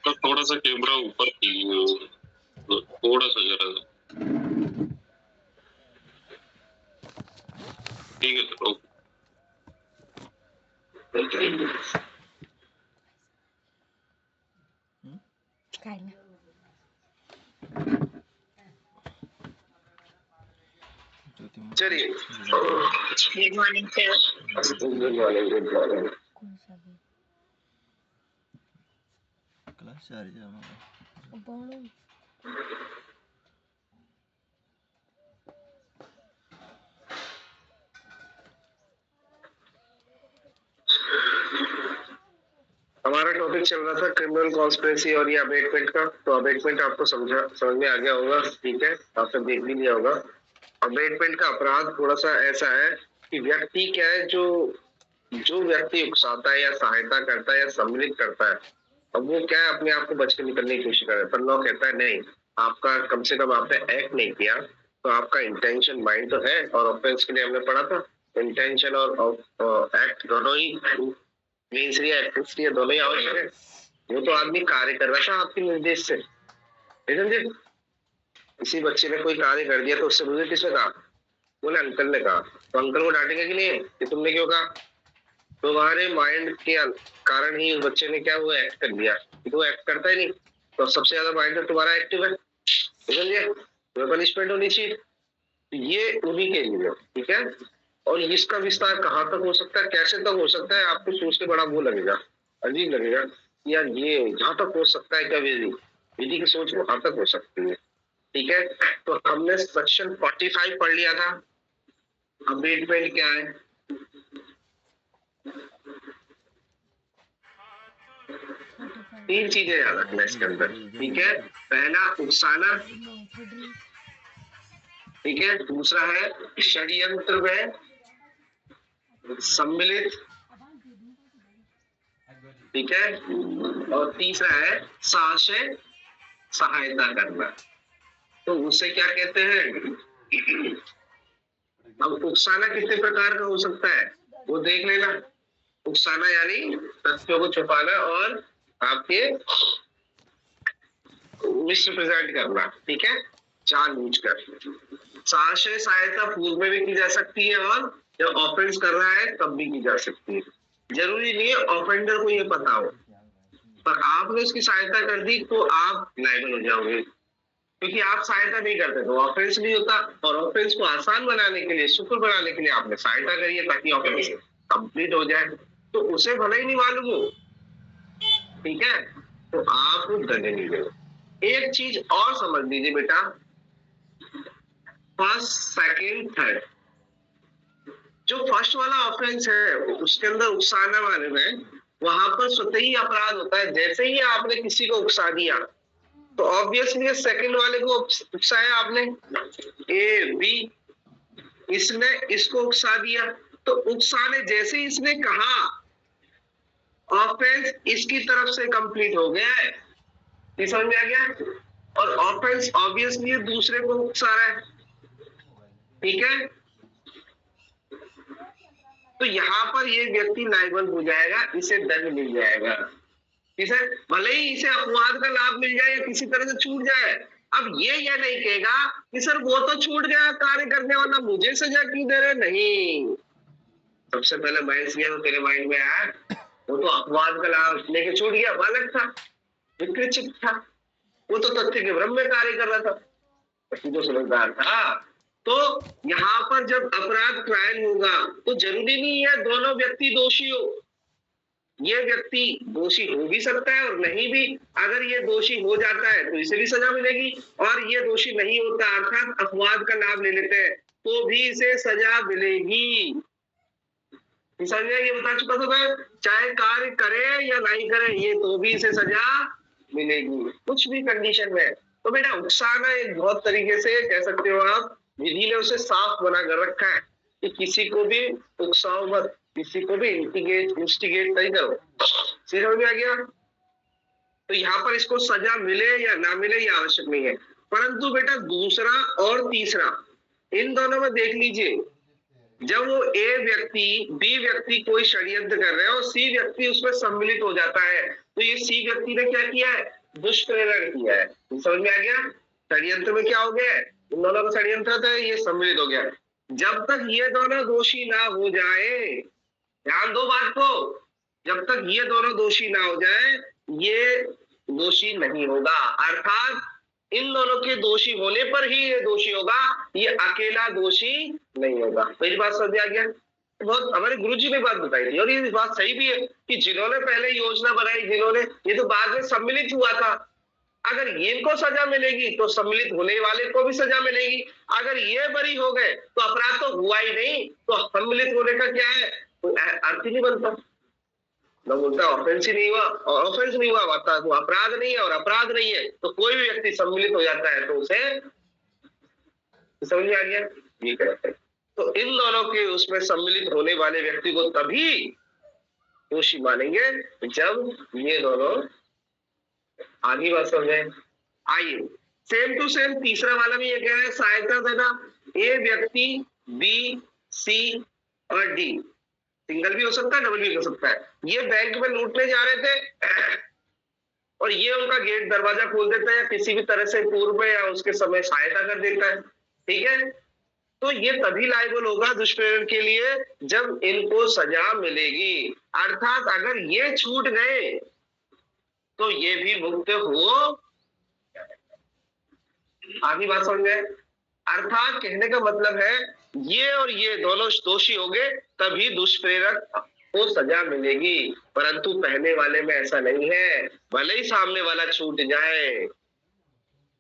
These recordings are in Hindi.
तो थोड़ा सा कैमरा ऊपर कीजिए, थोड़ा सा जरा, ठीक है सर, ओके। काय ना चलिए, good morning sir. Good morning, good morning. कौन सा भी क्लास जा रही है हमारा। बाणू हमारा टॉपिक चल रहा था क्रिमिनल कॉन्स्पिरेसी और ये अबेटमेंट का। तो अबेटमेंट आपको समझ में आ गया होगा, ठीक है, आपने देख भी लिया होगा। अबेटमेंट का अपराध थोड़ा सा ऐसा है कि व्यक्ति क्या है, जो व्यक्ति उकसाता है या सहायता करता है या सम्मिलित करता है, अब वो क्या है, अपने आप को बच के निकलने की कोशिश कर रहा है, पर लॉ कहता है नहीं, आपका कम से कम आपने एक्ट नहीं किया तो आपका इंटेंशन माइंड तो है। और ऑफेंस के लिए हमने पढ़ा था इंटेंशन और एक्ट दोनों ही मीन्स या दोनों ही आवश्यक है। वो तो आदमी कार्य कर रहा था आपके निर्देश से, किसी बच्चे ने कोई कार्य कर दिया तो उससे मुझे किसने कहा, बोले अंकल ने कहा, तो अंकल को डांटेंगे कि नहीं कि तुमने क्यों कहा? तुम्हारे माइंड के कारण ही उस बच्चे ने क्या, वो एक्ट कर दिया। तो एक्ट करता ही नहीं, तो सबसे ज्यादा माइंड तो तुम्हारा एक्टिव है, समझिए, तुम्हें पनिशमेंट होनी चाहिए। ये उन्हीं के लिए, ठीक है। और इसका विस्तार कहाँ तक हो सकता है, कैसे तक हो सकता है, आपको सोच के बड़ा वो लगेगा, अजीब लगेगा यार, ये जहां तक हो सकता है क्या विधि की सोच वहां तक हो सकती है, ठीक है। तो हमने सेक्शन 45 पढ़ लिया था। अबेटमेंट क्या है? तीन चीजें याद रखना इसके अंदर, ठीक है। पहला उकसाना, ठीक है। दूसरा है षड्यंत्र में सम्मिलित, ठीक है। और तीसरा है साहस्य सहायता करना। तो उससे क्या कहते हैं? अब उकसाना कितने प्रकार का हो सकता है वो देख लेना। उकसाना यानी तथ्यों को छुपाना और आपके मिसरिप्रेजेंट करना, ठीक है, जानबूझकर। साहस्य सहायता पूर्व में भी की जा सकती है और जब ऑफेंस कर रहा है तब भी की जा सकती है। जरूरी नहीं है ऑफेंडर को ये पता हो, पर आपने उसकी सहायता कर दी तो आप लायबल हो जाओगे, क्योंकि आप सहायता नहीं करते तो ऑफेंस नहीं होता। और ऑफेंस को आसान बनाने के लिए, सुपर बनाने के लिए आपने सहायता करी है ताकि ऑफेंस कंप्लीट हो जाए। तो उसे भले ही नहीं मालूम हो, ठीक है, तो आप दंड नहीं देंगे। एक चीज और समझ लीजिए बेटा, फर्स्ट सेकंड थर्ड, जो फर्स्ट वाला ऑफेंस है उसके अंदर उकसाना वाले में, वहां पर स्वतः ही अपराध होता है। जैसे ही आपने किसी को उकसा दिया तो ऑब्वियसली सेकंड वाले को उकसाया आपने, ए बी, इसने इसको उकसा दिया। तो उकसाने जैसे ही इसने कहा ऑफेंस इसकी तरफ से कंप्लीट हो गया है, ये समझ में आ गया। और ऑफेंस ऑब्वियसली दूसरे को उकसा रहा है, ठीक है। तो यहाँ पर ये व्यक्ति लायबल हो जाएगा, इसे दंड मिल जाएगा, इसे भले ही इसे अपवाद का लाभ मिल जाए या किसी तरह से छूट जाए। अब ये नहीं कहेगा कि सर वो तो छूट गया कार्य करने वाला, मुझे सजा क्यों दे रहे, नहीं। सबसे पहले माइंड किया तो तेरे माइंड में आया वो तो अपवाद का लाभ लेके छूट गया, बालक था, विकृत था, वो तो तथ्य के ब्रह्म में कार्य कर रहा था, तू तो समझदार था। तो यहाँ पर जब अपराध ट्रायल होगा तो जरूरी नहीं है दोनों व्यक्ति दोषी हो, ये व्यक्ति दोषी हो भी सकता है और नहीं भी। अगर ये दोषी हो जाता है तो इसे भी सजा मिलेगी, और ये दोषी नहीं होता अर्थात अपवाद का लाभ ले लेते हैं तो भी इसे सजा मिलेगी। समझे, ये बता चुका था मैं, चाहे कार्य करे या नहीं करे ये तो भी इसे सजा मिलेगी, कुछ भी कंडीशन में। तो बेटा उकसाना एक बहुत तरीके से कह सकते हो आप, विधि ने उसे साफ बना कर रखा है कि किसी को भी उकसाओ मत, किसी को भी इंस्टिगेट नहीं करो, समझ में आ गया। तो यहाँ पर इसको सजा मिले या ना मिले ये आवश्यक नहीं है, परंतु बेटा दूसरा और तीसरा इन दोनों में देख लीजिए, जब वो ए व्यक्ति बी व्यक्ति कोई षड्यंत्र कर रहे हैं और सी व्यक्ति उसमें सम्मिलित हो जाता है, तो ये सी व्यक्ति ने क्या किया है, दुष्प्रेरण किया है, समझ में आ गया। षड्यंत्र में क्या हो गया, इन दोनों का षड्यंत्र था, ये सम्मिलित हो गया। जब तक ये दोनों दोषी ना हो जाए, ध्यान दो बात को, जब तक ये दोनों दोषी ना हो जाए ये दोषी नहीं होगा, अर्थात इन दोनों के दोषी होने पर ही ये दोषी होगा, ये अकेला दोषी नहीं होगा। मेरी बात समझ आ गया। बहुत हमारे गुरुजी ने बात बताई थी और ये बात सही भी है कि जिन्होंने पहले योजना बनाई, जिन्होंने ये तो बाद में सम्मिलित हुआ था, अगर इनको सजा मिलेगी तो सम्मिलित होने वाले को भी सजा मिलेगी। अगर ये बरी हो गए तो अपराध तो हुआ ही नहीं, तो सम्मिलित होने का क्या है, तो अर्थ ही नहीं बनता। मैं बोलता ऑफेंस ही नहीं हुआ, और ऑफेंस नहीं हुआ बता वो अपराध नहीं है, और अपराध नहीं है तो कोई भी व्यक्ति सम्मिलित हो जाता है तो उसे समझ में आ गया, ये कहते हैं। तो इन दोनों के उसमें सम्मिलित होने वाले व्यक्ति को तभी दोषी मानेंगे जब ये दोनों आगे बात समझे। आइए सेम टू सेम तीसरा वाला भी ये कह रहा है, सहायता देना, ए व्यक्ति बी सी और डी, सिंगल भी हो सकता है डबल भी हो सकता है, ये बैंक में लूटने जा रहे थे और ये उनका गेट दरवाजा खोल देता है या किसी भी तरह से पूर्व में या उसके समय सहायता कर देता है, ठीक है। तो ये तभी लायबल होगा दुष्प्रेरण के लिए जब इनको सजा मिलेगी, अर्थात अगर ये छूट गए तो ये भी मुक्त हो। आगे बात समझ गए, अर्थात कहने का मतलब है ये और ये दोनों दोषी हो गए तभी दुष्प्रेरक को सजा मिलेगी, परंतु पहले वाले में ऐसा नहीं है। भले ही सामने वाला छूट जाए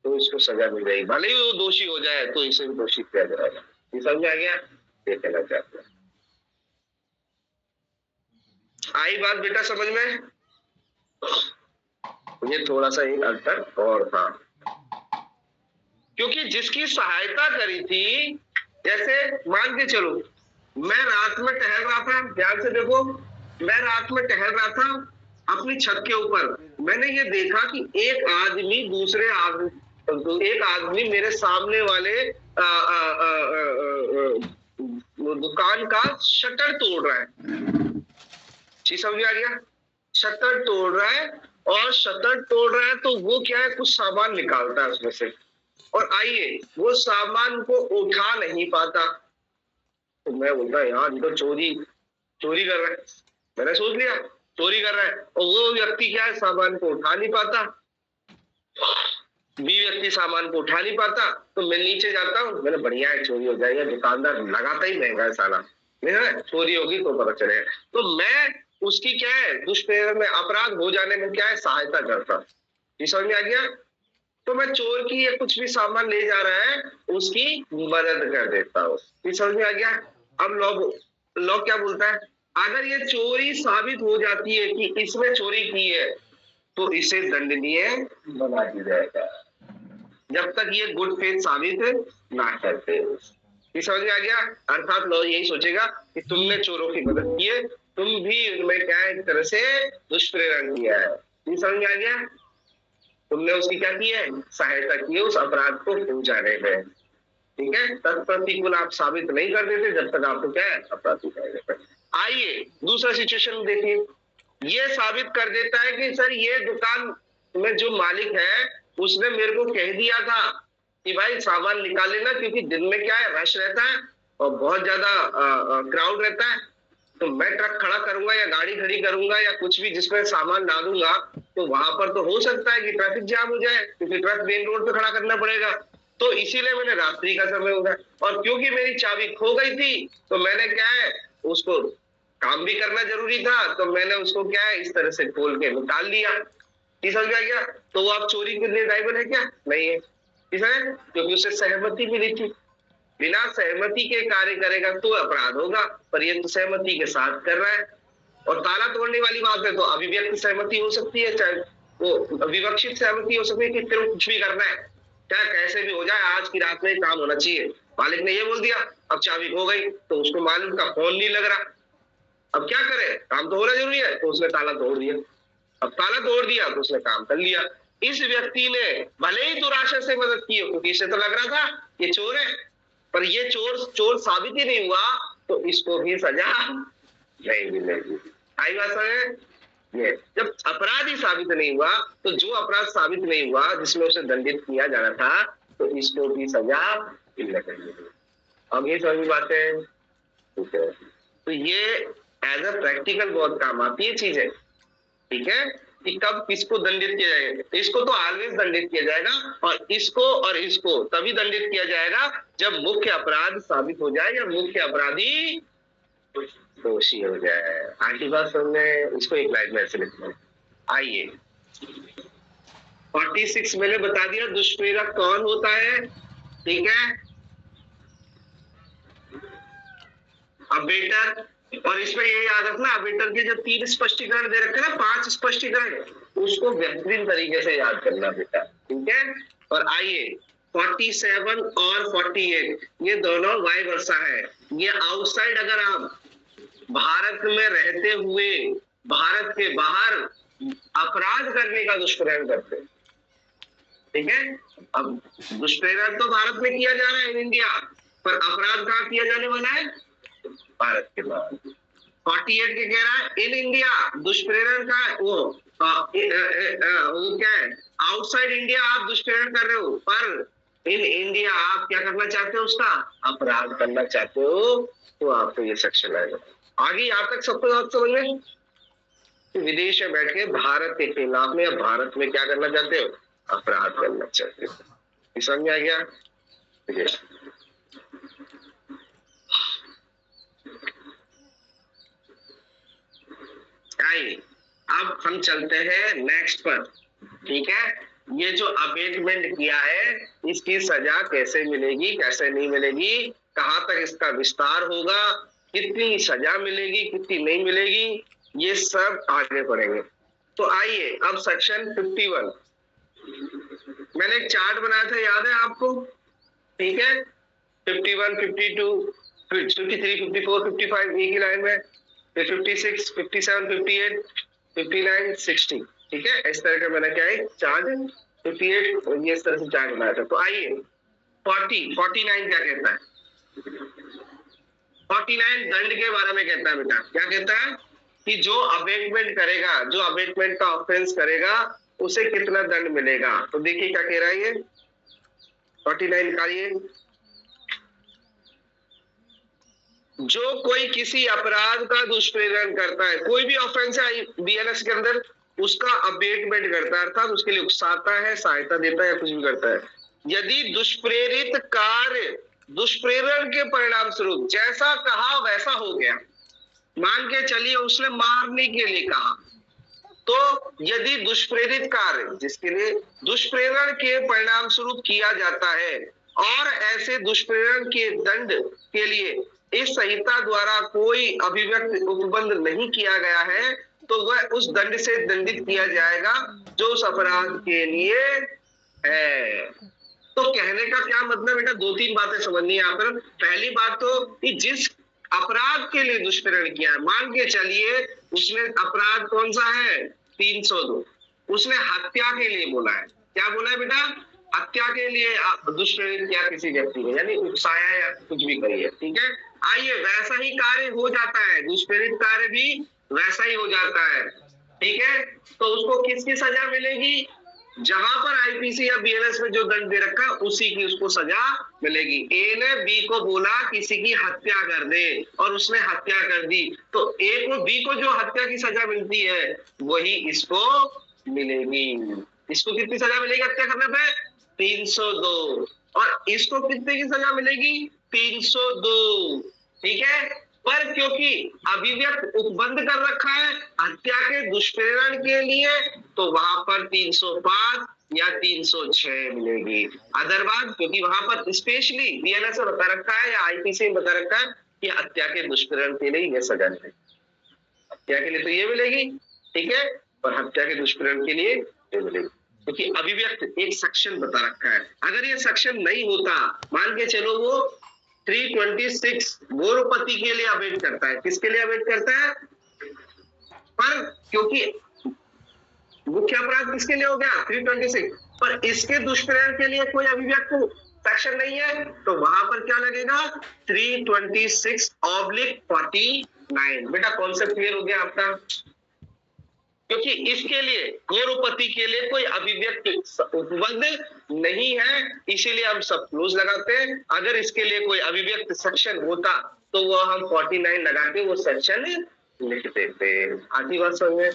तो इसको सजा मिल जाएगी, भले ही वो दोषी हो जाए तो इसे भी दोषी किया जाएगा। ये समझ आ गया, ये कहना चाहते हैं। आई बात बेटा समझ में, ये थोड़ा सा एक अंतर और था, क्योंकि जिसकी सहायता करी थी, जैसे मान के चलो मैं रात में टहल रहा था, ध्यान से देखो, मैं रात में टहल रहा था अपनी छत के ऊपर, मैंने ये देखा कि एक आदमी मेरे सामने वाले दुकान का शटर तोड़ रहा है, चीज समझ आ गया, शटर तोड़ रहा है, और शटर तोड़ रहा है तो वो क्या है, कुछ सामान निकालता है उसमें से, और आइए वो सामान को उठा नहीं पाता, तो मैं बोलता यार ये तो चोरी कर रहा है, मैंने सोच लिया चोरी कर रहा है, और वो व्यक्ति क्या है, सामान को उठा नहीं पाता, बी व्यक्ति सामान को उठा नहीं पाता, तो मैं नीचे जाता हूँ, मैंने बढ़िया है चोरी हो जाएगा, दुकानदार लगाता ही महंगा है साला, चोरी होगी तो पता चलेगा, तो मैं उसकी क्या है, दुष्प्रेरण में अपराध हो जाने में क्या है, सहायता करता। ये समझ में आ गया। तो मैं चोर की या कुछ भी सामान ले जा रहा है उसकी मदद कर देता हूँ, ये समझ में आ गया। अब लॉ क्या बोलता है, अगर ये चोरी साबित हो जाती है कि इसमें चोरी की है, तो इसे दंडनीय बना दिया जाएगा जब तक ये गुड फेथ साबित ना करते। ये समझ में आ गया? अर्थात लॉ यही सोचेगा कि तुमने चोरों की मदद की है, तुम भी उनमें क्या है, एक तरह से दुष्प्रेरण किया है। ये समझ में आ गया? तुमने उसकी क्या की है, सहायता की है उस अपराध को हो जाने में। ठीक है, तत्प्रतिकूल आप साबित नहीं कर देते जब तक आपको क्या है, अपराधी कह देते। आइए दूसरा सिचुएशन देखिए, ये साबित कर देता है कि सर ये दुकान में जो मालिक है उसने मेरे को कह दिया था कि भाई सामान निकाल लेना, क्योंकि दिन में क्या है, रश रहता है और बहुत ज्यादा क्राउड रहता है, तो मैं ट्रक खड़ा करूंगा या गाड़ी खड़ी करूंगा या कुछ भी जिसमें सामान डालूंगा तो वहां पर तो हो सकता है कि ट्रैफिक जाम हो जाए, क्योंकि ट्रक मेन रोड पे खड़ा करना पड़ेगा। तो इसीलिए मैंने रात्रि का समय होगा, और क्योंकि मेरी चाबी खो गई थी तो मैंने क्या है, उसको काम भी करना जरूरी था, तो मैंने उसको क्या है, इस तरह से खोल के निकाल लिया। समझ में आ गया? तो वो आप चोरी के लिए लायबल है क्या? नहीं है। इसलिए क्योंकि उससे सहमति मिली थी। बिना सहमति के कार्य करेगा तो अपराध होगा, पर ये तो सहमति के साथ कर रहा है। और ताला तोड़ने वाली बात है तो अभिव्यक्त सहमति हो सकती है, चाहे वो विवक्षित सहमति हो सकती है कि तेरे को कुछ भी करना है, चाहे कैसे भी हो जाए, आज की रात में काम होना चाहिए। मालिक ने ये बोल दिया, अब चाबी हो गई तो उसको मालिक का फोन नहीं लग रहा, अब क्या करे, काम तो होना जरूरी है, तो उसने ताला तोड़ दिया। अब ताला तोड़ दिया तो उसने काम कर लिया। इस व्यक्ति ने भले ही दुराशा से मदद की हो, क्योंकि इसे तो लग रहा था ये चोर है, पर ये चोर साबित ही नहीं हुआ, तो इसको भी सजा नहीं मिलेगी। आई बात समझ? ये जब अपराध ही साबित नहीं हुआ, तो जो अपराध साबित नहीं हुआ जिसमें उसे दंडित किया जाना था, तो इसको भी सजा मिलेगी। अब ये सभी बातें ठीक है, तो ये एज अ प्रैक्टिकल बहुत काम आती है चीजें। ठीक है, कि कब किसको दंडित किया जाएगा। इसको तो ऑलवेज दंडित किया जाएगा, और इसको तभी दंडित किया जाएगा जब मुख्य अपराध साबित हो जाए या मुख्य अपराधी दोषी हो जाए। आखिरी बात समझ में, इसको एक लाइन में ऐसे लिखना है। आइए 46 मैंने बता दिया दुष्प्रेरक कौन होता है। ठीक है, अबेटर, और इसमें ये याद रखना अबेटर के जो 3 स्पष्टीकरण दे रखे ना, 5 स्पष्टीकरण, उसको बेहतरीन तरीके से याद करना बेटा। ठीक है, और आइए 47 और 48 ये दोनों वाई वर्सा है। ये आउटसाइड, अगर आप भारत में रहते हुए भारत के बाहर अपराध करने का दुष्प्रेरण करते, ठीक है, अब दुष्प्रेरण तो भारत में किया जा रहा है इन इंडिया, पर अपराध कहाँ किया जाने वाला है, भारत के बाहर। 48 के कह रहा है इन इंडिया दुष्प्रेरण का वो क्या है, आउटसाइड इंडिया आप दुष्प्रेरण कर रहे हो, पर इन इंडिया आप क्या करना चाहते हो, उसका अपराध करना चाहते हो, तो आपको ये सेक्शन आएगा। आगे यहाँ तक सबको बात समझ में, विदेश में बैठ के भारत के खिलाफ में या भारत में क्या करना चाहते हो, अपराध करना चाहते हो। समझ में आ गया? आइए अब हम चलते हैं नेक्स्ट पर। ठीक है, ये जो अबेटमेंट किया है इसकी सजा कैसे मिलेगी, कैसे नहीं मिलेगी, कहां तक इसका विस्तार होगा, कितनी सजा मिलेगी, कितनी नहीं मिलेगी, ये सब आगे पढ़ेंगे। तो आइए अब सेक्शन 51, मैंने एक चार्ट बनाया था, याद है आपको? ठीक है, 51, 52, 53, 54, 55 एक ही लाइन में, फिर 56, 57, 58, 59, 60। ठीक है, इस तरह का मैंने क्या है चार्ट 58 ये इस तरह से चार्ट बनाया था। तो आइए 49 क्या कहता है? 49 दंड के बारे में कहता है बेटा। क्या कहता है कि जो अबेटमेंट करेगा, जो अबेटमेंट का ऑफेंस करेगा उसे कितना दंड मिलेगा। तो देखिए क्या कह रहा है ये 49 निकालिए। जो कोई किसी अपराध का दुष्प्रेरण करता है, कोई भी ऑफेंस है बीएनएस के अंदर, उसका अबेटमेंट करता है, अर्थात उसके लिए उकसाता है, सहायता देता है या कुछ भी करता है, यदि दुष्प्रेरित कार्य दुष्प्रेरण के परिणाम स्वरूप जैसा कहा वैसा हो गया, मान के चलिए उसने मारने के लिए कहा, तो यदि दुष्प्रेरित कार्य जिसके लिए दुष्प्रेरण के परिणाम स्वरूप किया जाता है और ऐसे दुष्प्रेरण के दंड के लिए इस संहिता द्वारा कोई अभिव्यक्त उपबंध नहीं किया गया है, तो वह उस दंड से दंडित किया जाएगा जो उस अपराध के लिए है। तो कहने का क्या मतलब बेटा, दो तीन बातें समझनी है यहाँ पर। पहली बात तो कि जिस अपराध के लिए दुष्प्रेरण किया है, मान के चलिए उसने अपराध कौन सा है 302, उसने हत्या के लिए बोला है। क्या बोला है बेटा? हत्या के लिए दुष्प्रेरित किया किसी व्यक्ति ने, यानी उकसाया या कुछ भी करिए, ठीक है। आइए, वैसा ही कार्य हो जाता है, दुष्प्रेरित कार्य भी वैसा ही हो जाता है, ठीक है। तो उसको किसकी सजा मिलेगी? जहां पर आईपीसी या बीएनएस में जो दंड दे रखा है उसी की उसको सजा मिलेगी। ए ने बी को बोला किसी की हत्या कर दे और उसने हत्या कर दी, तो ए को बी को जो हत्या की सजा मिलती है वही इसको मिलेगी। इसको कितनी सजा मिलेगी हत्या करने पे? 302। और इसको कितने की सजा मिलेगी? 302, ठीक है। पर क्योंकि अभिव्यक्त उपबंध कर रखा है हत्या के दुष्प्रेरण के लिए, तो वहां पर 305 या 306 मिलेगी। अदरवाइज क्योंकि वहां पर स्पेशली बीएनएस में बता रखा है या आईपीसी में बता रखा है कि हत्या के दुष्प्रेरण के लिए यह सजा मिलेगी। हत्या के लिए तो ये मिलेगी, ठीक है, और हत्या के दुष्प्रेरण के लिए ये मिलेगी, क्योंकि अभिव्यक्त एक सेक्शन बता रखा है। अगर ये सेक्शन नहीं होता, मान के चलो वो 326 गौरवपति के लिए अवेट करता है, किसके लिए अवेट करता है? पर क्योंकि मुख्य अपराध किसके लिए हो गया 326, पर इसके दुष्प्रेरण के लिए कोई अभिव्यक्त सेक्शन नहीं है, तो वहां पर क्या लगेगा 326/49। बेटा कॉन्सेप्ट क्लियर हो गया आपका? क्योंकि इसके लिए गौरवपति के लिए कोई अभिव्यक्त उपबंध नहीं है, इसीलिए हम सब क्लोज लगाते हैं। अगर इसके लिए कोई अभिव्यक्त सेक्शन होता तो वो हम 49 लगा के वो सेक्शन लिख देते। आधी बात समझ में?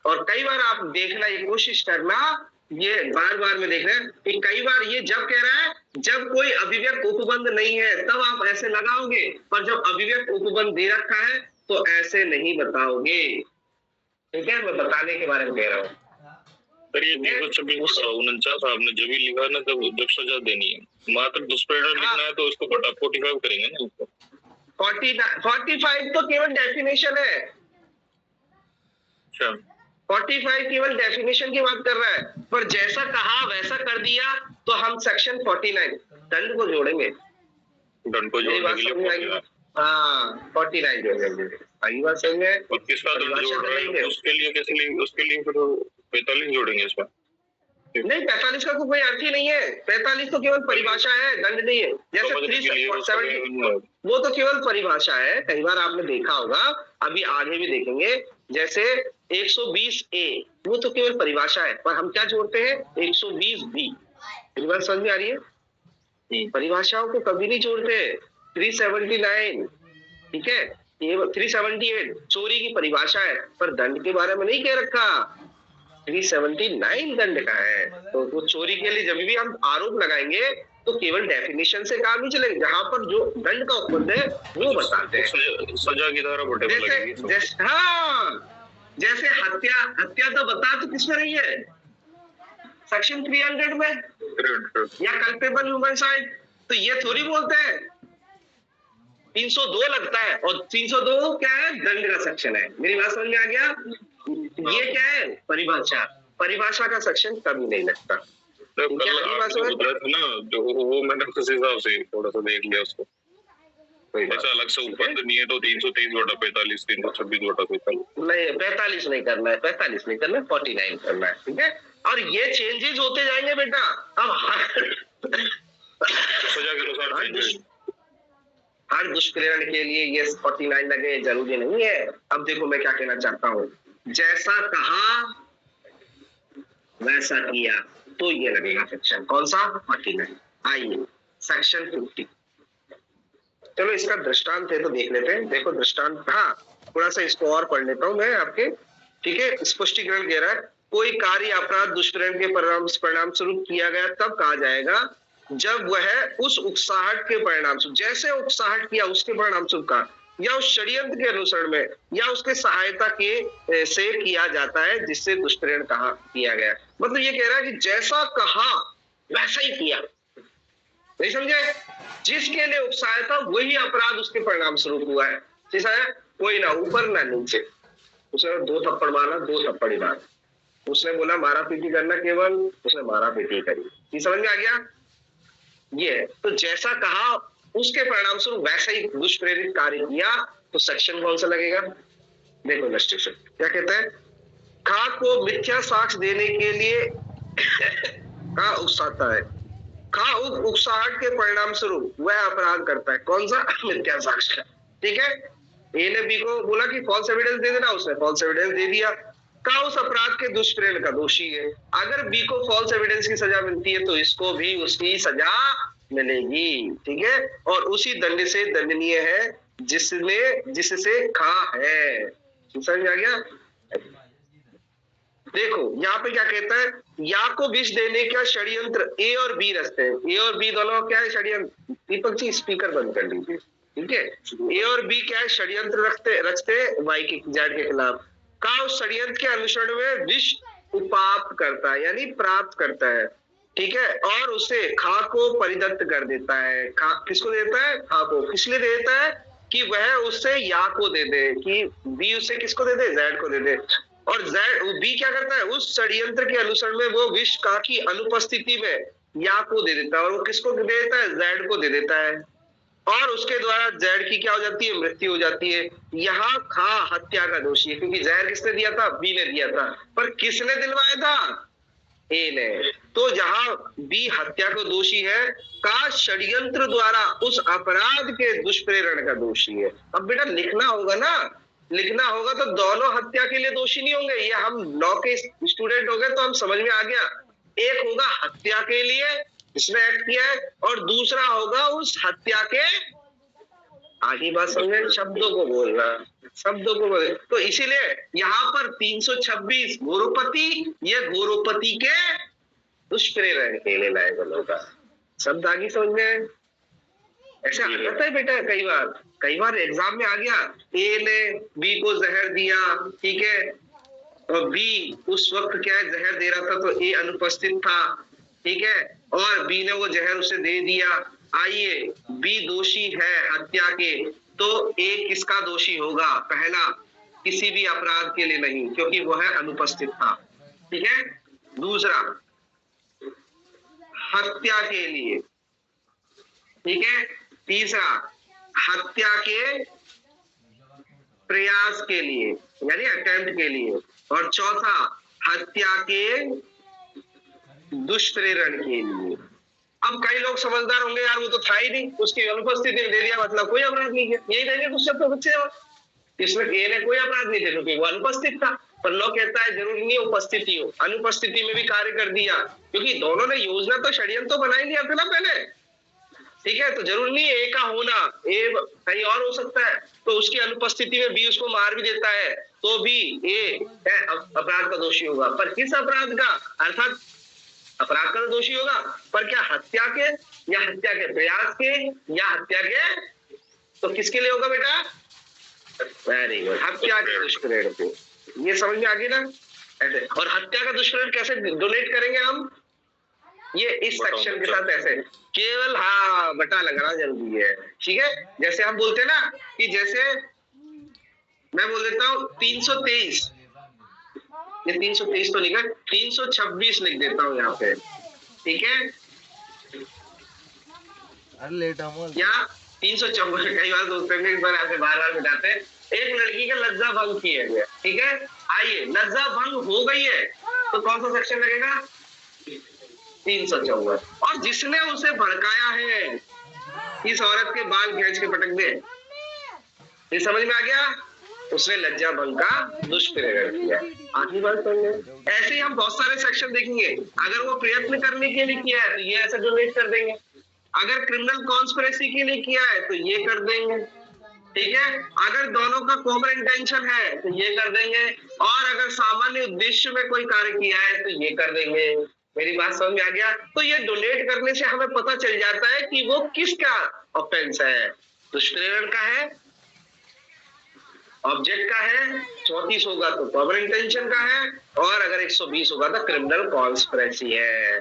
और कई बार आप देखना, ये कोशिश करना, ये बार बार में देख रहे हैं कि कई बार ये जब कह रहा है जब कोई अभिव्यक्त उपबंध नहीं है तब आप ऐसे लगाओगे, पर जब अभिव्यक्त उपबंध दे रखा है तो ऐसे नहीं बताओगे, ठीक है। मैं बताने के बारे में कह रहा हूँ। सर ये 226 आपने जब भी लिखा ना जब सजा देनी है, मात्र दुष्प्रेरण लिखना है तो उसको 45 करेंगे ना उसको। 45 तो केवल डेफिनेशन है। अच्छा, 45 केवल डेफिनेशन की बात कर रहा है, पर जैसा कहा वैसा कर दिया तो हम सेक्शन 49 दंड को जोड़ेंगे। दंड को जोड़ने के लिए 49 जोड़ेंगे। आई बात समझ में? और किसका दंड जोड़ रहे हैं उसके लिए फिर 45 जोड़ेंगे इसमें? नहीं, 45 का तो कोई अर्थ ही नहीं है। 45 तो केवल परिभाषा है, दंड नहीं है। जैसे 370 वो तो केवल परिभाषा है, कई बार आपने देखा होगा, अभी आगे भी देखेंगे। जैसे 120A वो तो केवल परिभाषा है, पर हम क्या जोड़ते हैं 120B। मेरी बात समझ में आ रही है? परिभाषाओं को कभी नहीं जोड़ते। 379, ठीक है, ये 378 चोरी की परिभाषा है, पर दंड के बारे में नहीं कह रखा। 379 दंड का है, तो वो चोरी के लिए जब भी हम आरोप लगाएंगे तो केवल डेफिनेशन से काम नहीं चलेगा, जहां पर जो दंड का उपबंध है वो बताते हैं। सजा की धारा बढ़े जैसे हाँ, जैसे हत्या तो बता तो किसमें रही है सेक्शन 300 में या कल्पेबल ह्यूमनसाइड, तो ये थोड़ी बोलते हैं 302 लगता है, और 302 क्या है दंड का सेक्शन है। मेरी बात समझ में आ गया? ये क्या है परिभाषा का सेक्शन कभी नहीं लगता। तो ना जो वो मैंने उस हिसाब से थोड़ा सा देख लिया उसको, ऐसा अलग से ऊपर तो नहीं है। तो 323/45 326/45 नहीं, 45 नहीं करना है, 45 नहीं करना है, 49 करना है, ठीक है। और ये चेंजेस होते जाएंगे बेटा। अब सजा के अनुसार हर दुष्प्रेरण के लिए ये 49 लगे जरूरी नहीं है। अब देखो मैं क्या कहना चाहता हूँ, जैसा कहा वैसा किया तो ये लगेगा सेक्शन कौन सा 49। आइए सेक्शन 50, चलो इसका दृष्टांत है तो देख लेते हैं। देखो दृष्टांत, हाँ थोड़ा सा इसको और पढ़ लेता हूं मैं आपके, ठीक है। स्पष्टीकरण कह रहा है कोई कार्य अपराध दुष्प्रेरण के परिणाम स्वरूप किया गया तब कहा जाएगा जब वह उस उकसाहट के परिणाम स्वरूप, जैसे उकसाहट किया उसके परिणाम स्वरूप का, या उस षड्यंत्र के अनुसरण में या उसके सहायता के से किया जाता है जिससे दुष्प्रेरण कहा किया गया। मतलब ये कह रहा है कि जैसा कहा वैसा ही किया, नहीं समझे? जिसके लिए उकसाया था वही अपराध उसके परिणाम स्वरूप हुआ है। जैसा है कोई ना ऊपर ना नीचे, उसने 2 थप्पड़ मारा, 2 थप्पड़ ही मारा। उसने बोला मारा पीटी करना केवल, उसने मारा पीटी करी। ये समझ में आ गया? ये है। तो जैसा कहा उसके परिणाम स्वरूप वैसा ही दुष्प्रेरित कार्य किया, तो सेक्शन कौन सा लगेगा? देखो इलस्ट्रेशन क्या कहता है, खा को मिथ्या साक्ष्य देने के लिए खा उकसाता है, खा उकसाहट के परिणाम स्वरूप वह अपराध करता है। कौन सा? मिथ्या साक्ष्य का। ठीक है, ए ने बी को बोला कि फॉल्स एविडेंस दे देना, उसने फॉल्स एविडेंस दे दिया, का उस अपराध के दुष्प्रेरण का दोषी है। अगर बी को फॉल्स एविडेंस की सजा मिलती है तो इसको भी उसकी सजा मिलेगी। ठीक है, और उसी दंड से दंडनीय है जिससे खा है। समझ में आ गया? देखो यहाँ पे क्या कहता है, या को विष देने का षड्यंत्र ए और बी रचते हैं। ए और बी दोनों क्या है? षड्यंत्र। दीपक जी स्पीकर बंद कर लीजिए। ठीक है, ए और बी क्या है? षड्यंत्र रचते वाई के जेड के खिलाफ। का उस षड्यंत्र के अनुसरण में विष उपाप करता है, यानी प्राप्त करता है। ठीक है, और उसे खा को परिदत्त कर देता है। खा किसको देता है? खा को। किस लिए देता है? कि वह उससे या को दे दे, कि बी उससे किसको दे दे? जेड को दे दे। और जेड बी क्या करता है? उस षड्यंत्र के अनुसरण में वो विष का की अनुपस्थिति में या को दे देता है, और वो किसको दे देता है? जेड को दे देता है, और उसके द्वारा जेड की क्या हो जाती है? मृत्यु हो जाती है। यहाँ खा हत्या का दोषी है, क्योंकि जहर किसने दिया था? बी ने दिया था। पर किसने दिलवाया था? ए ने। तो जहां बी हत्या को दोषी है, का षड्यंत्र द्वारा उस अपराध के दुष्प्रेरण का दोषी है। अब बेटा लिखना होगा ना, लिखना होगा तो दोनों हत्या के लिए दोषी नहीं होंगे। ये हम लॉ के स्टूडेंट हो गए तो हम समझ में आ गया। एक होगा हत्या के लिए जिसने एक्ट किया है, और दूसरा होगा उस हत्या के आगे बात समझे, शब्दों को बोलना, शब्दों को बोल। तो इसीलिए यहाँ पर 326 गोरोपति, ये गोरोपति के दुष्प्रेरण के लिए लाए होगा। शब्द आगे समझ में? ऐसा आता है बेटा, कई बार एग्जाम में आ गया, ए ने बी को जहर दिया, ठीक है, और बी उस वक्त क्या है? जहर दे रहा था, तो ए अनुपस्थित था, ठीक है, और बी ने वो जहर उसे दे दिया। आइए, बी दोषी है हत्या के, तो ए किसका दोषी होगा? पहला, किसी भी अपराध के लिए नहीं, क्योंकि वो है अनुपस्थित था। ठीक है, दूसरा हत्या के लिए, ठीक है, तीसरा हत्या के प्रयास के लिए यानी अटेम्प्ट के लिए, और चौथा हत्या के दुष्प्रेरण के लिए। अब कई लोग समझदार होंगे, यार वो तो था ही नहीं, उसकी अनुपस्थिति में दे दिया, मतलब कोई अपराध नहीं किया। यही रहेंगे कुछ शब्द बच्चे, इसमें ए ने कोई अपराध नहीं थे क्योंकि वो अनुपस्थित था। पर लोग कहता है जरूरी नहीं उपस्थिति हो, अनुपस्थिति में भी कार्य कर दिया, क्योंकि दोनों ने योजना तो षड्यंत्र तो बना ही लिया था ना पहले। ठीक है, तो जरूरी नहीं ए का होना, ए कहीं और हो सकता है, तो उसकी अनुपस्थिति में बी उसको मार भी देता है, तो भी ए अपराध का दोषी होगा। पर किस अपराध का? अर्थात अपराध का दोषी होगा, पर क्या हत्या के, या हत्या के प्रयास के, या हत्या के, तो किसके लिए होगा बेटा? वेरी गुड, हत्या के दुष्प्रेरण पे। ये समझ में आ गई ना? ऐसे। और हत्या का दुष्प्रेरण कैसे डोनेट करेंगे हम? ये इस सेक्शन के साथ ऐसे केवल, हाँ बटा लगाना जरूरी है। ठीक है, जैसे हम बोलते हैं ना कि जैसे मैं बोल देता हूँ 323, ये 323 तो लिखा, 326 लिख देता हूँ यहाँ पे। ठीक है, अरे लेट अमल या 354, कई बार दोस्तों में इस बार ऐसे बार बिठाते हैं। एक लड़की का लज्जा भंग किया गया, ठीक है, आइए लज्जा भंग हो गई है, तो कौन सा सेक्शन लगेगा? 354। और जिसने उसे भड़काया है, इस औरत के बाल खींच के पटक दे, ये समझ में आ गया? उसने लज्जा भंग का दुष्प्रेरण किया। आखिरी बात समझे? ऐसे ही हम बहुत सारे सेक्शन देखेंगे। अगर वो प्रयत्न करने के लिए किया है तो ये ऐसे डोनेट कर देंगे, अगर क्रिमिनल कॉन्स्पिरेसी के लिए किया है तो ये कर देंगे, ठीक है, अगर दोनों का कॉमन इंटेंशन है तो ये कर देंगे, और अगर सामान्य उद्देश्य में कोई कार्य किया है तो ये कर देंगे। मेरी बात समझ में आ गया? तो ये डोनेट करने से हमें पता चल जाता है कि वो किसका ऑफेंस है। दुष्प्रेरण का है, ऑब्जेक्ट का है, 34 होगा तो कॉमन इंटेंशन का है, और अगर 120 होगा तो क्रिमिनल कॉन्स्पिरेसी है।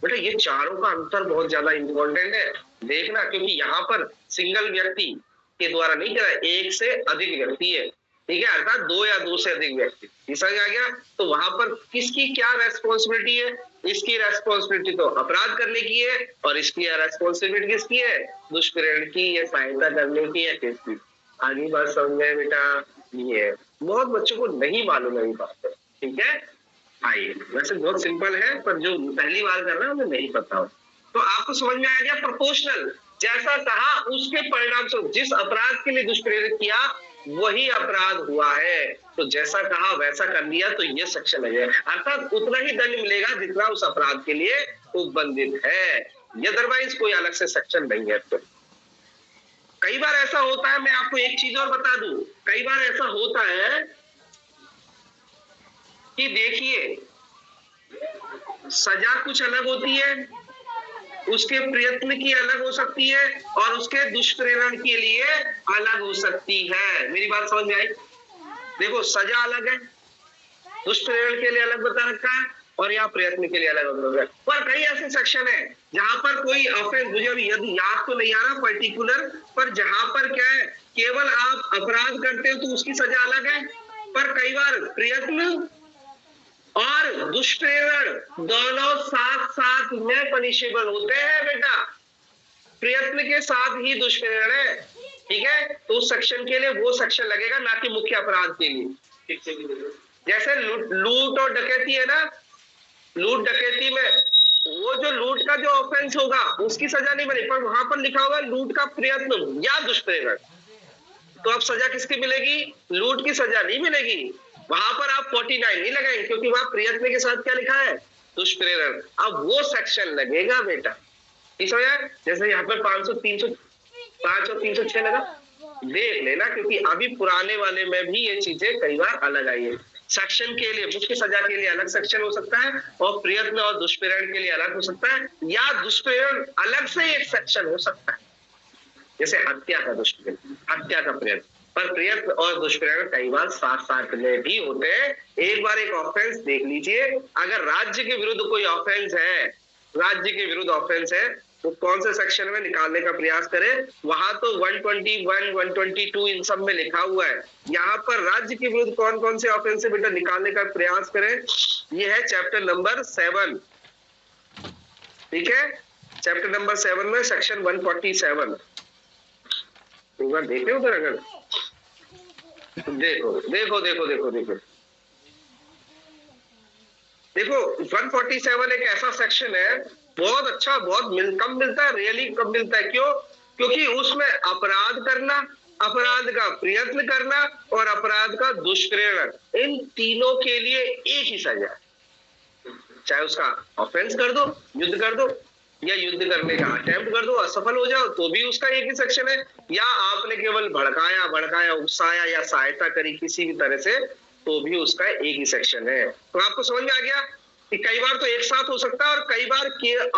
बेटा ये चारों का अंतर बहुत ज्यादा इंपॉर्टेंट है, देखना, क्योंकि यहाँ पर सिंगल व्यक्ति के द्वारा नहीं करा, एक से अधिक व्यक्ति है। ठीक है, अर्थात दो या दो से अधिक व्यक्ति, समझ आ गया। तो वहां पर किसकी क्या रेस्पॉन्सिबिलिटी है, इसकी रेस्पॉन्सिबिलिटी तो अपराध करने की है, और इसकी रेस्पॉन्सिबिलिटी किसकी है, दुष्प्रेरण की या सहायता करने की या किसकी। आगे बात समझ में बेटा, ये है बहुत बच्चों को नहीं मालूम है ये बात, ठीक है। आइए, वैसे बहुत सिंपल है, पर जो पहली बार कर रहा है उन्हें नहीं पता हो। तो आपको समझ में आ गया, प्रोपोर्शनल, जैसा कहा उसके परिणाम स्वरूप जिस अपराध के लिए दुष्प्रेरित किया वही अपराध हुआ है, तो जैसा कहा वैसा कर लिया तो ये सेक्शन है, अर्थात उतना ही दंड मिलेगा जितना उस अपराध के लिए उपबंधित है, अदरवाइज कोई अलग से सेक्शन नहीं है। तो कई बार ऐसा होता है, मैं आपको एक चीज और बता दूं, कई बार ऐसा होता है कि देखिए सजा कुछ अलग होती है, उसके प्रयत्न की अलग हो सकती है, और उसके दुष्प्रेरण के लिए अलग हो सकती है। मेरी बात समझ में आई? देखो सजा अलग है, दुष्प्रेरण के लिए अलग बता रखा है, और यहाँ प्रयत्न के लिए अलग होता है। पर कई ऐसे सेक्शन है जहां पर कोई ऑफेंस, मुझे अभी यदि याद तो नहीं आ रहा पर्टिकुलर, पर जहां पर क्या है केवल आप अपराध करते हो तो उसकी सजा अलग है, पर कई बार प्रयत्न और दुष्प्रेरण दोनों साथ साथ में पनिशेबल होते हैं बेटा, प्रयत्न के साथ ही दुष्प्रेरण है, ठीक है। तो उस सेक्शन के लिए वो सेक्शन लगेगा, ना कि मुख्य अपराध के लिए। जैसे लूट और डकैती है ना, लूट डकैती में वो जो लूट का जो ऑफेंस होगा उसकी सजा नहीं बनी, पर वहां पर लिखा होगा लूट का प्रयत्न या दुष्प्रेरण, तो अब सजा किसकी मिलेगी, लूट की सजा नहीं मिलेगी। वहां पर आप 49 नहीं लगाएंगे, क्योंकि वहां प्रयत्न के साथ क्या लिखा है, दुष्प्रेरण। अब वो सेक्शन लगेगा बेटा, जैसे यहाँ पर 500, 305 और 306 लगा, देख लेना, क्योंकि अभी पुराने वाले में भी ये चीजें कई बार अलग आई है। सेक्शन के लिए, मुख्य सजा के लिए अलग सेक्शन हो सकता है, और प्रयत्न और दुष्प्रेरण के लिए अलग हो सकता है, या दुष्प्रेरण अलग से एक सेक्शन हो सकता है, जैसे हत्या का दुष्प्रेरण, हत्या का प्रयत्न, पर प्रयत्न और दुष्प्रेरण कई बार साथ साथ में भी होते हैं। एक बार एक ऑफेंस देख लीजिए, अगर राज्य के विरुद्ध कोई ऑफेंस है, राज्य के विरुद्ध ऑफेंस है, तो कौन से सेक्शन में निकालने का प्रयास करें, वहां तो 121, 122 इन सब में लिखा हुआ है। यहाँ पर राज्य के विरुद्ध कौन कौन से ऑफेंस बेटा निकालने का प्रयास करें, ये है चैप्टर नंबर 7, ठीक है, चैप्टर नंबर 7 में सेक्शन 147। एक बार देखे उधर, अगर देखो देखो देखो देखो देखो देखो 147 एक ऐसा सेक्शन है, बहुत अच्छा, बहुत कम मिलता है, रियली कम मिलता है। क्यों? क्योंकि उसमें अपराध करना, अपराध का प्रयत्न करना और अपराध का दुष्प्रेरण, इन तीनों के लिए एक ही सजा, चाहे उसका ऑफेंस कर दो, युद्ध कर दो, या युद्ध करने का अटेम्प्ट कर दो, असफल हो जाओ तो भी उसका एक ही सेक्शन है, या आपने केवल भड़काया, उकसाया या सहायता करी किसी भी तरह से, तो भी उसका एक ही सेक्शन है। तो आपको समझ में आ गया कि कई बार तो एक साथ हो सकता है और कई बार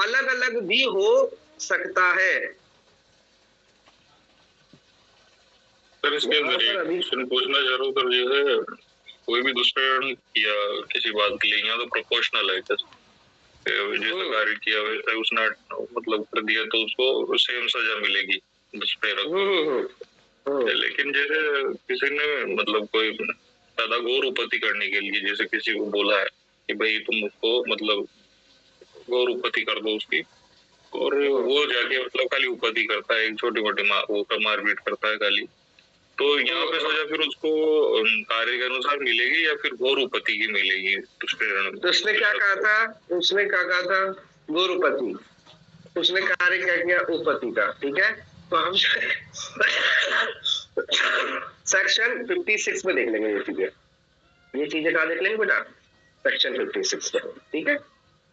अलग अलग भी हो सकता है। सर इसके अंदर एक क्वेश्चन पूछना चाह रहा हूँ सर, जैसे कोई भी दुष्प्रेरण किया किसी बात के लिए, यहाँ तो प्रोपोर्शनल है, जैसा कार्य किया वैसा उसने मतलब कर दिया तो उसको सेम सजा मिलेगी दुष्प्रेरक। लेकिन जैसे किसी ने मतलब कोई ज्यादा गौर उपति करने के लिए जैसे किसी को बोला है कि भाई तुम उसको मतलब गौर उपति कर दो उसकी, और वो जाके मतलब खाली उपति करता है, एक छोटी मोटी मारपीट करता है खाली, तो यहाँ पे सजा फिर उसको कार्य के अनुसार मिलेगी या फिर गौर उपति की मिलेगी दुष्प्रेरण? तो उसने क्या कहा था, उसने क्या कहा था, गौर उपति, उसने कार्य क्या किया, उपति का, ठीक है। तो हम सेक्शन 56 में देख लेंगे ये चीजें कहाँ देख लेंगे बेटा, सेक्शन 56 में, ठीक है,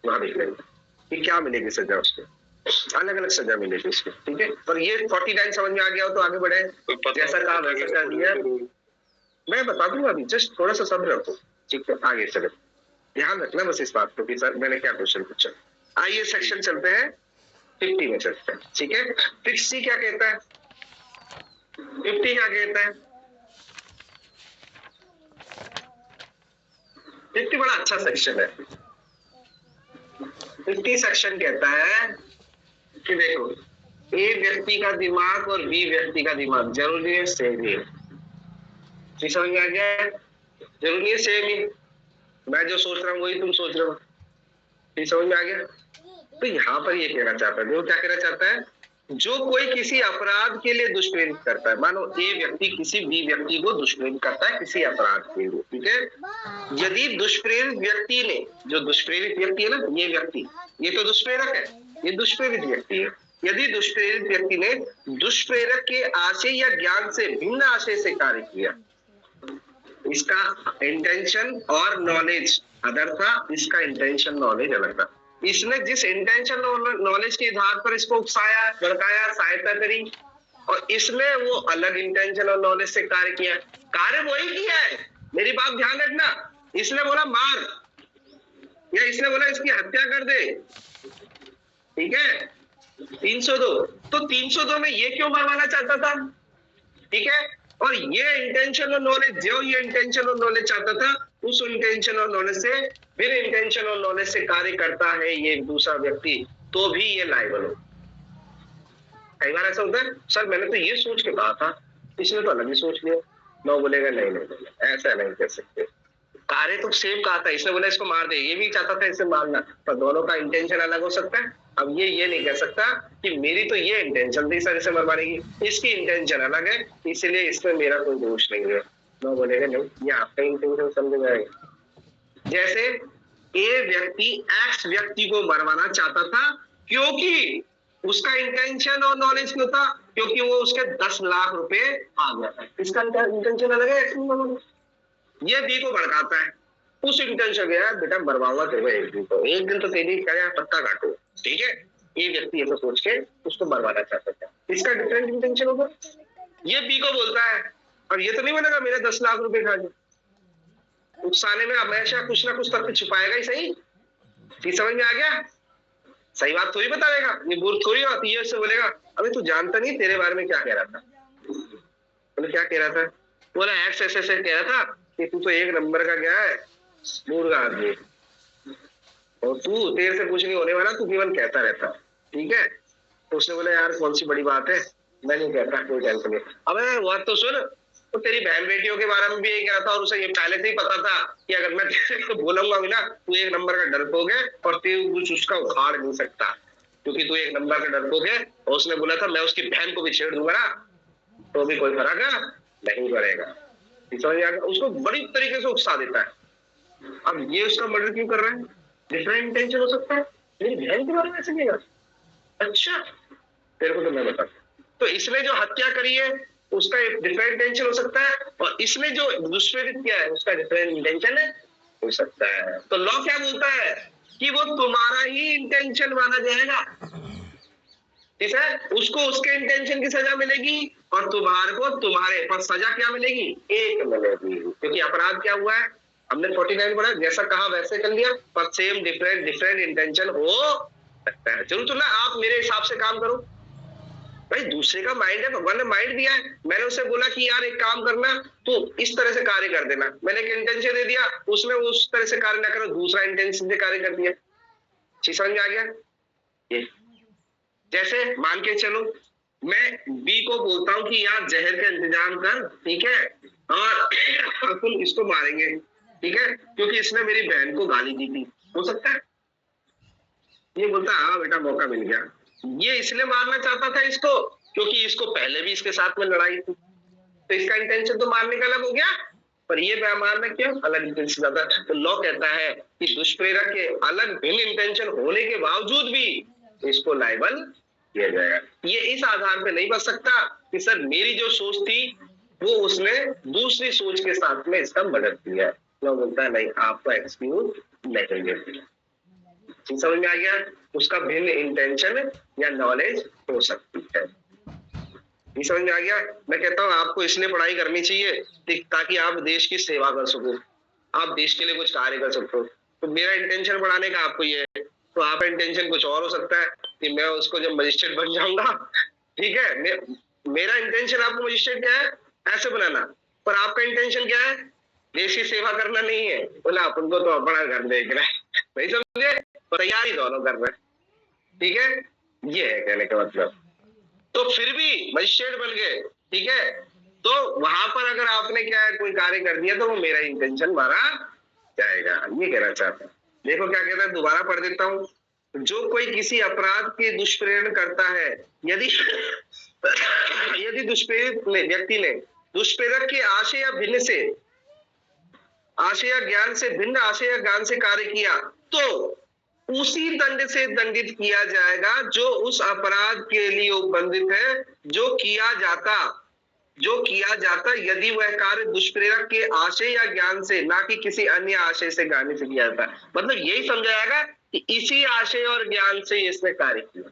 वहां देख लेंगे कि क्या मिलेगी सजा उसको, अलग अलग सजा मिलेगी उसको, ठीक है। पर ये 49 समझ में आ गया हो तो आगे बढ़े, जैसा कहा वैसा कर दिया, मैं बता दूंगा अभी, जस्ट थोड़ा सा सब्र रखो, ठीक है, आगे चले, ध्यान रखना बस इस बात को कि सर मैंने क्या क्वेश्चन पूछा। आइए सेक्शन चलते हैं 50 में चलते हैं, ठीक है। 50 क्या कहता है, 50 क्या कहता है, 50 बड़ा अच्छा सेक्शन है। 50 सेक्शन कहता है कि देखो ए व्यक्ति का दिमाग और बी व्यक्ति का दिमाग जरूरी है सेम ही, ठीक समझ में आ गया? जरूरी नहीं है सेम ही मैं जो सोच रहा हूँ वही तुम सोच रहे हो। ठीक समझ में आ गया? तो यहाँ पर ये कहना चाहता है, वो क्या कहना चाहता है, जो कोई किसी अपराध के लिए दुष्प्रेरित करता है, मानो ए व्यक्ति किसी बी व्यक्ति को दुष्प्रेरित करता है किसी अपराध के लिए, ठीक है। यदि दुष्प्रेरित व्यक्ति ने, जो दुष्प्रेरित व्यक्ति है ना, ये व्यक्ति, ये तो दुष्प्रेरक है, ये दुष्प्रेरित व्यक्ति है। यदि दुष्प्रेरित व्यक्ति ने दुष्प्रेरक के आशय या ज्ञान से भिन्न आशय से कार्य किया, इसका इंटेंशन और नॉलेज अदर था, इसका इंटेंशन नॉलेज अलग था। इसने जिस इंटेंशन और नॉलेज के आधार पर इसको उकसाया, भड़काया, सहायता करी, और इसने वो अलग इंटेंशन और नॉलेज से कार्य किया, कार्य वही किया है। मेरी बात ध्यान रखना, इसने बोला मार या इसने बोला इसकी हत्या कर दे, ठीक है, 302, तो 302 में ये क्यों मरवाना चाहता था, ठीक है। और ये इंटेंशन और नॉलेज, जो ये इंटेंशन और नॉलेज चाहता था, उस इंटेंशन और नॉलेज से फिर इंटेंशन और नॉलेज से कार्य करता है ये दूसरा व्यक्ति, तो भी ये लायबल हो। कई बार ऐसा होता है, सर मैंने तो ये सोच के कहा था, इसने तो अलग ही सोच लिया। नो बोलेगा नहीं नहीं, ऐसा नहीं कर सकते, कार्य तो सेम कहा था, इसने बोला इसको मार दे, ये भी चाहता था इसे मारना, पर दोनों का इंटेंशन अलग हो सकता है। अब ये नहीं कह सकता कि मेरी तो ये इंटेंशन थी सर इसे मरवाने की, इसकी इंटेंशन अलग है, इसलिए इसमें मेरा कोई दोष नहीं है। नो बोलेगा नहीं, ये आपका इंटेंशन समझ जाएगा। जैसे ए व्यक्ति एक्स व्यक्ति को मरवाना चाहता था, क्योंकि उसका इंटेंशन और नॉलेज क्यों था, क्योंकि वो उसके 10 लाख रुपए आ गया था, इसका इंटेंशन अलग है। ये बी को भड़काता है, उस इंटेंशन गया बेटा मरवाऊंगा तेरे एक दिन तो तेरी क्या पत्ता काटो, ठीक है। ये व्यक्ति ऐसा सोच के उसको मरवाना चाहता था, इसका डिफरेंट इंटेंशन होगा। ये बी को बोलता है, और ये तो नहीं बोलेगा मेरे 10 लाख रुपए खा गए, उकसाने में हमेशा कुछ ना कुछ तथ्य छुपाएगा ही सही। ठीक समझ में आ गया? सही बात थोड़ी बताएगा, ये मूर्ख थोड़ी बात, ये उससे बोलेगा अबे तू जानता नहीं तेरे बारे में क्या कह रहा था। बोले क्या कह रहा था? बोला एक्स ऐसे कह रहा था कि तू तो एक नंबर का क्या है, मूर्ख आदमी, और तू तेरे से कुछ नहीं होने वाला, तू केवल कहता रहता, ठीक है। तो उसने बोला यार कौन सी बड़ी बात है, मैं नहीं कहता, कोई टेंशन नहीं। अबे वो तो सुन, तो तेरी बहन बेटियों के बारे में भी यही कह रहा था, और उसे ये पहले से ही पता था कि अगर मैं तो बोलूंगा भी ना, तू एक नंबर का डरपोक है और तू कुछ उसका उखाड़ नहीं सकता, क्योंकि तू एक नंबर का डरपोक है। और उसने बोला था मैं उसकी बहन को भी छेड़ दूंगा ना तो भी कोई फर्क नहीं पड़ेगा। समझ आ गया? उसको बड़ी तरीके से उकसा देता है। अब ये उसका मर्डर क्यों कर रहा है? डिफरेंट इंटेंशन हो सकता है, मेरी बहन के बारे में ऐसे कहेगा, अच्छा तेरे को तो मैं बता। तो इसने जो हत्या करी है उसका डिफरेंट इंटेंशन हो सकता है, और इसने जो दुष्प्रेरित किया है उसका डिफरेंट इंटेंशन हो सकता है। तो लॉ क्या बोलता है कि वो तुम्हारा ही इंटेंशन माना जाएगा, ठीक है। उसको उसके इंटेंशन की सजा मिलेगी और तुम्हारे को तुम्हारे पर सजा क्या मिलेगी, एक मिलेगी, क्योंकि अपराध क्या हुआ है, हमने 49 पढ़ा, जैसा कहा वैसे कर लिया, पर सेम डिफरेंट इंटेंशन हो सकता है। जरूर तो ना आप मेरे हिसाब से काम करो, भाई दूसरे का माइंड है, भगवान ने माइंड दिया है, मैंने उसे बोला कि यार एक काम करना, तू इस तरह से कार्य कर देना, मैंने एक इंटेंशन दे दिया, उसने उस तरह से कार्य ना करो, दूसरा इंटेंशन से कार्य कर दिया। ठीक समझ में आ गया? ये जैसे मान के चलो मैं बी को बोलता हूं कि यार जहर का इंतजाम कर, ठीक है, और अपन इसको मारेंगे, ठीक है, क्योंकि इसने मेरी बहन को गाली दी थी, हो सकता है। ये बोलता हाँ बेटा मौका मिल गया। ये इसलिए मारना चाहता था इसको क्योंकि इसको पहले भी इसके साथ में लड़ाई थी, तो इसका इंटेंशन तो मारने का अलग हो गया, पर ये मारना क्यों अलग इंटेंशन ज्यादा। तो लॉ कहता है कि दुष्प्रेरक के अलग भिन्न इंटेंशन होने के बावजूद भी इसको लायबल किया जाएगा। ये इस आधार पे नहीं बच सकता कि सर मेरी जो सोच थी वो उसने दूसरी सोच के साथ में इसका मदद किया है। लॉ बोलता है नहीं, आपका एक्सक्यूज नहीं है। समझ में आ गया? उसका भिन्न इंटेंशन या नॉलेज हो सकती है। ये समझ में आ गया? मैं कहता हूँ आपको इसलिए पढ़ाई करनी चाहिए ताकि आप देश की सेवा कर सको, आप देश के लिए कुछ कार्य कर सको। तो मेरा इंटेंशन बढ़ाने का आपको ये है, तो आपका इंटेंशन कुछ और हो सकता है कि मैं उसको जब मजिस्ट्रेट बन जाऊंगा, ठीक है, मेरा इंटेंशन आपको मजिस्ट्रेट क्या है, ऐसे बनाना, पर आपका इंटेंशन क्या है, देश की सेवा करना नहीं है। बोला अपन को तो अपना घर देख रहा है, नहीं समझे, तैयारी दोनों कर रहे हैं, ठीक है। ये है कहने का मतलब। तो फिर भी मजिस्ट्रेट बन गए, ठीक है, तो वहां पर अगर आपने क्या है कोई कार्य कर दिया तो वो मेरा इंटेंशन मारा जाएगा, ये कहना चाहता हूँ। देखो क्या कहता है, दोबारा पढ़ देता हूँ। जो कोई किसी अपराध के दुष्प्रेरण करता है, यदि यदि दुष्प्रेरित व्यक्ति ने दुष्प्रेरक के आशय या भिन्न से आशय या ज्ञान से भिन्न आशय या ज्ञान से कार्य किया तो उसी दंड से दंडित किया जाएगा जो उस अपराध के लिए उपबंधित है, जो किया जाता यदि वह कार्य दुष्प्रेरक के आशय या ज्ञान से, ना कि किसी अन्य आशय से ज्ञान से किया जाता। मतलब यही समझाएगा कि इसी आशय और ज्ञान से इसने कार्य किया,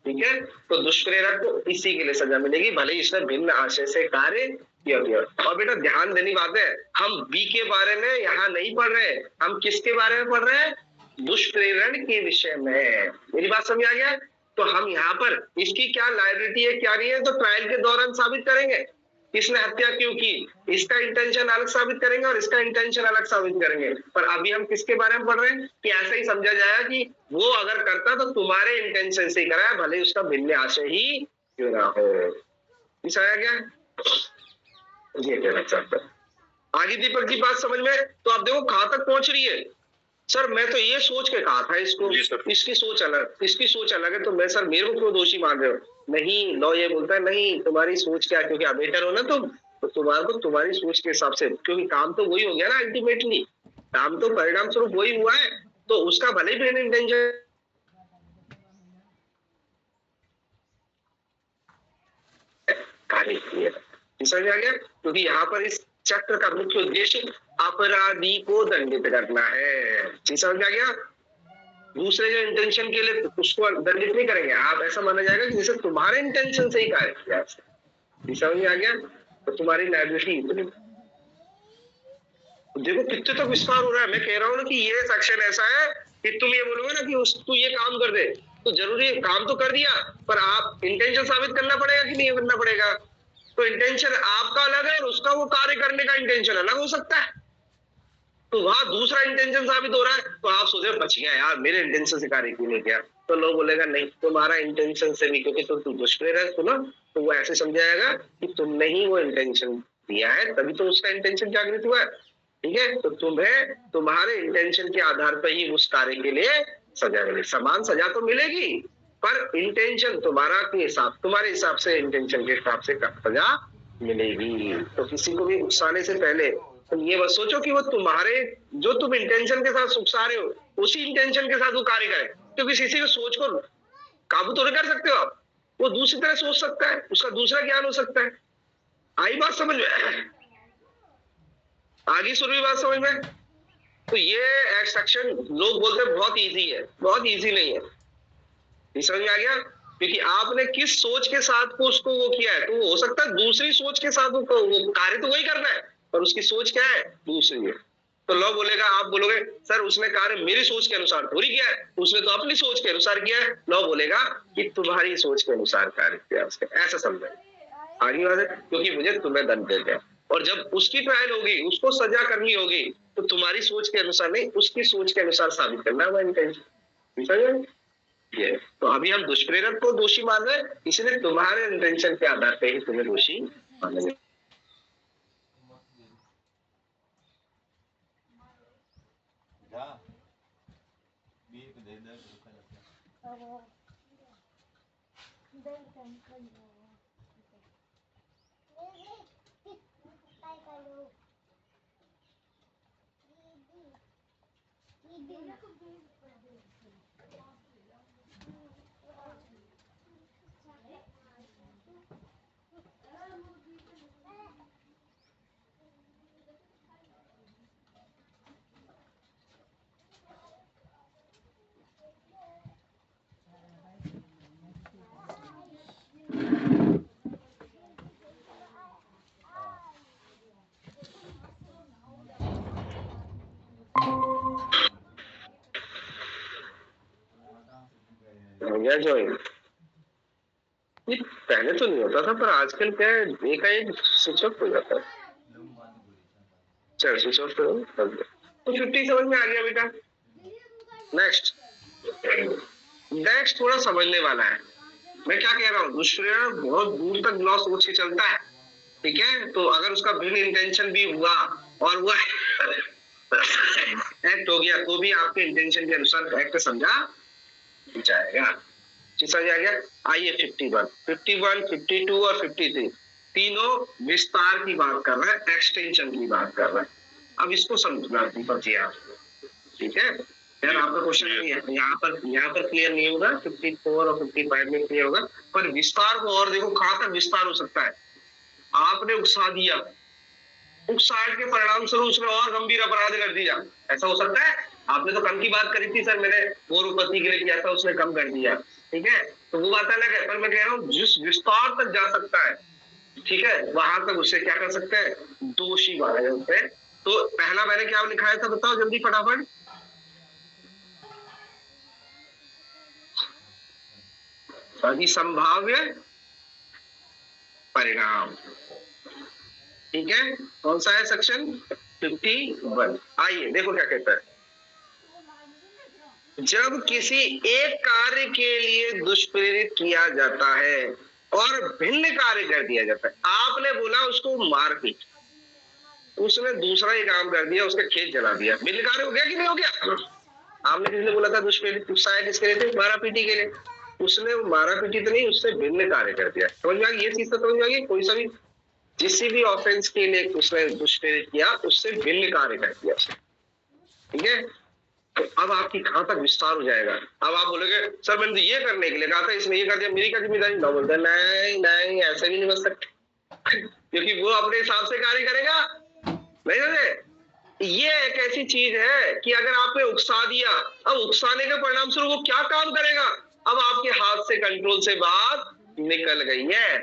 ठीक है। तो दुष्प्रेरक को इसी के लिए सजा मिलेगी, भले इसने भिन्न आशय से कार्य किया गया। और बेटा ध्यान देनी बात है, हम बी के बारे में यहाँ नहीं पढ़ रहे, हम किसके बारे में पढ़ रहे हैं, दुष्प्रेरण के विषय में। मेरी बात समझ आ गया? तो हम यहाँ पर इसकी क्या लायबिलिटी है क्या नहीं है तो ट्रायल के दौरान साबित करेंगे। इसने हत्या क्यों की, इसका इंटेंशन अलग साबित करेंगे और इसका इंटेंशन अलग साबित करेंगे। पर अभी हम किसके बारे में पढ़ रहे हैं कि ऐसा ही समझा जाएगा कि वो अगर करता तो तुम्हारे इंटेंशन से ही करा है, भले उसका भिन्न आशय ही क्यों ना हो। इस आया क्या, ये कहना चाहता है। आगे दीपक की बात समझ में? तो आप देखो कहां तक पहुंच रही है। सर मैं तो ये सोच के कहा था इसको, इसकी सोच अलग है, तो मैं सर मेरे को क्यों दोषी मान रहे हो? नहीं, लॉ ये बोलता है नहीं तुम्हारी सोच क्या, क्योंकि अबेटर हो ना तुम, तो तुम्हारे को तुम्हारी सोच के हिसाब से, क्योंकि काम तो वही हो गया ना अल्टीमेटली, काम तो परिणाम स्वरूप वही हुआ है, तो उसका भले ही ब्रेन इंटेंशन कार्य किया। समझ आ गया? क्योंकि यहाँ पर इस चक्र का मुख्य उद्देश्य अपराधी को दंडित करना है। समझ आ गया? दूसरे जो इंटेंशन के लिए उसको दंडित नहीं करेंगे, आप ऐसा माना जाएगा कि जैसे तुम्हारे इंटेंशन से ही कार्य किया। समझ में आ गया? तो तुम्हारी लायबिलिटी देखो कितने तक विस्तार हो रहा है। मैं कह रहा हूँ ना कि ये सेक्शन ऐसा है कि तुम ये बोलोगे ना कि तू ये काम कर दे, तो जरूरी काम तो कर दिया, पर आप इंटेंशन साबित करना पड़ेगा कि नहीं करना पड़ेगा। तो इंटेंशन आपका अलग है और उसका वो कार्य करने का इंटेंशन अलग हो सकता है, तो वहां दूसरा इंटेंशन साबित हो रहा है। तो आप सोचे बच गया यार, मेरे इंटेंशन से कार्य क्यों नहीं किया, तो लोग बोलेगा नहीं तुम्हारा इंटेंशन से भी, क्योंकि तुम दुष्प्रेरक हो ना, तो वो ऐसे समझाएगा कि तुमने ही वो इंटेंशन दिया है, तभी तो उसका इंटेंशन जागृत हुआ है, ठीक है। तो तुम्हें तुम्हारे इंटेंशन के आधार पर ही उस कार्य के लिए सजा मिलेगी। समान सजा तो मिलेगी, पर इंटेंशन तुम्हारे हिसाब से इंटेंशन के हिसाब से सजा मिलेगी। तो किसी को भी उकसाने से पहले तुम ये बस सोचो कि वो तुम्हारे जो तुम इंटेंशन के साथ उकसा रहे हो उसी इंटेंशन के साथ वो कार्य करे, क्योंकि किसी को सोच को काबू तो नहीं कर सकते हो आप, वो दूसरी तरह सोच सकता है, उसका दूसरा ज्ञान हो सकता है। आई बात समझ में? आगे सुन रही बात समझ में? तो ये सेक्शन लोग बोलते हैं बहुत इजी है, बहुत इजी नहीं है। समझ में आ गया? क्योंकि आपने किस सोच के साथ को उसको वो किया है, तो हो सकता है दूसरी सोच के साथ वो कार्य तो वही करना है, पर उसकी सोच क्या है, दूसरी है। तो लॉ बोलेगा, आप बोलोगे सर उसने कार्य मेरी सोच के अनुसार थोड़ी किया है, उसने तो अपनी सोच के अनुसार किया है। लॉ बोलेगा कि तुम्हारी सोच के अनुसार कार्य किया उसने, ऐसा समझे। आगे बात है, क्योंकि मुझे तुम्हें दंड दे दिया, और जब उसकी ट्रायल होगी, उसको सजा करनी होगी, तो तुम्हारी सोच के अनुसार नहीं, उसकी सोच के अनुसार साबित करना है इंटेंशन। ये तो अभी हम दुष्प्रेरक को दोषी मान रहे हैं, इसलिए तुम्हारे इंटेंशन के आधार पर ही तुम्हें दोषी मानेंगे। जो ये पहले तो नहीं होता था, पर आजकल क्या है, एक स्विच ऑफ हो जाता है। चल स्विच ऑफ करो, तो 50 समझ में आ गया बेटा। नेक्स्ट थोड़ा समझने वाला है। मैं क्या कह रहा हूँ, दुष्प्रेरण बहुत दूर तक लॉ सोच के चलता है, ठीक है, तो अगर उसका भिन्न इंटेंशन भी हुआ और वह एक्ट हो गया तो भी आपके इंटेंशन के अनुसार एक्ट समझा जाएगा। समझ आ गया? आइए 51, 52 और 53 तीनों विस्तार की बात कर रहा है, एक्सटेंशन की बात कर रहा है। अब इसको समझना बचिए आप, ठीक है यार। आपका क्वेश्चन यहाँ पर क्लियर नहीं होगा, 54 और 55 में क्लियर होगा, पर विस्तार को और देखो कहां तक विस्तार हो सकता है। आपने उकसा दिया, उकसाहट के परिणाम स्वरूप उसने और गंभीर अपराध कर दिया, ऐसा हो सकता है? आपने तो कम की बात करी थी सर, मैंने गौर उपपत्ति के लिए किया था, उसने कम कर दिया, ठीक है, तो वो बात अलग है, पर मैं कह रहा हूँ जिस विस्तार तक जा सकता है, ठीक है, वहां तक उसे क्या कर सकते हैं, दोषी माना जाता है। तो पहला मैंने क्या लिखाया था बताओ जल्दी फटाफट। संभाव्य परिणाम, ठीक है, कौन सा है सेक्शन 51। आइए देखो क्या कहता है। जब किसी एक कार्य के लिए दुष्प्रेरित किया जाता है और भिन्न कार्य कर दिया जाता है, आपने बोला उसको मारपीट, उसने दूसरा ही काम कर दिया, उसके खेत जला दिया, भिन्न कार्य हो गया कि नहीं हो गया? आपने किसने बोला था दुष्प्रेरित किसके लिए थे? मारा पीटी के लिए। उसने मारा पीटी तो नहीं, उससे भिन्न कार्य कर दिया। समझ में आ गई ये चीज? तो समझ में आ गई? कोई सा भी किसी भी ऑफेंस के लिए उसने दुष्प्रेरित किया, उससे भिन्न कार्य कर दिया, ठीक है। तो अब आपकी कहां तक विस्तार हो जाएगा? अब आप बोलोगे सर मैंने तो ये करने के लिए कहा था, इसने ये कर दिया, मेरी क्या जिम्मेदारी? ना बोलता नहीं नहीं, ऐसे भी नहीं बच सकते क्योंकि वो अपने हिसाब से कार्य करेगा, नहीं समझे? ये एक ऐसी चीज है कि अगर आपने उकसा दिया, अब उकसाने के परिणाम स्वरूप वो क्या काम करेगा, अब आपके हाथ से कंट्रोल से बात निकल गई है।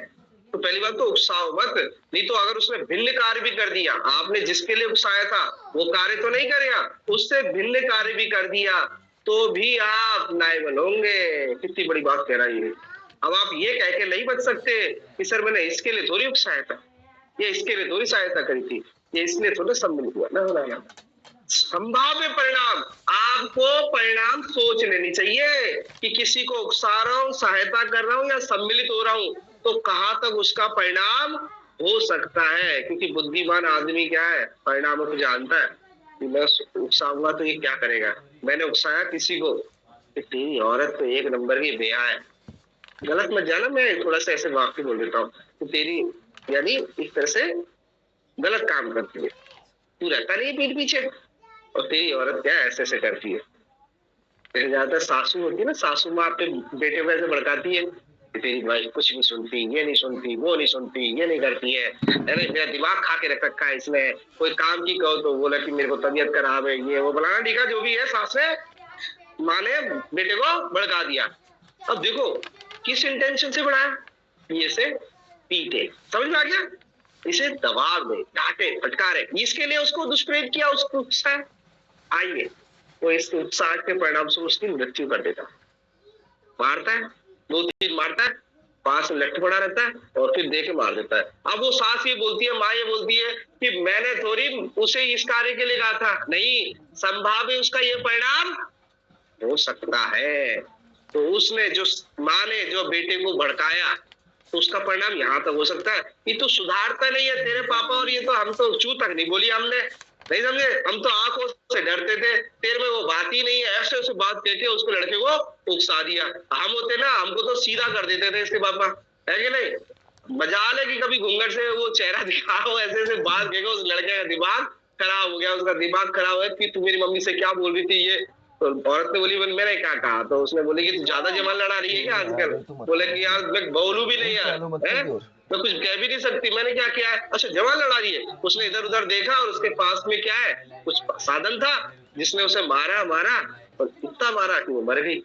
तो पहली बात तो उकसाओ मत, नहीं तो अगर उसने भिन्न कार्य भी कर दिया, आपने जिसके लिए उकसाया था वो कार्य तो नहीं करेगा, उससे भिन्न कार्य भी कर दिया तो भी आप नायबल होंगे। कितनी बड़ी बात कह रहा है ये। अब आप ये कह के नहीं बच सकते कि सर मैंने इसके लिए थोड़ी उकसाया था, ये इसके लिए थोड़ी सहायता करी थी, ये इसलिए थोड़ा सम्मिलित हुआ ना। संभाव्य परिणाम, आपको परिणाम सोच लेनी चाहिए कि किसी को उकसा रहा हूं, सहायता कर रहा हूं या सम्मिलित हो रहा हूं, तो कहां तक उसका परिणाम हो सकता है। क्योंकि बुद्धिमान आदमी क्या है, परिणामों को जानता है कि मैं उकसाऊंगा तो ये क्या करेगा। मैंने उकसाया किसी को कि तेरी औरत तो एक नंबर की बेहा है, गलत मत जाना, मैं थोड़ा सा ऐसे वाक्य बोल देता हूँ तो तेरी, यानी इस तरह से गलत काम करती है, तू रहता नहीं पीठ पीछे, और तेरी औरत क्या ऐसे ऐसे करती है। फिर ज्यादातर सासू होती है ना, सासू माँ अपने बेटे को ऐसे भड़काती है, तेरी वाइफ कुछ नहीं सुनती, ये नहीं सुनती, वो नहीं सुनती, ये नहीं करती है, अरे मेरा दिमाग खा के रख रखा है इसने, कोई काम की कहो तो बोला कि मेरे को तबीयत खराब है, ये वो बनाना ठीक है, जो भी है, सास ने माँ ने बेटे को भड़का दिया। अब देखो किस इंटेंशन से बढ़ाया, ये से पीटे, समझ में आ गया, इसे दबाव दे, डांटे, फटकारे, इसके लिए उसको दुष्प्रेरित किया, उसको उत्साह, आइए वो इस उत्साह के परिणाम से उसकी मृत्यु कर देता, मारता है, 2-3 मारता है, पास में लट पड़ा रहता है और फिर दे के मार देता है। अब वो सास ये बोलती है, माँ ये बोलती है कि मैंने थोड़ी उसे इस कार्य के लिए कहा था, नहीं, संभाव्य उसका ये परिणाम हो सकता है। तो उसने जो माँ ने जो बेटे को भड़काया, तो उसका परिणाम यहाँ तक हो सकता है। ये तो सुधारता नहीं है तेरे पापा, और ये तो हम तो चू तक नहीं बोली हमने, नहीं समझे, हम तो आंखों से डरते थे, तेरे में वो बात ही नहीं है, ऐसे ऐसे बात कहते उसको लड़के को उकसा दिया। हम होते ना, हमको तो सीधा कर देते थे इसके पापा, है कि नहीं? मजाल है कि कभी घूंघट से वो चेहरा दिखाओ, ऐसे ऐसे बात कहेगा, उस लड़के का दिमाग खराब हो गया, उसका दिमाग खराब है कि तू मेरी मम्मी से क्या बोल रही थी ये। तो औरत ने बोली मैंने क्या कहा, तो उसने बोली कि तू ज्यादा जवान लड़ा रही है क्या आजकल? बोले कि यार मैं बोलू भी नहीं यार, मैं कुछ कह भी नहीं सकती, मैंने क्या किया है? अच्छा जवान लड़ा रही है। उसने इधर उधर देखा और उसके पास में क्या है, कुछ साधन था जिसने उसे मारा और इतना मारा कि वो मर गई।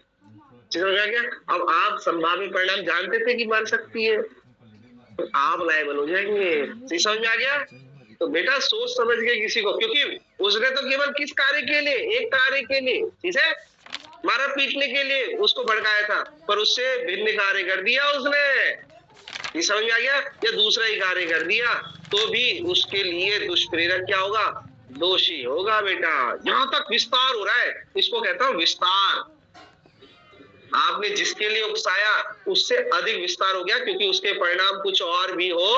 समझ में आ गया? अब आप संभावित परिणाम जानते थे कि मर सकती है, तो आप लायबल हो जाएंगे। समझ में आ गया? तो बेटा सोच समझ के किसी को, क्योंकि उसने तो केवल किस कार्य के लिए, एक कार्य के लिए, ठीक है, मारा पीटने के लिए उसको भड़काया था, पर उससे भिन्न कार्य कर दिया उसने, ये समझ में आ गया? या दूसरा ही कार्य कर दिया तो भी उसके लिए दुष्प्रेरक क्या होगा, दोषी होगा बेटा। यहां तक विस्तार हो रहा है, इसको कहता हूं विस्तार। आपने जिसके लिए उकसाया उससे अधिक विस्तार हो गया, क्योंकि उसके परिणाम कुछ और भी हो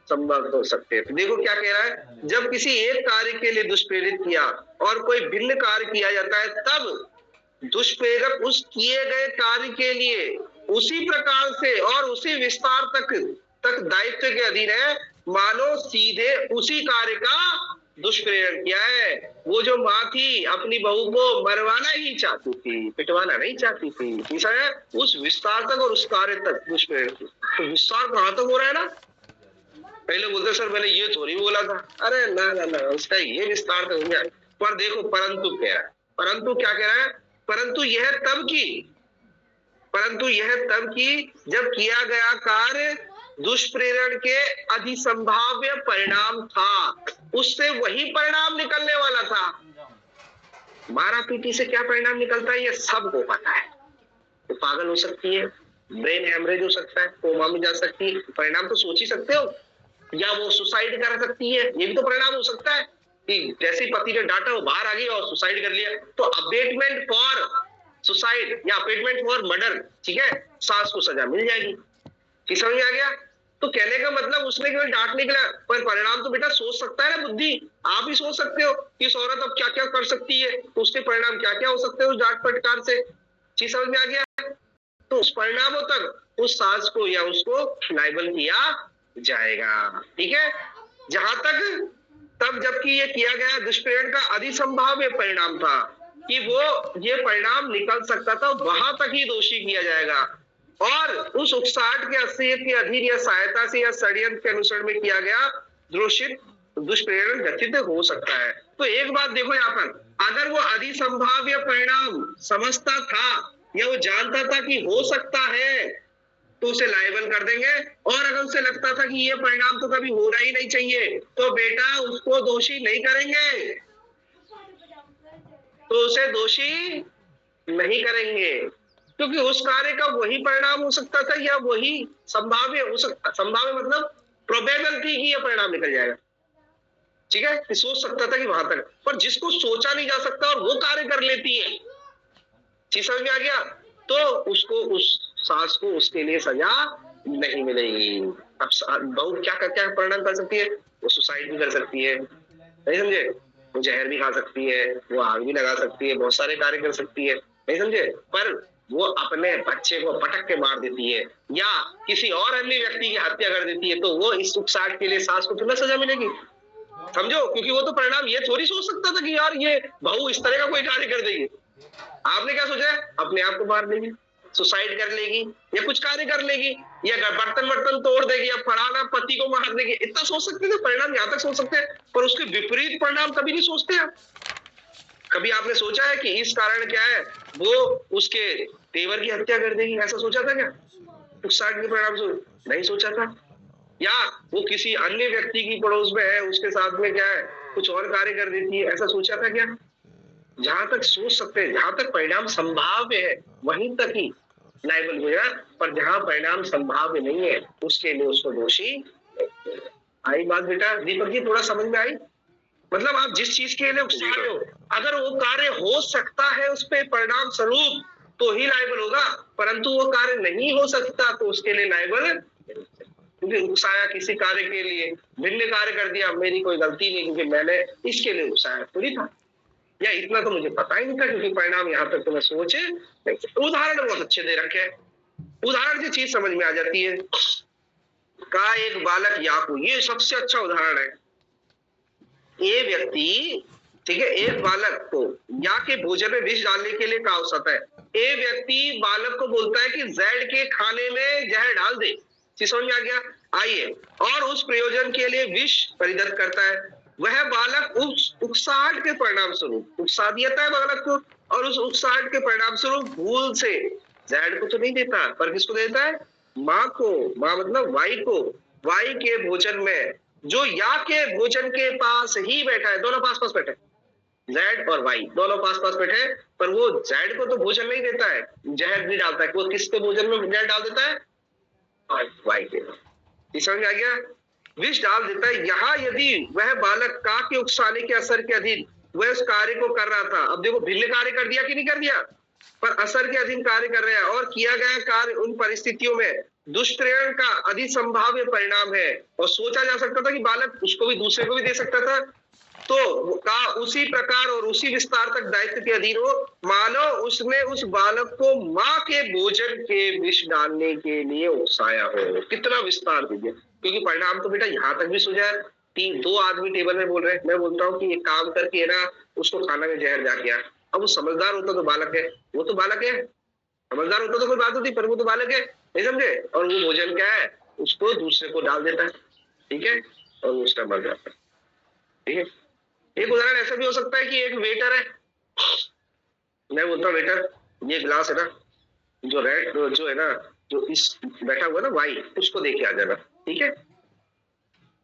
संभव हो सकते हैं। देखो क्या कह रहा है, जब किसी एक कार्य के लिए दुष्प्रेरित किया और कोई भिन्न कार्य किया जाता है, तब दुष्प्रेरक उस किए गए कार्य के लिए उसी प्रकार से और उसी विस्तार तक दायित्व के अधीन है मानो सीधे उसी कार्य का दुष्प्रेरण किया है। वो जो माँ थी अपनी बहू को मरवाना ही चाहती थी, पिटवाना नहीं चाहती थी, ऐसा है, उस विस्तार तक और उस कार्य तक दुष्प्रेरण। तो विस्तार कहां तक हो रहा है ना, पहले बोलते सर मैंने ये थोड़ी बोला था, अरे ना ना ना उसका ये विस्तार तो हो गया। पर देखो परंतु कह रहा है, परंतु क्या कह रहा है, परंतु यह तब की जब किया गया कार्य दुष्प्रेरण के अधिसंभाव्य परिणाम था, उससे वही परिणाम निकलने वाला था। मारा पीटी से क्या परिणाम निकलता है ये सबको पता है। तो पागल हो सकती है, ब्रेन हेमरेज हो सकता है, कोमा में जा सकती है, परिणाम तो सोच ही सकते हो, या वो सुसाइड कर सकती है, ये भी तो परिणाम हो सकता है कि जैसे पति ने डांटा वो बाहर आ गई और सुसाइड कर लिया, तो अबेटमेंट फॉर सुसाइड या अबेटमेंट फॉर मर्डर, ठीक है, सास को सजा मिल जाएगी। कि समझ में आ गया? तो कहने का मतलब उसने केवल डांट निकला, पर परिणाम तो बेटा सोच सकता है ना बुद्धि, आप ही सोच सकते हो कि इस औरत अब क्या क्या कर सकती है, तो उसके परिणाम क्या क्या हो सकते हैं उस डांट फटकार से। चीज समझ में आ गया? तो उस परिणामों तक उस सास को या उसको लायबल किया जाएगा, ठीक है। जहां तक तब जबकि ये किया गया दुष्प्रेरण का अधिसंभाव्य परिणाम था कि वो ये परिणाम निकल सकता था, वहां तक ही दोषी किया जाएगा। और उस उकसाहट के असलियत के अधीन या सहायता से या षड्यंत्र के अनुसरण में किया गया दूषित दुष्प्रेरण व्यतीत हो सकता है। तो एक बात देखो यहाँ पर, अगर वो अधिसंभाव्य परिणाम समझता था या वो जानता था कि हो सकता है तो उसे लायबल कर देंगे, और अगर उसे लगता था कि ये परिणाम तो कभी होना ही नहीं चाहिए तो बेटा उसको दोषी नहीं करेंगे, तो उसे दोषी नहीं करेंगे, क्योंकि उस कार्य का वही परिणाम हो सकता था या वही संभाव्य हो सकता, संभाव्य मतलब प्रोबेबल थी कि यह परिणाम निकल जाएगा, ठीक है, कि सोच सकता था कि वहां तक, पर जिसको सोचा नहीं जा सकता और वो कार्य कर लेती है, चीज समझ में आ गया, तो उसको उस सास को उसके लिए सजा नहीं मिलेगी। अब बहू क्या परिणाम कर सकती है, वो सुसाइड भी कर सकती है, नहीं समझे, वो जहर भी खा सकती है, वो आग भी लगा सकती है, बहुत सारे कार्य कर सकती है, नहीं समझे, पर वो अपने बच्चे को पटक के मार देती है या किसी और अन्य व्यक्ति की हत्या कर देती है, तो वो इस उकसाहट के लिए सास को थोड़ा सजा मिलेगी, समझो, क्योंकि वो तो परिणाम ये थोड़ी सोच सकता था कि यार ये बहू इस तरह का कोई कार्य कर देगी। आपने क्या सोचा, अपने आप को मार लेगी, सुसाइड कर लेगी, या कुछ कार्य कर लेगी, या बर्तन तोड़ देगी, या फलाना पति को मार देगी, इतना सोच सकते थे, परिणाम यहाँ तक सोच सकते हैं, पर उसके विपरीत परिणाम कभी नहीं सोचते आप। कभी आपने सोचा है कि इस कारण क्या है वो उसके देवर की हत्या कर देगी, ऐसा सोचा था क्या? उकसाहट के परिणाम से नहीं सोचा था। या वो किसी अन्य व्यक्ति की पड़ोस में है, उसके साथ में क्या है कुछ और कार्य कर देती है, ऐसा सोचा था क्या? जहां तक सोच सकते हैं, जहां तक परिणाम संभाव्य है वहीं तक ही लायबल हो जाए, पर जहां परिणाम संभाव्य नहीं है उसके लिए उसको दोषी। आई बात बेटा? दीपक जी थोड़ा समझ में आई? मतलब आप जिस चीज के लिए उकसा रहे हो, अगर वो कार्य हो सकता है उस पर परिणाम स्वरूप तो ही लायबल होगा, परंतु वो कार्य नहीं हो सकता तो उसके लिए लायबल, क्योंकि उकसाया किसी कार्य के लिए, भिन्न कार्य कर दिया, मेरी कोई गलती नहीं क्योंकि मैंने इसके लिए उकसाया थोड़ी था, या इतना तो मुझे पता ही नहीं था क्योंकि परिणाम यहाँ तक तो मैं सोचे नहीं। उदाहरण बहुत अच्छे दे रखे हैं, उदाहरण से चीज समझ में आ जाती है। का एक बालक याकू, ये सबसे अच्छा उदाहरण है। ये व्यक्ति, ठीक है, एक बालक को या के भोजन में विष डालने के लिए कहा होता है, ये व्यक्ति बालक को बोलता है कि जेड के खाने में जहर डाल दे, समझ में आ गया? आइए, और उस प्रयोजन के लिए विष परिदत्त करता है। वह बालक उस उकसाहट के परिणाम स्वरूप उकसा दिया है बालक को, और उस उकसाहट के परिणाम स्वरूप भूल से जेड को तो नहीं देता, पर किसको देता है? माँ को, माँ मतलब वाई को, वाई के भोजन में, जो या के भोजन के पास ही बैठा है, दोनों पास पास बैठे, जेड और वाई दोनों पास पास बैठे, पर वो जेड को तो भोजन नहीं देता है, जहर नहीं डालता है, वो किसके भोजन में जहर डाल देता है? वाई के। समझ में आ गया? विष डाल देता है। यहाँ यदि वह बालक का के उकसाने के असर के अधीन वह उस कार्य को कर रहा था, अब देखो भिन्न कार्य कर दिया कि नहीं कर दिया, पर असर के अधीन कार्य कर रहा है, और किया गया कार्य उन परिस्थितियों में दुष्प्रेरण का अधिसंभाव्य परिणाम है। और सोचा जा सकता था कि बालक उसको भी दूसरे को भी दे सकता था, तो का उसी प्रकार और उसी विस्तार तक दायित्व के अधीन हो, मानो उसने उस बालक को माँ के भोजन के विष डालने के लिए उकसाया हो। कितना विस्तार दीजिए, क्योंकि परिणाम तो बेटा यहाँ तक भी सुझा है। दो आदमी टेबल में बोल रहे हैं, मैं बोलता हूँ कि एक काम करके है ना उसको खाना में जहर जा किया। अब वो समझदार होता तो बालक है, वो तो बालक है, समझदार होता तो कोई बात होती, पर वो तो बालक है, नहीं समझे। और वो भोजन क्या है, उसको दूसरे को डाल देता है, ठीक है, और वो उसका मर जाता है, ठीक है। एक उदाहरण ऐसा भी हो सकता है कि एक वेटर है, मैं बोलता हूँ वेटर ये ग्लास है ना, जो रेड जो है ना, जो इस बैठा हुआ है ना वाइट, उसको दे के आ जाना, ठीक है,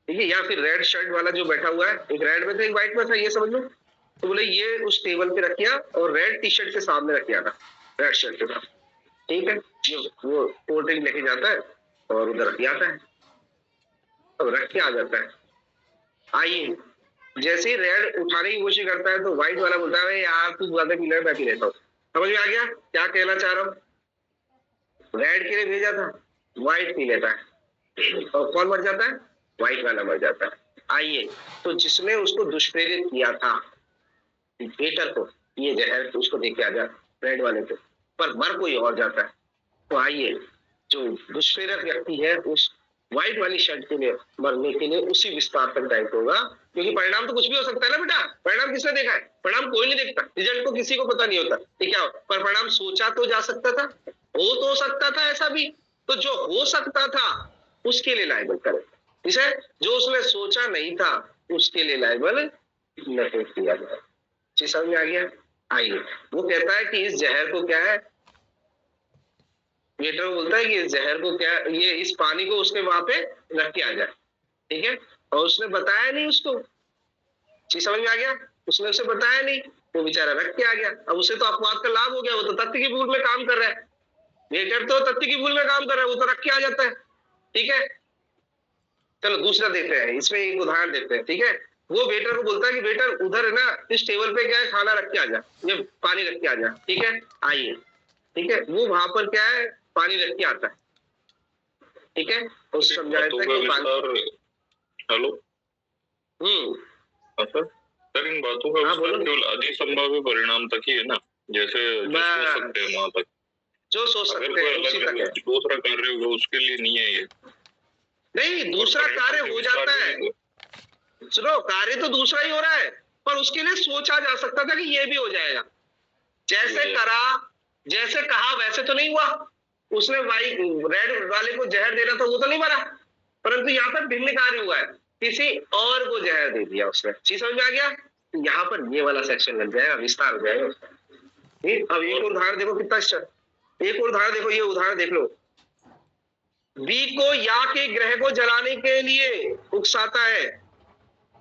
ठीक है। या फिर रेड शर्ट वाला जो बैठा हुआ है, एक रेड में था एक व्हाइट में था, ये समझ लो। तो बोले ये उस टेबल पे रखिया और रेड टी शर्ट के सामने रख आना, रेड शर्ट के साथ, ठीक है। वो कोल्ड ड्रिंक लेके जाता है और उधर रख आता है, अब रख के आ जाता है। आइए, जैसे ही रेड उठाने की कोशिश करता है तो व्हाइट वाला बोलता है यार तू ज्यादा पी ले, मैं पी लेता हूँ। समझ में आ गया क्या कहना चाह रहा हूँ? रेड के लिए भेजा था, व्हाइट पी लेता है, और कौन मर जाता है? व्हाइट वाला मर जाता है। आइए, तो जिसने उसको दुष्प्रेरित किया था वेटर को, ये जहर तो उसको देके आ जा रेड वाले को, पर मर कोई और जाता है। तो आइए, जो दुष्प्रेरक व्यक्ति है उस व्हाइट वाली शर्ट के लिए मरने के लिए उसी विस्तार तक दायित्व होगा, क्योंकि परिणाम तो कुछ भी हो सकता है ना बेटा। परिणाम किसने देखा है? परिणाम कोई नहीं देखता, रिजल्ट को किसी को पता नहीं होता, ठीक है। पर परिणाम सोचा तो जा सकता था, हो तो सकता था ऐसा भी। तो जो हो सकता था उसके लिए लायबल करे, ठीक है। जो उसने सोचा नहीं था उसके लिए लायबल नहीं किया गया। चीज समझ में आ गया? आइए, वो कहता है कि इस जहर को क्या है, वेटर बोलता है कि इस जहर को क्या, ये इस पानी को उसके वहां पे रख के आ जाए, ठीक है। और उसने बताया नहीं उसको, चीज समझ में आ गया? उसने उसे बताया नहीं, वो बेचारा रख के आ गया। अब उसे तो अपवाद का लाभ हो गया, वो तो तथ्य की भूल में काम कर रहा है। वेटर तो तथ्य की भूल में काम कर रहा है, वो तो रख के आ जाता है, ठीक है। चलो दूसरा देते हैं, इसमें एक उदाहरण देते हैं, ठीक है। वो वेटर को बोलता है कि वेटर उधर है ना इस टेबल पे क्या है, खाना रख के आ जा, ये पानी रख के आ जा, ठीक है। आइए, ठीक है, वो वहां पर क्या है, पानी रख के आता है, ठीक है। उस समझा देता है कि पानी, हेलो सर, इन बातों का विस्तार केवल अधिसंभाव्य परिणाम तक ही है ना, जैसे जो सोच सकते हैं वहां तक, जो सोच सकते हैं उसी तक है। दूसरा कार्य होगा उसके लिए नहीं है ये, नहीं दूसरा कार्य हो जाता है, सुनो कार्य तो दूसरा ही हो रहा है, पर उसके लिए सोचा जा सकता था कि ये भी हो जाएगा। जैसे करा, जैसे कहा वैसे तो नहीं हुआ, उसने वाइट रेड वाले को जहर देना था वो तो नहीं मरा, परंतु यहाँ पर भिन्न कार्य हुआ है, किसी और को जहर दे दिया उसने। चीज समझ में आ गया? यहाँ पर ये वाला सेक्शन लग जाएगा, विस्तार हो जाएगा उसका। अब एक और उदाहरण देखो कितना अच्छा, एक और उदाहरण देखो, ये उदाहरण देख लो। बी को या के ग्रह को जलाने के लिए उकसाता है,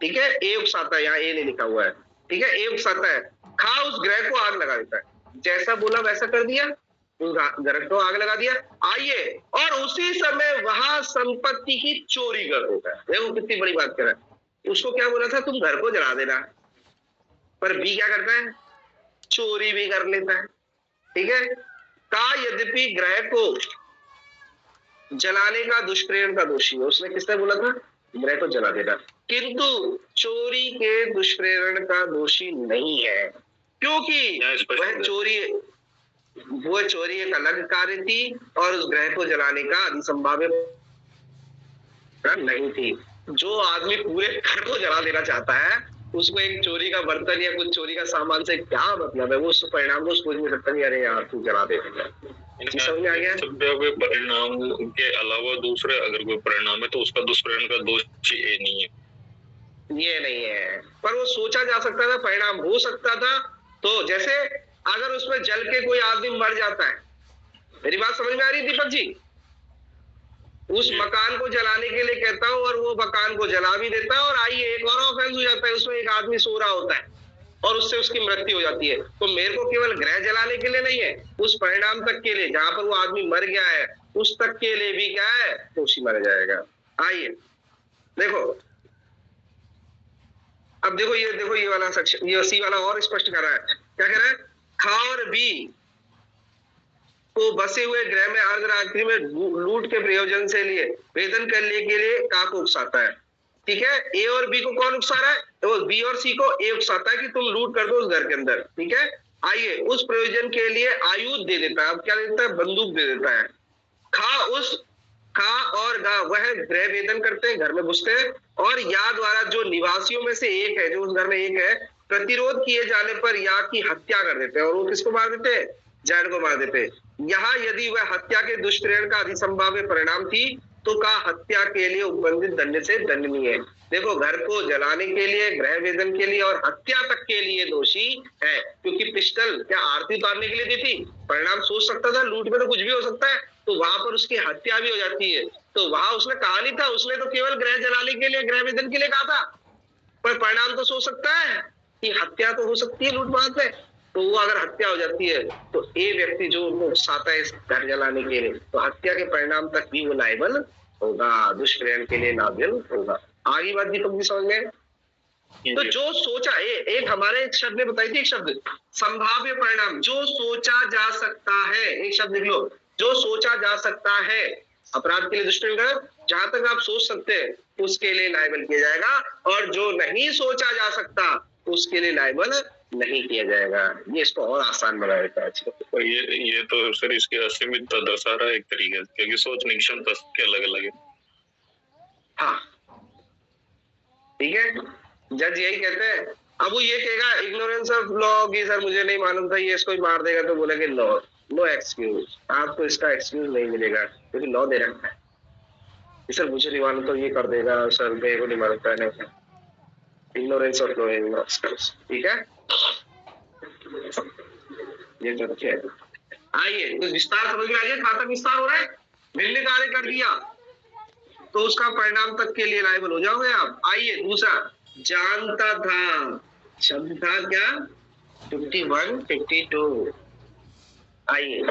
ठीक है। ए उकसाता है, यहाँ ए नहीं लिखा हुआ है, ठीक है। ए उकसाता है, खा उस ग्रह को आग लगा देता है, जैसा बोला वैसा कर दिया, उस ग्रह को आग लगा दिया। आइए, और उसी समय वहां संपत्ति की चोरी कर देता है। देखो कितनी बड़ी बात कर रहा है। उसको क्या बोला था, तुम घर को जला देना, पर बी क्या करता है, चोरी भी कर लेता है, ठीक है। का यद्यपि ग्रह को जलाने का दुष्प्रेरण का दोषी है, उसने किसने बोला था, ग्रह को जला देना, किंतु चोरी के दुष्प्रेरण का दोषी नहीं है, क्योंकि वह चोरी एक अलग कार्य थी और उस ग्रह को जलाने का अधिसंभाव्य नहीं थी। जो आदमी पूरे घर को जला देना चाहता है उसको एक चोरी का बर्तन या कुछ चोरी का सामान से क्या मतलब है, वो उस परिणाम को सोच नहीं सकता नहीं, अरे यार तू जला दे। समझ में आ गया? परिणाम के अलावा दूसरे अगर कोई परिणाम है तो उसका दुष्प्रेरण का दोष ये नहीं है, ये नहीं है, पर वो सोचा जा सकता था, परिणाम हो सकता था। तो जैसे अगर उसमें जल के कोई आदमी मर जाता है, मेरी बात समझ में आ रही दीपक जी? उस मकान को जलाने के लिए कहता हूं और वो मकान को जला भी देता है, और आइए एक और ऑफेंस हो जाता है, उसमें एक आदमी सो रहा होता है और उससे उसकी मृत्यु हो जाती है। तो मेरे को केवल ग्रह जलाने के लिए नहीं है, उस परिणाम तक के लिए जहां पर वो आदमी मर गया है उस तक के लिए भी क्या है, दोषी माना जाएगा। आइए देखो, अब देखो ये वाला सेक्शन, ये सी वाला और स्पष्ट कर रहा है। क्या कह रहा है, खा और बी को बसे हुए ग्रह में अर्धरात्रि में लूट के प्रयोजन से लिए वेदन करने के लिए का को उकसाता है। ठीक है, ए और बी को कौन उकसा रहा है? तो बी और सी को ए उकसाता है कि तुम लूट कर दो उस घर के अंदर। ठीक है, आइए उस प्रयोजन के लिए आयुध दे देता है। अब क्या देता है? बंदूक दे देता है। खा और गा वह गृह वेदन करते हैं, घर में घुसते हैं, और या द्वारा जो निवासियों में से एक है, जो उस घर में एक है, प्रतिरोध किए जाने पर या की हत्या कर देते हैं। और वो किसको मार देते हैं? जैन को मार देते हैं। यहाँ यदि वह हत्या के दुष्प्रेरण का अधिसंभाव्य परिणाम थी तो का हत्या के लिए उपबंधित दंड से दंडनीय है। देखो, घर को जलाने के लिए, गृह वेदन के लिए और हत्या तक के लिए दोषी है, क्योंकि पिस्टल क्या आरती उतारने के लिए दी थी? परिणाम सोच सकता था, लूट में तो कुछ भी हो सकता है, तो वहां पर उसकी हत्या भी हो जाती है। तो वहां उसने कहा नहीं था, उसने तो केवल गृह जलाने के लिए, गृह वेदन के लिए कहा था, पर परिणाम तो सोच सकता है कि हत्या तो हो सकती है लूटमार में। तो वो अगर हत्या हो जाती है तो ए व्यक्ति जो उकसाता है इस घर जलाने के लिए, तो हत्या के परिणाम तक भी वो लायबल होगा, दुष्प्रेरण के लिए नाबिल होगा। आगे बात दीपक जी समझ में? तो जो सोचा, एक हमारे एक शब्द ने बताई थी, एक शब्द संभाव्य परिणाम, जो सोचा जा सकता है, एक शब्द लिख लो, जो सोचा जा सकता है अपराध के लिए दुष्प्रेरण, जहां तक आप सोच सकते हैं उसके लिए लायबल किया जाएगा, और जो नहीं सोचा जा सकता उसके लिए लायबल नहीं किया जाएगा। ये इसको और आसान बना देता है। और ये तो सर इसकी असीमितता दर्शा रहा है एक तरीके से, क्योंकि सोचने की क्षमता सबके अलग अलग है। हाँ, ठीक है, जज यही कहते हैं। अब वो ये कहेगा इग्नोरेंस ऑफ लॉ की सर मुझे नहीं मालूम था, ये इसको मार देगा, तो बोलेंगे नो एक्सक्यूज, आपको इसका एक्सक्यूज नहीं मिलेगा, क्योंकि लॉ दे रखा है। सर मुझे नहीं मालूम तो ये कर देगा, सर मेरे को नहीं मालूम था, नहीं, इग्नोरेंस ऑफ लॉ, ठीक है। ये तथ्य है। आइए तो विस्तार समझ में आ गया, खाता विस्तार हो रहा है, भिन्न कार्य कर दिया तो उसका परिणाम तक के लिए लायबल हो जाओगे आप। आइए दूसरा, जानता था, शब्द था क्या? 51, 52। आइए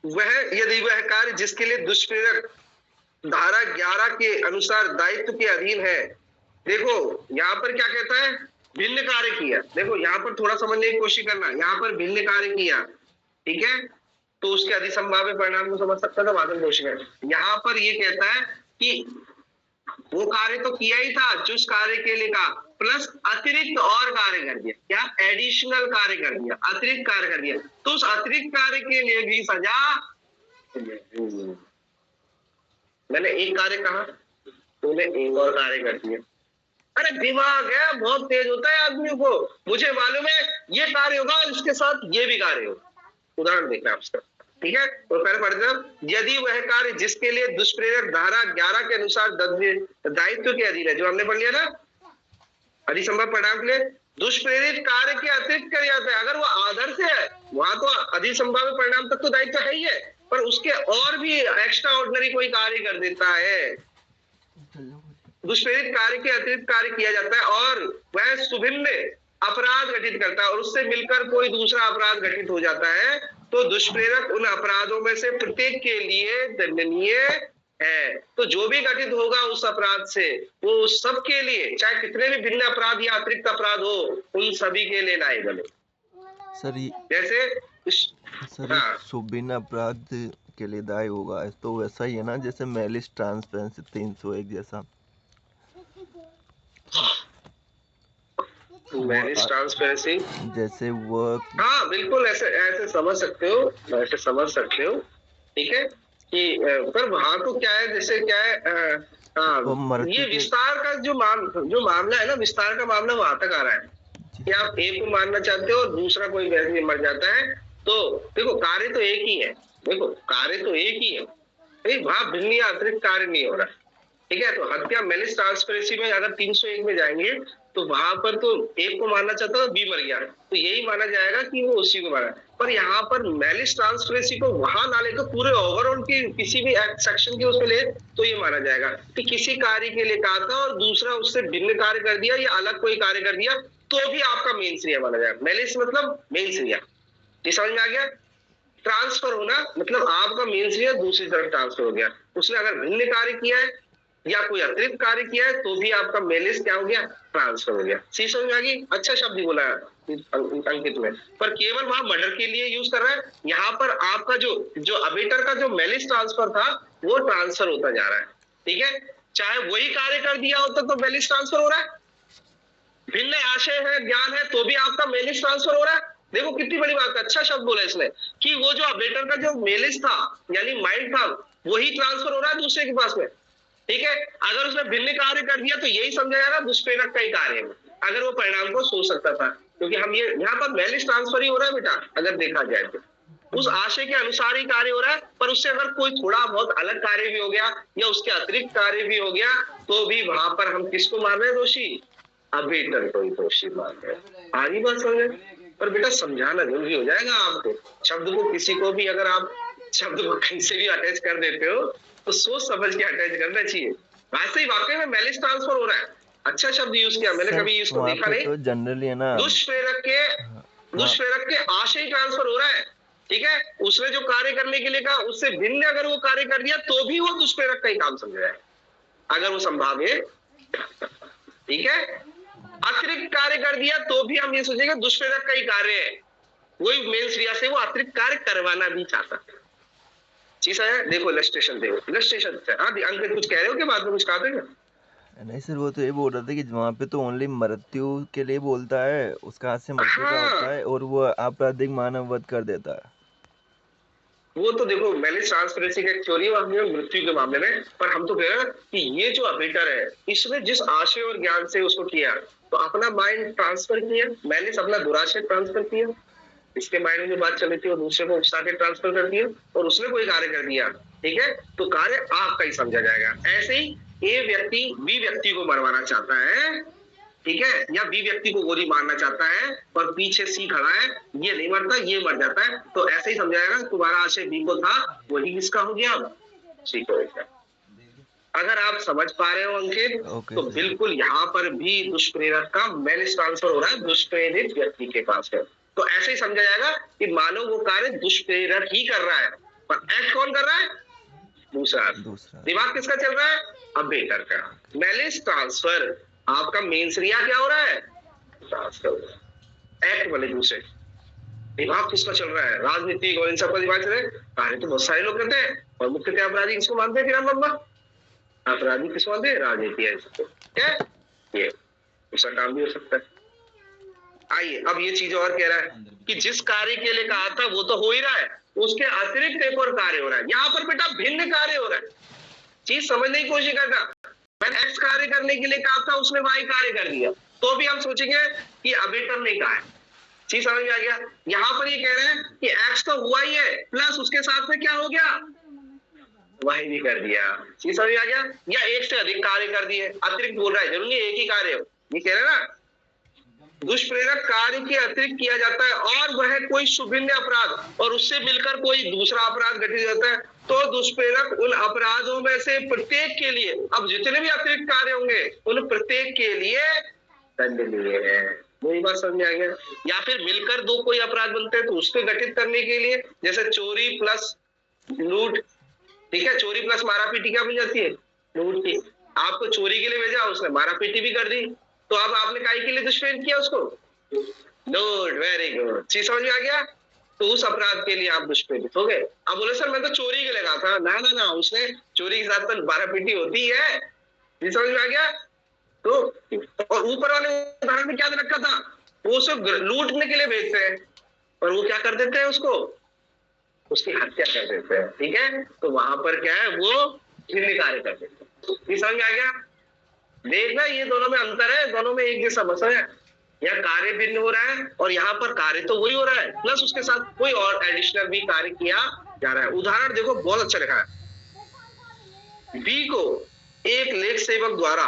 वह यदि वह कार्य जिसके लिए दुष्प्रेरक धारा 11 के अनुसार दायित्व के अधीन है। देखो यहाँ पर क्या कहता है? भिन्न कार्य किया। देखो यहाँ पर थोड़ा समझने की कोशिश करना, यहाँ पर भिन्न कार्य किया, ठीक है, तो उसके अधिसंभाव्य परिणाम को समझ सकता था, वादन दोषी है। यहाँ पर ये कहता है कि वो कार्य तो किया ही था जिस कार्य के लिए कहा, प्लस अतिरिक्त और कार्य कर दिया। क्या? एडिशनल कार्य कर दिया, अतिरिक्त कार्य कर दिया, तो उस अतिरिक्त कार्य के लिए भी सजा। मैंने एक कार्य कहा, तूने एक और कार्य कर दिया। अरे दिमाग है, बहुत तेज होता है आदमियों को, मुझे मालूम है ये कार्य होगा, इसके साथ ये भी कार्य होगा। उदाहरण देखना आपका, ठीक है। तो पहले पढ़ते हैं, यदि वह कार्य जिसके लिए दुष्प्रेरक धारा 11 के अनुसार दायित्व के अधीन है, जो हमने पढ़ लिया ना, अधिसंभव परिणाम के लिए दुष्प्रेरित कार्य के अतिरिक्त कर जाता है। अगर वो आदर से है वहां तो अधिसंभाव्य परिणाम तक तो दायित्व है ही है, पर उसके और भी एक्स्ट्रा ऑर्डिनरी कोई कार्य कर देता है, दुष्प्रेरित कार्य के अतिरिक्त कार्य किया जाता है, और वह सुभिन्न अपराध घटित करता है और उससे मिलकर कोई दूसरा अपराध घटित हो जाता है, तो दुष्प्रेरक उन अपराधों में से प्रत्येक के लिए दंडनीय है। तो जो भी घटित होगा उस अपराध से, वो सब के लिए, चाहे कितने भी भिन्न अपराध या अतिरिक्त अपराध हो, उन सभी के लिए लायबल है। सर जैसे हाँ, सुभिन्न अपराध के लिए दायी होगा, तो वैसा ही है ना जैसे मैलिस ट्रांसपेरेंसी 301 जैसा। मैलिस ट्रांसपेरेंसी जैसे वो, हाँ बिल्कुल ऐसे समझ सकते हो, ऐसे समझ सकते हो, ठीक है कि पर वहां तो क्या है, जैसे क्या है, ये विस्तार का जो मामला है ना, विस्तार का मामला वहां तक आ रहा है कि आप एक को मारना चाहते हो और दूसरा कोई वैसे मर जाता है, तो देखो कार्य तो एक ही है, देखो कार्य तो एक ही है, वहां भिन्न या अतिरिक्त कार्य नहीं हो रहा, ठीक है। तो हत्या मैलिस ट्रांसपेरेंसी में अगर 301 में जाएंगे तो वहां पर तो एक को मारना चाहता था, बी मर गया, तो यही माना जाएगा कि वो उसी को मारा। पर यहाँ पर मैलिस ट्रांसपेरेंसी को वहां ना लेकर पूरे ओवरऑल की किसी भी सेक्शन के उसमें ले तो ये माना जाएगा कि किसी कार्य के लिए कहा था और दूसरा उससे भिन्न कार्य कर दिया या अलग कोई कार्य कर दिया, तो भी आपका मेन श्रेय माना जाएगा। मैलिस मतलब मेन श्रेय, ये समझ में आ गया? ट्रांसफर होना मतलब आपका मेन श्रेय दूसरी तरफ ट्रांसफर हो गया। उसने अगर भिन्न कार्य किया है या कोई अतिरिक्त कार्य किया है तो भी आपका मेलिस क्या हो गया, ट्रांसफर हो गया। सी समझ में आ गई? अच्छा शब्द बोला है अंकित में, पर केवल वहां मर्डर के लिए यूज कर रहा है। यहाँ पर आपका जो अबेटर का जो मेलिस ट्रांसफर था वो ट्रांसफर होता जा रहा है, ठीक है। चाहे वही कार्य कर दिया होता तो मेलिस ट्रांसफर हो रहा है, भिन्न आशय है, ज्ञान है, तो भी आपका मेलिस ट्रांसफर हो रहा है। देखो कितनी बड़ी बात है, अच्छा शब्द बोला इसने कि वो जो अबेटर का जो मेलिस था यानी माइंड था वही ट्रांसफर हो रहा है दूसरे के पास में, ठीक है। अगर उसने भिन्न कार्य कर दिया तो यही समझा जा रहा दुष्प्रेरक का ही कार्य है, अगर वो परिणाम को सोच सकता था, क्योंकि हम ये यहाँ पर मेलिस ट्रांसफर ही हो रहा है बेटा, अगर देखा जाए तो उस आशय के अनुसार ही कार्य हो रहा है। पर उससे अगर कोई थोड़ा बहुत अलग कार्य भी हो गया या उसके अतिरिक्त कार्य भी हो गया तो भी वहां पर हम किसको मान रहे हैं दोषी, अबेटर को ही दोषी मान रहे हैं। आगे बात समझे? पर बेटा समझाना जरूरी हो जाएगा आपको, शब्द को किसी को भी अगर आप शब्द को कहीं से भी अटैच कर देते हो तो सोच समझ के अटैच करना चाहिए। वैसे ही वाकई में मेलिस ट्रांसफर हो रहा है, अच्छा शब्द यूज किया, मैंने कभी इसको देखा नहीं। तो जनरली है ना, दुष्प्रेरक के आशय ट्रांसफर हो रहा है, ठीक है। उसने जो कार्य करने के लिए कहा उससे भिन्न अगर वो कार्य कर दिया तो भी वो दुष्प्रेरक का ही काम समझ रहा है, अगर वो संभाव्य, ठीक है। अतिरिक्त कार्य कर दिया तो भी हम ये सोचेंगे दुष्प्रेरक का ही कार्य है, वही मेल क्रिया से वो अतिरिक्त कार्य करवाना भी चाहता है। चीज है, देखो इलस्ट्रेशन देखो, इलस्ट्रेशन। हाँ अंकित कुछ कह रहे हो कि बाद में कुछ कहा था क्या? नहीं सर, वो तो ये बोल रहा था कि वहाँ पे तो ओनली मृत्यु के लिए बोलता है, उसका हाथ से मृत्यु का होता है और वो आपराधिक मानव वध कर देता है। वो तो देखो मेलिस ट्रांसपेरेंसी का एक थ्योरी है मृत्यु के मामले में, पर हम तो कह रहे हैं कि ये जो अबेटर है इसने जिस आशय और ज्ञान से उसको किया तो अपना माइंड ट्रांसफर किया, मेलिस अपना दुराशय ट्रांसफर किया, इसके माइंड में जो बात चल रही थी वो दूसरे को उकसा के ट्रांसफर कर दिया और उसने कोई कार्य कर दिया, ठीक है। तो कार्य आपका ही समझा जाएगा। ऐसे ही ए व्यक्ति बी व्यक्ति को मरवाना चाहता है, ठीक है, या बी व्यक्ति को गोली मारना चाहता है और पीछे सी खड़ा है, ये नहीं मरता ये मर जाता है, तो ऐसे ही समझाएगा तुम्हारा आशय बी को था वही किसका हो गया, सी को हो गया। अगर आप समझ पा रहे हो अंकित, तो बिल्कुल यहाँ पर भी दुष्प्रेरक का मेलिस ट्रांसफर हो रहा है दुष्प्रेरित व्यक्ति के पास है। तो ऐसे ही समझा जाएगा कि मानो वो कार्य दुष्प्रेरक ही कर रहा है, पर एक्ट कौन कर रहा है, दूसरा। दिमाग किसका चल रहा है, अबेटर का। मेलिस ट्रांसफर, आपका मेन क्रिया क्या हो रहा है, ट्रांसफर। एक्ट वाले दूसरे, दिमाग किसका चल रहा है, राजनीतिक और इन सबका दिमाग चल रहा है। कार्य तो बहुत सारे लोग करते हैं और मुख्यतः अपराधी किसको मानते हैं, फिर हम अपराधी किसको मानते हैं, राजनीति है, क्या ये दूसरा काम भी हो सकता है। आइए अब ये चीज और कह रहा है कि जिस कार्य के लिए कहा था वो तो हो ही रहा है, उसके अतिरिक्त एक और कार्य हो रहा है। यहाँ पर बेटा भिन्न कार्य हो रहा है, चीज समझने की कोशिश करना। मैंने एक्स कार्य करने के लिए कहा था, उसने वाई कार्य कर दिया, तो भी हम सोचेंगे कि अबेटर ने कहा है। चीज समझ में आ गया? यहाँ पर ये कह रहे हैं कि एक्स तो हुआ ही है, प्लस उसके साथ में क्या हो गया, वाई भी कर दिया। चीज समझ में आ गया? या एक से अधिक कार्य कर दिए, अतिरिक्त बोल रहा है, जरूरी एक ही कार्य हो, ये कह रहे हैं ना। दुष्प्रेरक कार्य के अतिरिक्त किया जाता है और वह कोई सुभिन्न अपराध और उससे मिलकर कोई दूसरा अपराध घटित होता है, तो दुष्प्रेरक उन अपराधों में से प्रत्येक के लिए, अब जितने भी अतिरिक्त कार्य होंगे उन प्रत्येक के लिए दंडनीय है। वही बात समझ में आ गया? या फिर मिलकर दो कोई अपराध बनते हैं तो उसको गठित करने के लिए, जैसे चोरी प्लस लूट, ठीक है, चोरी प्लस मारापीटी क्या बन जाती है, लूट की। आपको चोरी के लिए भेजा, उसने मारापीटी भी कर दी, तो अब आपने काहे के लिए दुष्प्रेरित किया उसको, गुड, वेरी गुड। चीज समझ में आ गया? तो उस अपराध के लिए आप दुष्प्रेरित हो गए। अब बोले सर मैं तो चोरी के लिए कहा था, ना ना ना, उसने चोरी के साथ तो मारापीटी होती है। ये समझ में आ गया? तो और ऊपर वाले उदाहरण में क्या रखा था, वो उसे लूटने के लिए भेजते हैं और वो क्या कर देते हैं, उसको उसकी हत्या कर देते हैं, ठीक है। तो वहां पर क्या है, वो भिन्न कार्य कर देते हैं। ये समझ में आ गया? देखना ये दोनों में अंतर है, दोनों में एक जैसा मसला है। यहाँ कार्य भिन्न हो रहा है और यहाँ पर कार्य तो वही हो रहा है, प्लस उसके साथ कोई और एडिशनल भी कार्य किया जा रहा है। उदाहरण देखो, बहुत अच्छा लिखा है। बी को एक लेख सेवक द्वारा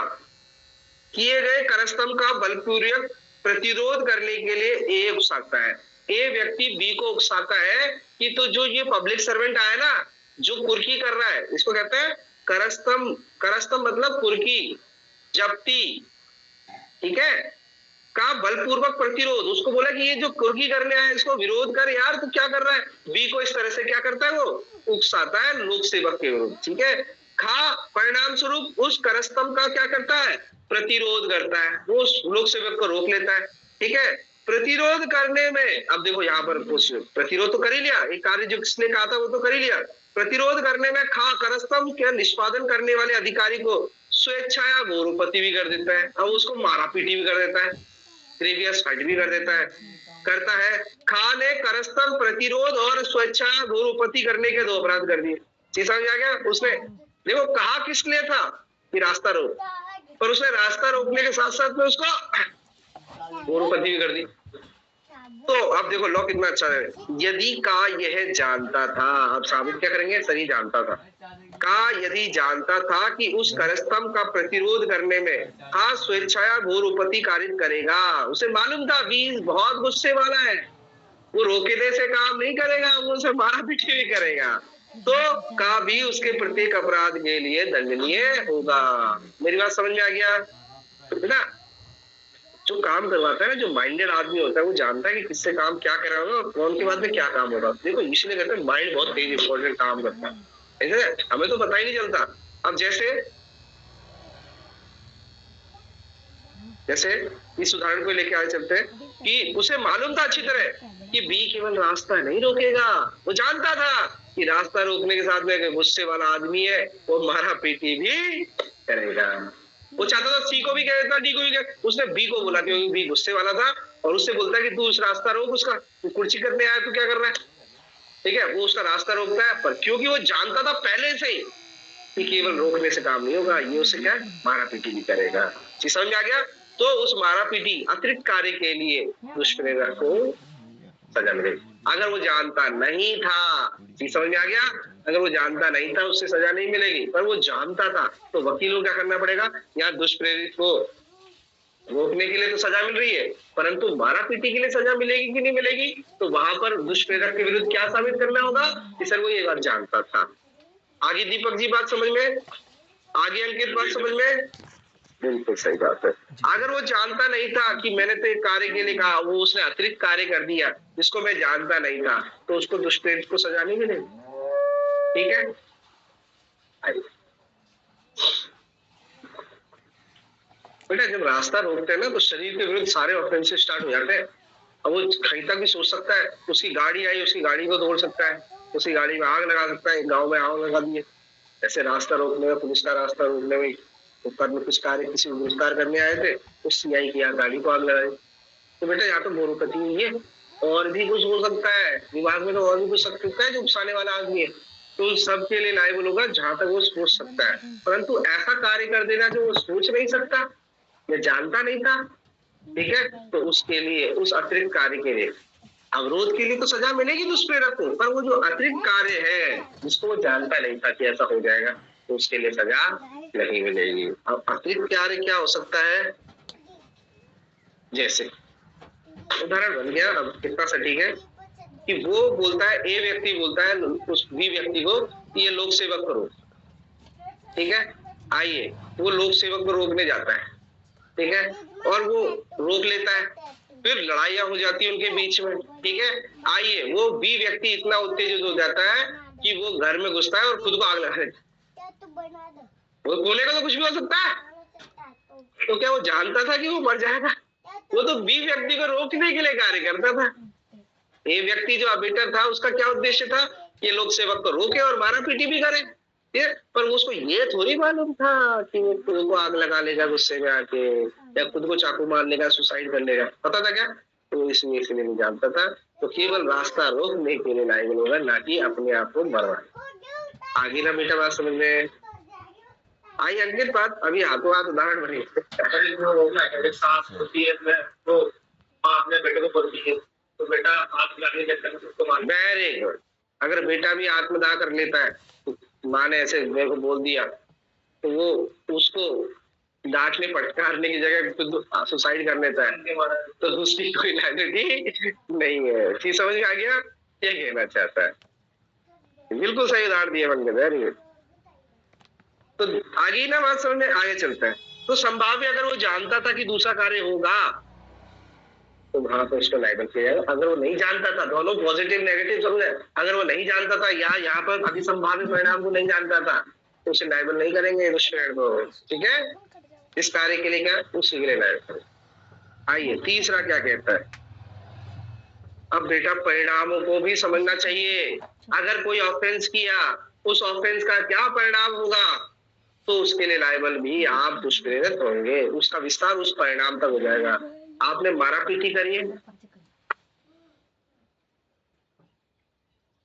किए गए करस्तम का बलपूर्वक प्रतिरोध करने के लिए ए उकसाता है। ए व्यक्ति बी को उकसाता है कि तो जो ये पब्लिक सर्वेंट आया ना, जो कुर्की कर रहा है, इसको कहते हैं करस्तम। करस्तम मतलब कुर्की, जब्ती, ठीक है, का बलपूर्वक प्रतिरोध। उसको बोला कि ये जो कुर्की करने आया इसको विरोध कर यार, तो क्या कर रहा है, बी को इस तरह से क्या करता है, वो उकसाता है लोक सेवक के विरुद्ध, ठीक है। खा परिणाम स्वरूप उस करस्तम का क्या करता है, प्रतिरोध करता है, वो उस लोक सेवक को रोक लेता है। ठीक है, प्रतिरोध करने में अब देखो यहाँ पर प्रतिरोध तो कर ही लिया, एक कार्य जो किसने कहा था वो तो कर ही लिया। प्रतिरोध करने में खा करस्तम के निष्पादन करने वाले अधिकारी को स्वेच्छाया गौरवपति भी कर देता है, अब उसको मारा पीटी भी कर देता है, ग्रेवियस फाइट भी कर देता है, करता है। खा ने करस्तम प्रतिरोध और स्वेच्छाया गौरवपति करने के 2 अपराध कर दिए। चीज समझ आ गया? उसने देखो कहा किस लिए था कि रास्ता रोक, पर उसने रास्ता रोकने के साथ साथ में उसको गौरवपति भी कर दी। तो अब देखो लॉ कितना अच्छा है। यदि का यह जानता था, अब साबित क्या करेंगे, सही जानता था। का यदि जानता था कि उस करस्तम का प्रतिरोध करने में हाँ स्वेच्छाया गौरवपति कार्य करेगा, उसे मालूम था बीज बहुत गुस्से वाला है, वो रोकने से काम नहीं करेगा, वो उसे मारा पीटी भी करेगा, तो का भी उसके प्रत्येक अपराध के लिए दंडनीय होगा। मेरी बात समझ में आ गया ना? जो काम करवाता है ना, जो माइंडेड आदमी होता है, वो जानता है कि किससे काम क्या कराना और कौन के बाद में क्या काम होगा। देखो इसलिए कहते हैं माइंड बहुत तेज इंपॉर्टेंट काम करता है, ऐसे हमें तो पता ही नहीं चलता। अब जैसे इस उदाहरण को लेके आए चलते हैं कि उसे मालूम था अच्छी तरह कि बी केवल रास्ता नहीं रोकेगा, वो जानता था कि रास्ता रोकने के साथ में गुस्से वाला आदमी है, वो मारा पीटी भी करेगा। वो चाहता था सी को भी कह देता, डी को भी कह, उसने बी को बोला क्योंकि बी गुस्से वाला था, और उससे बोलता है कि तू उस रास्ता रोक उसका, तू कुर्सी करने आया, तू क्या कर रहा है। ठीक है, वो उसका रास्ता रोकता है, पर क्योंकि वो जानता था पहले से ही कि केवल रोकने से काम नहीं होगा, ये उसे क्या मारा पीटी भी करेगा। चीज समझ आ गया? तो उस मारा पीटी अतिरिक्त कार्य के लिए दुष्प्रेरक को सजा मिलेगी। अगर वो जानता नहीं था, चीज समझ में आ गया, अगर वो जानता नहीं था उससे सजा नहीं मिलेगी, पर वो जानता था तो वकील को क्या करना पड़ेगा, यहाँ दुष्प्रेरित को रोकने के लिए तो सजा मिल रही है, परंतु मारा पीटी के लिए सजा मिलेगी कि नहीं मिलेगी, तो वहां पर दुष्प्रेरक के विरुद्ध क्या साबित करना होगा कि सर वो ये बात जानता था। आगे दीपक जी बात समझ में, आगे अंकित बात समझ में, बिल्कुल सही बात है। अगर वो जानता नहीं था कि मैंने तो एक कार्य के लिए कहा, वो उसने अतिरिक्त कार्य कर दिया जिसको मैं जानता नहीं था, तो उसको दुष्प्रेरित को सजा नहीं मिलेगी। ठीक है, बेटा जब रास्ता रोकते हैं ना तो शरीर के विरुद्ध सारे ऑफेंसेस स्टार्ट हो जाते हैं। अब वो कहीं तक भी सोच सकता है, उसकी गाड़ी आई, उसकी गाड़ी को तोड़ सकता है, उसकी गाड़ी में आग लगा सकता है, गांव में आग लगा दिए। ऐसे रास्ता रोकने में, पुलिस का रास्ता रोकने में ऊपर में कुछ कार्य किसी को गिरफ्तार करने आए थे, उस सीआई की यहाँ गाड़ी को आग लगाई। तो बेटा यहाँ तो गौरवपति नहीं है, और भी कुछ हो सकता है, विभाग में तो और भी कुछ सकता है जो उकसाने वाला आदमी है, तो सबके लिए लायबल होगा जहां तक वो सोच सकता है। परंतु ऐसा कार्य कर देना जो वो सोच नहीं सकता या जानता नहीं था, ठीक है, तो उसके लिए, उस अतिरिक्त कार्य के लिए, अवरोध के लिए तो सजा मिलेगी दुष्प्रेरक को, पर वो जो अतिरिक्त कार्य है जिसको वो जानता नहीं था कि ऐसा हो जाएगा, तो उसके लिए सजा नहीं मिलेगी। अब अतिरिक्त कार्य क्या हो सकता है, जैसे उदाहरण बन गया, अब कितना सटीक है कि वो बोलता है, ए व्यक्ति बोलता है उस बी व्यक्ति को कि ये लोक सेवक करो, ठीक है, आइए, वो लोक सेवक को रोकने जाता है, ठीक है, और वो रोक लेता है, फिर लड़ाइयां हो जाती है उनके बीच में, ठीक है, आइए, वो बी व्यक्ति इतना उत्तेजित हो जाता है कि वो घर में घुसता है और खुद को आग लगा देता है। वो बोलेगा तो कुछ भी हो सकता है, तो क्या वो जानता था कि वो मर जाएगा? वो तो बी व्यक्ति को रोकने के लिए कार्य करता था। ए व्यक्ति जो अबिटर था उसका क्या उद्देश्य था, ये लोक सेवक को रोके और मारा पीटी भी करे, पर उसको ये थोड़ी मालूम था कि वो खुद को आग लगा लेगा गुस्से में आके, या खुद को चाकू मार लेगा, सुसाइड कर लेगा, पता था क्या? तो इसलिए नहीं जानता था, तो केवल रास्ता रोकने के लिए लायक होगा, ना कि अपने आप को मरवा। आगे ना बेटा बात समझ में आई? अंकित बात अभी हाथों हाथ उदाहरण बनी तो आपने बेटे को बोलती है, तो बेटा आत्मदाह वेरी गुड। अगर बेटा भी आत्मदाह कर लेता है, तो माँ ने ऐसे मेरे को बोल दिया, तो वो उसको डांटने फटकारने की जगह तो सुसाइड कर लेता है, तो दूसरी कोई लाइबिलिटी नहीं है। चीज समझ में आ गया? ये कहना चाहता है, बिल्कुल सही उदाहरण दिया बन गया, वेरी गुड। तो आगे ना बात समझ में, आगे चलता है। तो संभाव्य अगर वो जानता था कि दूसरा कार्य होगा, तो वहां पर उसको लायबल किया जाएगा। अगर वो नहीं जानता था, दोनों पॉजिटिव नेगेटिव समझे, अगर वो नहीं जानता था या यहाँ पर अभी संभावित परिणाम को नहीं जानता था, तो उसे लायबल नहीं करेंगे दुष्प्रेरक को, ठीक है। इस कार्य के लिए क्या, उसी के लिए लायबल करेंगे। आइए तीसरा क्या कहता है। अब बेटा परिणामों को भी समझना चाहिए। अगर कोई ऑफेंस किया, उस ऑफेंस का क्या परिणाम होगा, तो उसके लिए लायबल भी आप दुष्प्रेरक होंगे, उसका विस्तार उस परिणाम तक हो जाएगा। आपने मारा पीटी करी है,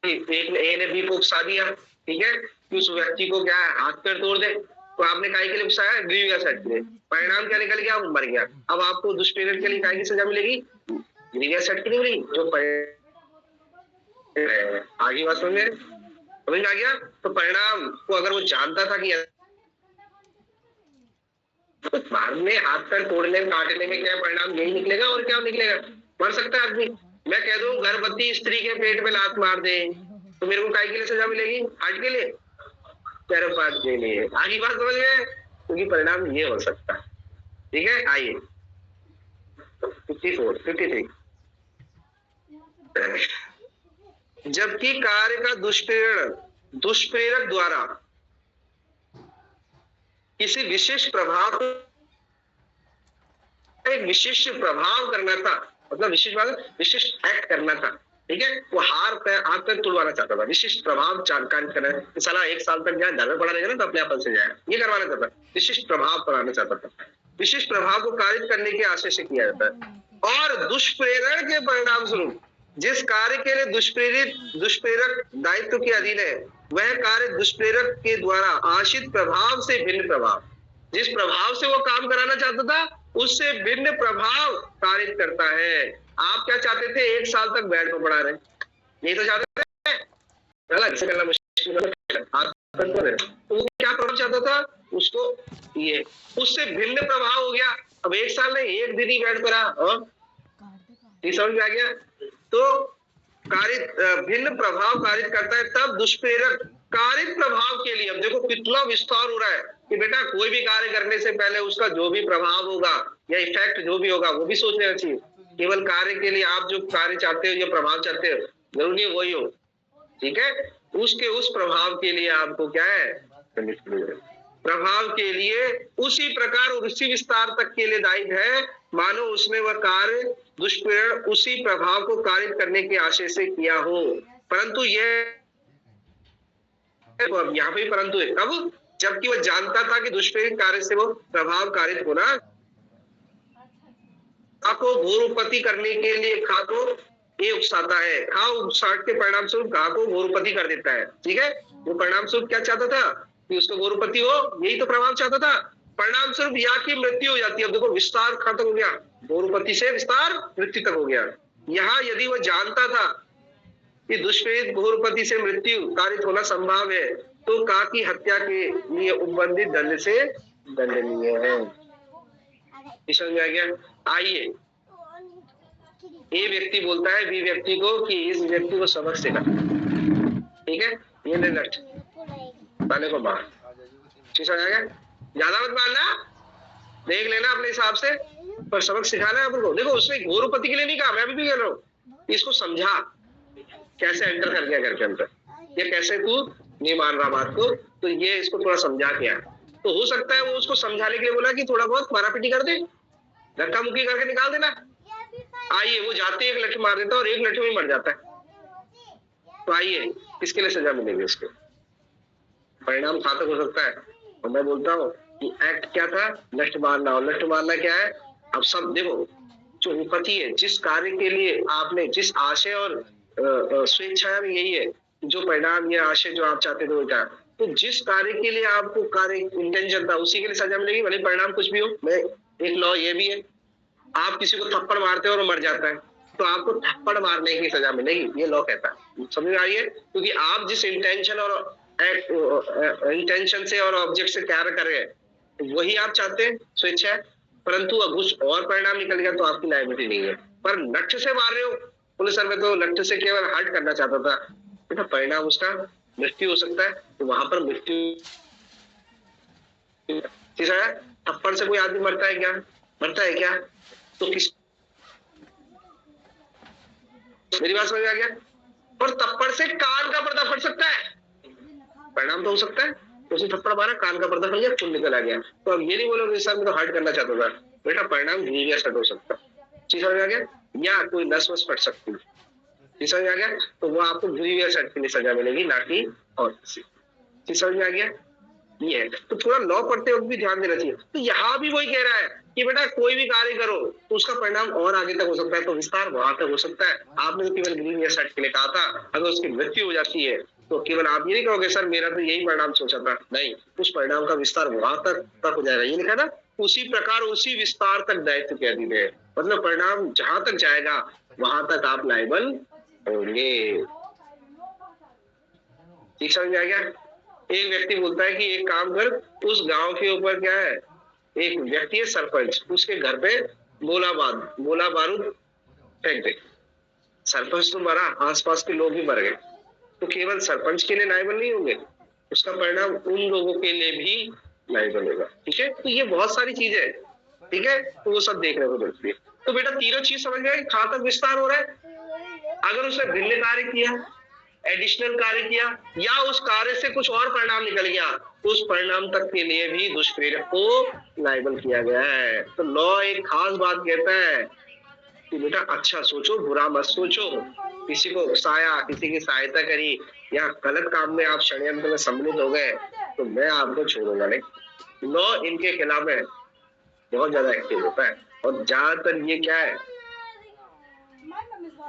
एक ने ए ने बी को उकसा दिया, ठीक है, कि उस व्यक्ति को क्या है हाथ पैर तोड़ दे, तो आपने काय के लिए उकसाया, ग्रीवियस एक्ट के लिए। परिणाम क्या निकल गया, वो मर गया। अब आपको दुष्प्रेरक के लिए काय की सजा मिलेगी, ग्रीवियस एक्ट की नहीं मिलेगी। जो आगे बात समझ में आ गया। तो परिणाम को अगर वो जानता था कि तो मारने, हाथ पैर तोड़ने, काटने में क्या परिणाम यही निकलेगा, और क्या निकलेगा, मर सकता है आदमी। मैं कह दूं गर्भवती स्त्री के पेट में लात मार दे, तो मेरे को काय के लिए सजा मिलेगी, हार्ट के लिए, गर्भपात के लिए। आगे बात समझ में, क्योंकि परिणाम ये हो सकता है, ठीक है। आइए 54, 53। जबकि कार्य का दुष्प्रेरक द्वारा किसी विशिष्ट प्रभाव, एक विशिष्ट प्रभाव करना था, मतलब विशिष्ट एक्ट करना था, ठीक है। वो हाथ पैर तुड़वाना चाहता था, विशिष्ट प्रभाव कार्य करना है। साला 1 साल तक जहाँ धर्म पड़ा रहेगा ना, तो अपने आप से जाएगा, ये करवाना चाहता, विशिष्ट प्रभाव कराना चाहता था। विशिष्ट प्रभाव को कारित करने के आशय से किया जाता है। और दुष्प्रेरण के परिणाम स्वरूप जिस कार्य के लिए दुष्प्रेरक दायित्व के अधीन है, वह कार्य दुष्प्रेरक के द्वारा आशित प्रभाव से भिन्न प्रभाव, जिस प्रभाव से वो काम कराना चाहता था उससे भिन्न प्रभाव कारित करता है। आप क्या चाहते थे, 1 साल तक बेड पर पड़ा रहे, यही तो चाहते थे, इससे करना मुश्किल है। तो वो क्या प्रभाव चाहता था, उसको ये उससे भिन्न प्रभाव हो गया। अब 1 साल नहीं, 1 दिन ही बेड पर रहा, समझ में आ गया। तो कारित भिन्न प्रभाव कारित करता है। तब दुष्प्रेरक कारित प्रभाव के लिए, अब देखो कितना विस्तार हो रहा है कि बेटा कोई भी कार्य करने से पहले उसका जो भी प्रभाव होगा या इफेक्ट जो भी होगा वो भी सोच लेना चाहिए। केवल कार्य के लिए आप जो कार्य चाहते हो या प्रभाव चाहते हो, जरूरी है वही हो, ठीक है। उसके उस प्रभाव के लिए आपको क्या है, प्रभाव के लिए उसी प्रकार और उसी विस्तार तक के लिए दायित्व है, मानो उसमें वह कार्य दुष्प्रेरण उसी प्रभाव को कारित करने के आशय से किया हो। परंतु यह यहाँ पे परंतु है, कब, जबकि वह जानता था कि दुष्प्रेरित कार्य से वो प्रभाव कारित होना, को घोरोपति करने के लिए खा को ये उकसाता है, खा उकसाट के परिणाम स्वरूप घा को घोरोपति कर देता है, ठीक है। वो परिणाम स्वरूप क्या चाहता था कि उसको घोरोपति हो, यही तो प्रभाव चाहता था। परिणाम स्वरूप या की मृत्यु हो जाती है। अब देखो विस्तार खत्म हो गया, घोरोपति से विस्तार मृत्यु तक हो गया। यहाँ यदि वह जानता था कि दुष्प्रेरित घोरोपति से मृत्यु कारित होना संभव है, तो का की हत्या के लिए उपबंधित दंड से दंडनीय है। समझ में आ गया। आइए, ए व्यक्ति बोलता है बी व्यक्ति को कि इस व्यक्ति को सबक सिखा, ठीक है, ये ले लट पाने को बाहर, समझ आ गया। ज्यादा मत मानना, देख लेना अपने हिसाब से, पर सबक सिखाना है अपन को। देखो उसने घोरोपति के लिए नहीं कहा, मैं भी कह रहा हूँ, इसको समझा कैसे एंटर कर गया घर के अंदर, ये कैसे तू नहीं मान रहा बात को, तो ये इसको थोड़ा समझा के आया। तो हो सकता है वो उसको समझाने के लिए बोला कि थोड़ा बहुत मारापीटी कर दे, धक्का मुक्की करके निकाल देना। आइए, वो जाते एक लठ मार देता और एक लठ में मर जाता है। तो आइए, किसके लिए सजा मिलेगी, उसके परिणाम घातक हो सकता है। और मैं बोलता हूँ कि एक्ट क्या था, लठ मारना। और लठ मारना क्या है, अब सब देखो, जो विपत्ति है, जिस कार्य के लिए आपने जिस आशय और स्वेच्छा में यही है, जो परिणाम या आशय जो आप चाहते थे वो क्या, तो जिस कार्य के लिए आपको कार्य इंटेंशन था उसी के लिए सजा मिलेगी, भले परिणाम कुछ भी हो। मैं एक लॉ ये भी है, आप किसी को थप्पड़ मारते हो और मर जाता है, तो आपको थप्पड़ मारने की सजा मिलेगी, ये लॉ कहता है। समझ में आई है, क्योंकि आप जिस इंटेंशन से और ऑब्जेक्ट से कार्य कर रहे हैं वही आप चाहते हैं, स्वेच्छा है, परंतु अब कुछ और परिणाम निकल गया तो आपकी लायबिलिटी नहीं है। पर लठ से मार रहे हो, पुलिस सर में तो लठ से केवल हर्ट करना चाहता था, बेटा परिणाम उसका मृत्यु हो सकता है, तो वहां पर मृत्यु। थप्पड़ से कोई आदमी मरता है क्या, मरता है क्या, तो किस, मेरी बात समझ में आ गया। और थप्पड़ से कान का पर्दा फट सकता है, परिणाम तो हो सकता है, उसे थप्पड़ मारा, कान का पर्दा फट गया, खून निकल आ गया। तो अब ये नहीं बोलोगे सर मैं तो हर्ट करना चाहता था, बेटा परिणाम ग्रीवियस हर्ट हो सकता है। चीज समझ आ गया? या कोई नस वस फट सकती है, चीज समझ आ गया? तो वो आपको ग्रीवियस हर्ट के लिए सजा मिलेगी, ना कि और किसी। चीज समझ में आ गया? ये है। तो थोड़ा लॉ पढ़ते वक्त भी ध्यान देना चाहिए। तो यहाँ भी वही कह रहा है कि बेटा कोई भी कार्य करो तो उसका परिणाम और आगे तक हो सकता है, तो विस्तार वहां तक हो सकता है। आपने तो केवल ग्रीवियस हर्ट के लिए कहा था, अगर उसकी मृत्यु हो जाती है तो केवल आप ये नहीं कहोगे सर मेरा तो यही परिणाम सोचा था, नहीं, उस परिणाम का विस्तार वहां तक हो जाएगा। ये लिखा ना, उसी प्रकार उसी विस्तार तक दायित्व कह दी है, मतलब परिणाम जहां तक जाएगा वहां तक आप लायबल होंगे। ठीक समझ में आ गया? एक व्यक्ति बोलता है कि एक काम कर, उस गांव के ऊपर क्या है, एक व्यक्ति है सरपंच, उसके घर पे गोला बारूद फेंक दे। सरपंच तो मरा, आसपास के लोग भी मर गए, तो केवल सरपंच के लिए लायबल नहीं होंगे, उसका परिणाम उन लोगों के लिए भी लायबल होगा। ठीक है, तो ये बहुत सारी चीजें है। ठीक है, तो वो सब देखने को मिलती है। तो बेटा तीनों चीज समझ गए, कहां तक विस्तार हो रहा है। अगर उसने भिन्न कार्य किया, एडिशनल कार्य किया, या उस कार्य से कुछ और परिणाम निकल गया, उस परिणाम तक के लिए भी दुष्प्रेरक को लायबल किया गया है। तो लॉ एक खास बात कहता है कि बेटा अच्छा सोचो, बुरा मत सोचो, किसी को उकसाया, किसी की सहायता करी, या गलत काम में आप षड्यंत्र में सम्मिलित हो गए, तो मैं आपको छोड़ूंगा नहीं। लॉ इनके खिलाफ में बहुत ज्यादा एक्टिव होता है, और ज्यादातर ये क्या है,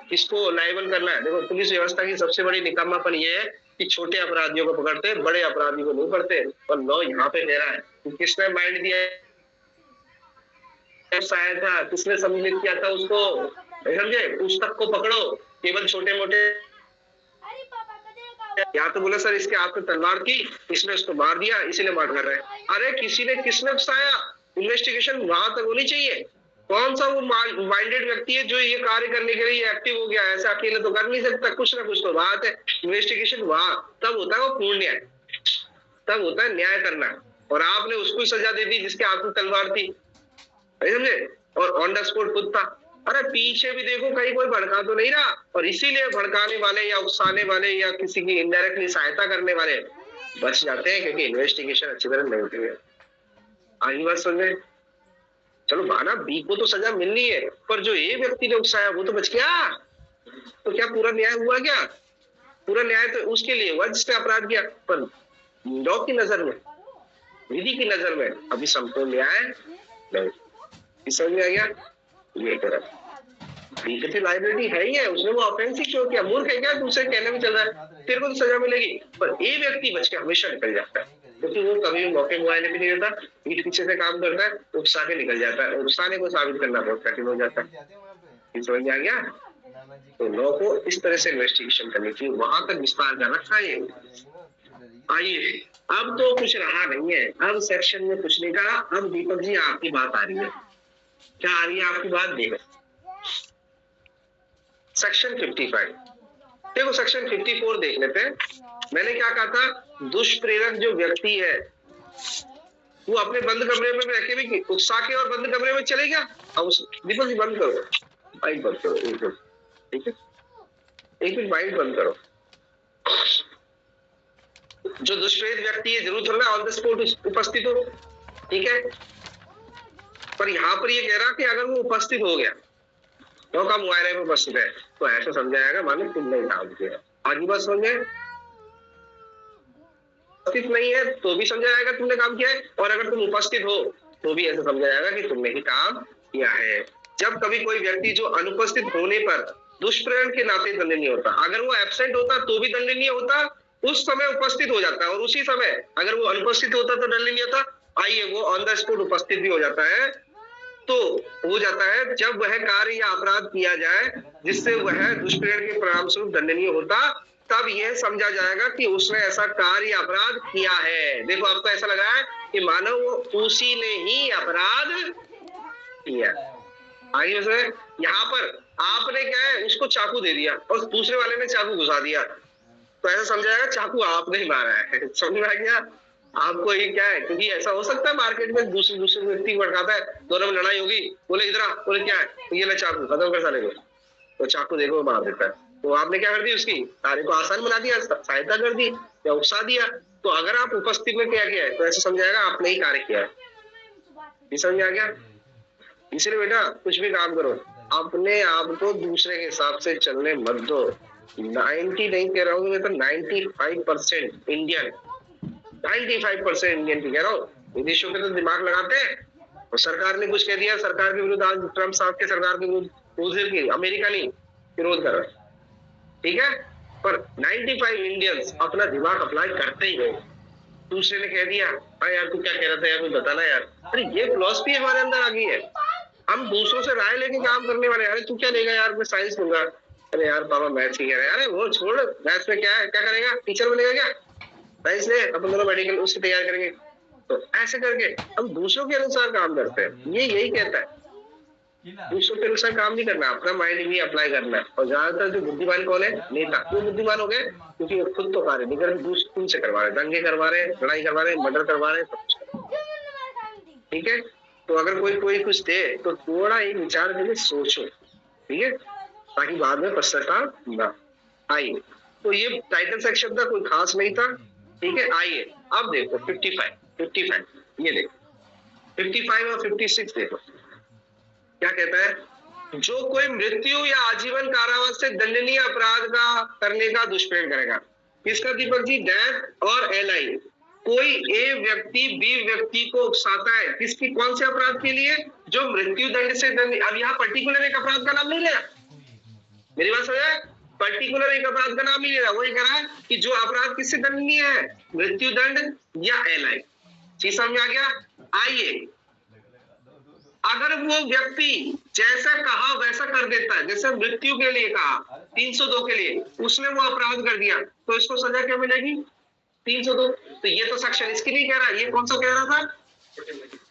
किसको लायबल करना है। देखो पुलिस व्यवस्था की सबसे बड़ी निकम्मापन ये है कि छोटे अपराधियों को पकड़ते, बड़े अपराधी को नहीं पकड़ते। और लॉ यहाँ पे कह रहा है कि किसने माइंड दिया, था किसने सम्मिलित किया था उसको, समझे, उस तक को पकड़ो, केवल छोटे मोटे। या तो बोला सर इसके हाथ में तलवार थी, इसने उसको मार दिया इसीलिए मार कर रहे हैं। अरे किसने फंसाया, इन्वेस्टिगेशन वहां तक होनी चाहिए। कौन सा वो माइंडेड व्यक्ति है जो ये कार्य करने के लिए एक्टिव हो गया, ऐसा अकेले तो कर नहीं सकता, कुछ ना कुछ तो बात है। इन्वेस्टिगेशन वहां तब होता है वो पूर्ण न्याय, तब होता है न्याय करना। और आपने उसको सजा दे दी जिसके हाथ में तलवार थी, समझे, और ऑन द स्पॉट खुद था। अरे पीछे भी देखो कहीं कोई भड़का तो नहीं रहा, और इसीलिए भड़काने वाले या उकसाने वाले या किसी की इनडायरेक्टली सहायता करने वाले बच जाते हैं, क्योंकि इन्वेस्टिगेशन अच्छी तरह नहीं होती है। आगे बात समझे? चलो माना बी को तो सजा मिलनी है, पर जो ए व्यक्ति ने उकसाया वो तो बच गया। तो क्या पूरा न्याय हुआ? क्या पूरा न्याय तो उसके लिए हुआ जिसने अपराध किया, पर लॉ की नजर में, विधि की नजर में अभी संपूर्ण न्याय नहीं। समझ में आ गया? ये तरह लाइबिलिटी है ही है, उसने वो ऑफेंस ही क्यों किया, मूर्ख है क्या दूसरे कहने में चल रहा है, तेरे को तो सजा मिलेगी। पर ए व्यक्ति बच के हमेशा निकल जाता है, क्योंकि वो कभी भी मौके मुआयने भी नहीं देता, पीठ पीछे से काम करता है, उकसा के निकल जाता है। उकसाने को साबित करना बहुत कठिन हो जाता है। समझ में आ गया? तो लॉ को इस तरह से इन्वेस्टिगेशन करनी चाहिए, वहां तक विस्तार कर रखा है। आइए, अब तो कुछ रहा नहीं है, अब सेक्शन में कुछ नहीं कहा। अब दीपक जी आपकी बात आ रही है, क्या आ रही है आपकी बात? देखो सेक्शन 55, देखो सेक्शन 54 देख लेते हैं। मैंने क्या कहा था, दुष्प्रेरक जो व्यक्ति है वो अपने बंद कमरे में रह के भी उकसा के और बंद कमरे में चले गया। अब दीपक जी बंद करो, माइक बंद करो एक मिनट, ठीक है, एक मिनट माइक बंद करो। जो दुष्प्रेरित व्यक्ति है जरूर थोड़ा ऑन द स्पॉट उपस्थित हो, ठीक है, पर यहाँ पर ये कह रहा कि अगर वो उपस्थित हो गया, मौका मुआयने में उपस्थित है, तो ऐसा समझाएगा मानो तुमने काम किया। आगे बात समझे? उपस्थित नहीं है तो भी समझा जाएगा तुमने काम किया है, और अगर तुम उपस्थित हो तो भी ऐसा समझा जाएगा कि तुमने ही काम किया है। जब कभी कोई व्यक्ति जो अनुपस्थित होने पर दुष्प्रेरण के नाते दंडनीय होता, अगर वो एब्सेंट होता तो भी दंडनीय होता, उस समय उपस्थित हो जाता है, और उसी समय अगर वो अनुपस्थित होता तो दंडनीय होता। आइए वो ऑन द स्पॉट उपस्थित भी हो जाता है, तो हो जाता है जब वह कार्य या अपराध किया जाए जिससे वह दुष्प्रेरण के परिणाम स्वरूप दंडनीय होता, तब यह समझा जाएगा कि उसने ऐसा कार्य या अपराध किया है। देखो आपको ऐसा लगा है कि मानो वो उसी ने ही अपराध किया। आगे से यहाँ पर आपने क्या है, उसको चाकू दे दिया और दूसरे वाले ने चाकू घुसा दिया, तो ऐसा समझाएगा चाकू आपने ही मारा है। समझ में आ गया आपको? ये क्या है, क्योंकि ऐसा हो सकता है मार्केट में दूसरे व्यक्ति को भड़काता है, दोनों में लड़ाई होगी, बोले इधर आ, बोले क्या है, तो ये ले चाकू, खत्म कर साले को, तो चाकू देखो मार देता है। तो आपने क्या कर दी, उसकी कार्य को आसान बना दिया, सहायता कर दी या उकसा दिया। तो अगर आप उपस्थित में क्या किया है तो ऐसे समझाएगा आपने ही कार्य किया है। ये समझ आ गया? इसलिए बेटा कुछ भी काम करो, अपने आप को दूसरे के हिसाब से चलने मत दो। 90 नहीं कह रहा हूँ मैं तो 95% इंडियन, 95% इंडियन की कह रहा हूँ, विदेशों के तो दिमाग लगाते हैं। और सरकार ने कुछ कह दिया, सरकार के विरुद्ध, आज ट्रम्प साहब के सरकार के विरुद्ध अमेरिका नहीं विरोध कर रहा है, ठीक है, पर 95 इंडियंस अपना दिमाग अप्लाई करते ही नहीं। दूसरे ने कह दिया, हाँ यार तू क्या कह रहा था यार, तू बताना यार। अरे ये फिलॉसफी हमारे अंदर आ गई है, हम दूसरों से राय लेके काम करने वाले। अरे तू क्या लेगा यार, मैं साइंस लूंगा। अरे यार पापा मैथ्स ही कह रहे हैं। अरे वो छोड़, मैथ्स में क्या है, क्या करेगा, टीचर बनेगा क्या? साइंस ले, अपन दोनों मेडिकल उसकी तैयार करेंगे। तो ऐसे करके हम दूसरों के अनुसार काम करते हैं। ये यही कहता है, दूसरों के अनुसार काम नहीं करना, अपना माइंड भी अप्लाई करना है। और ज्यादातर जो बुद्धिमान कौन है, नेता। क्यों बुद्धिमान हो गए? क्योंकि वो खुद तो कार्य नहीं कर रहे, दूसरों से करवा रहे, दंगे करवा रहे, लड़ाई करवा रहे, मर्डर करवा रहे, सब कुछ। ठीक है, तो अगर कोई कुछ दे तो थोड़ा एक विचार करके सोचो, ठीक है, ताकि बाद में पश्चाताप ना आइए। तो ये टाइटल सेक्शन था, कोई खास नहीं था, ठीक है। आइए अब देखो 55 ये देखो 55 और 56 देखो क्या कहता है। जो कोई मृत्यु या आजीवन कारावास से दंडनीय अपराध का करने का दुष्प्रयोग करेगा, किसका दीपक जी? डेथ और एलआई। कोई ए व्यक्ति बी व्यक्ति को उकसाता है, किसकी, कौन से अपराध के लिए? जो मृत्यु दंड से दंड। अब यहाँ पर्टिकुलर एक अपराध का नाम नहीं लिया, मेरी बात समझ आए? पर्टिकुलर एक अपराध का नाम नहीं ले रहा, वही कह रहा है कि जो अपराध किससे दंडनीय है, मृत्यु दंड या एलआई। चीज समझ आ गया? आइए, अगर वो व्यक्ति जैसा कहा वैसा कर देता है, जैसे मृत्यु के लिए कहा 302 के लिए, उसने वो अपराध कर दिया, तो इसको सजा क्या मिलेगी? 302। तो ये तो सेक्शन इसकी नहीं कह रहा, ये कौन सा कह रहा था?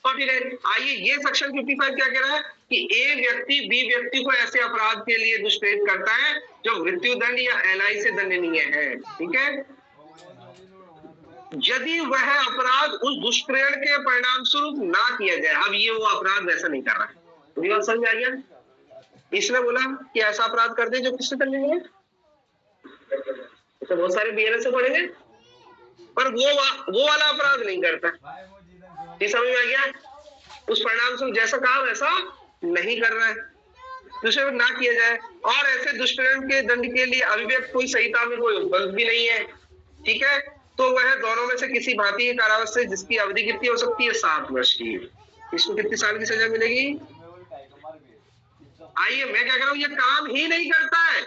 49। आइए ये सेक्शन 55 क्या कह रहा है कि ए व्यक्ति बी व्यक्ति को ऐसे अपराध के लिए दुष्प्रेरित करता है जो मृत्यु दंड या एलआई से दंडनीय है, ठीक है, यदि वह अपराध उस दुष्प्रेरण के परिणाम स्वरूप ना किया जाए। अब ये वो अपराध वैसा नहीं कर रहा है, पूरी बात समझ आ गया? इसने बोला कि ऐसा अपराध कर दे जो किससे दंडनीय है, तो बहुत सारे बीएनएस से पढ़ेंगे, पर वो वाला अपराध नहीं करता। ये समझ में आ गया? उस परिणाम से जैसा कहा वैसा नहीं कर रहा है, दूसरे ना किया जाए। और ऐसे दुष्प्रेरण के दंड के लिए अभिव्यक्त कोई संहिता में कोई उपबंध भी नहीं है, ठीक है, तो वह दोनों में से किसी भांति के कारावास से जिसकी अवधि कितनी हो सकती है? 7 वर्ष की। इसको कितने साल की सजा मिलेगी? आइए मैं क्या कह रहा हूं, ये काम ही नहीं करता है,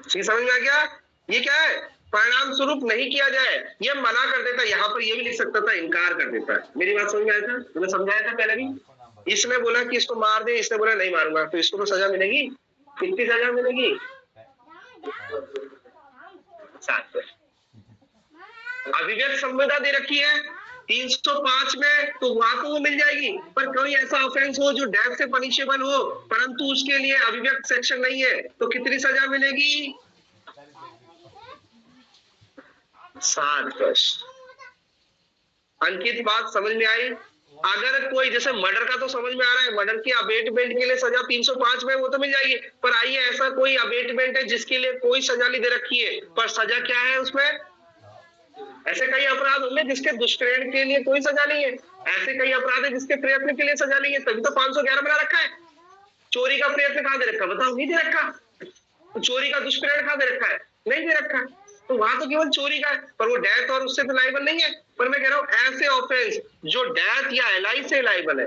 समझ में आ गया? ये क्या है? परिणाम स्वरूप नहीं किया जाए, ये मना कर देता है। यहाँ पर ये भी लिख सकता था, इनकार कर देता है। मेरी बात समझ में आया था? मैंने समझाया था पहले भी। इसने बोला कि इसको मार दे, इसने बोला नहीं मारूंगा, तो इसको तो सजा मिलेगी। कितनी सजा मिलेगी? 7 वर्ष। अभिव्यक्त संविदा दे रखी है 305 में, तो वहां तो वो मिल जाएगी, पर कोई ऐसा ऑफेंस हो जो डेथ से पनिशेबल हो, परंतु उसके लिए अभिव्यक्त सेक्शन नहीं है, तो कितनी सजा मिलेगी? 7 वर्ष। अंकित बात समझ में आई? अगर कोई जैसे मर्डर का तो समझ में आ रहा है, मर्डर की अबेटमेंट के लिए सजा 305 में वो तो मिल जाएगी, पर आइए ऐसा कोई अबेटमेंट है जिसके लिए कोई सजा नहीं दे रखी है, पर सजा क्या है उसमें? ऐसे कई अपराध होंगे जिसके दुष्प्रेरण के लिए कोई सजा नहीं है, ऐसे कई अपराध है जिसके प्रयत्न के लिए सजा नहीं है, तभी तो 511 बना रखा है। चोरी का प्रयत्न कहां दे रखा? बताओ, नहीं दे रखा। चोरी का दुष्प्रेरण कहां दे रखा है? नहीं दे रखा। तो वहां तो केवल चोरी का है, पर वो डेथ और उससे तो लायबल नहीं है। पर मैं कह रहा हूं ऐसे ऑफेंस जो डेथ या एलआई से लायबल है,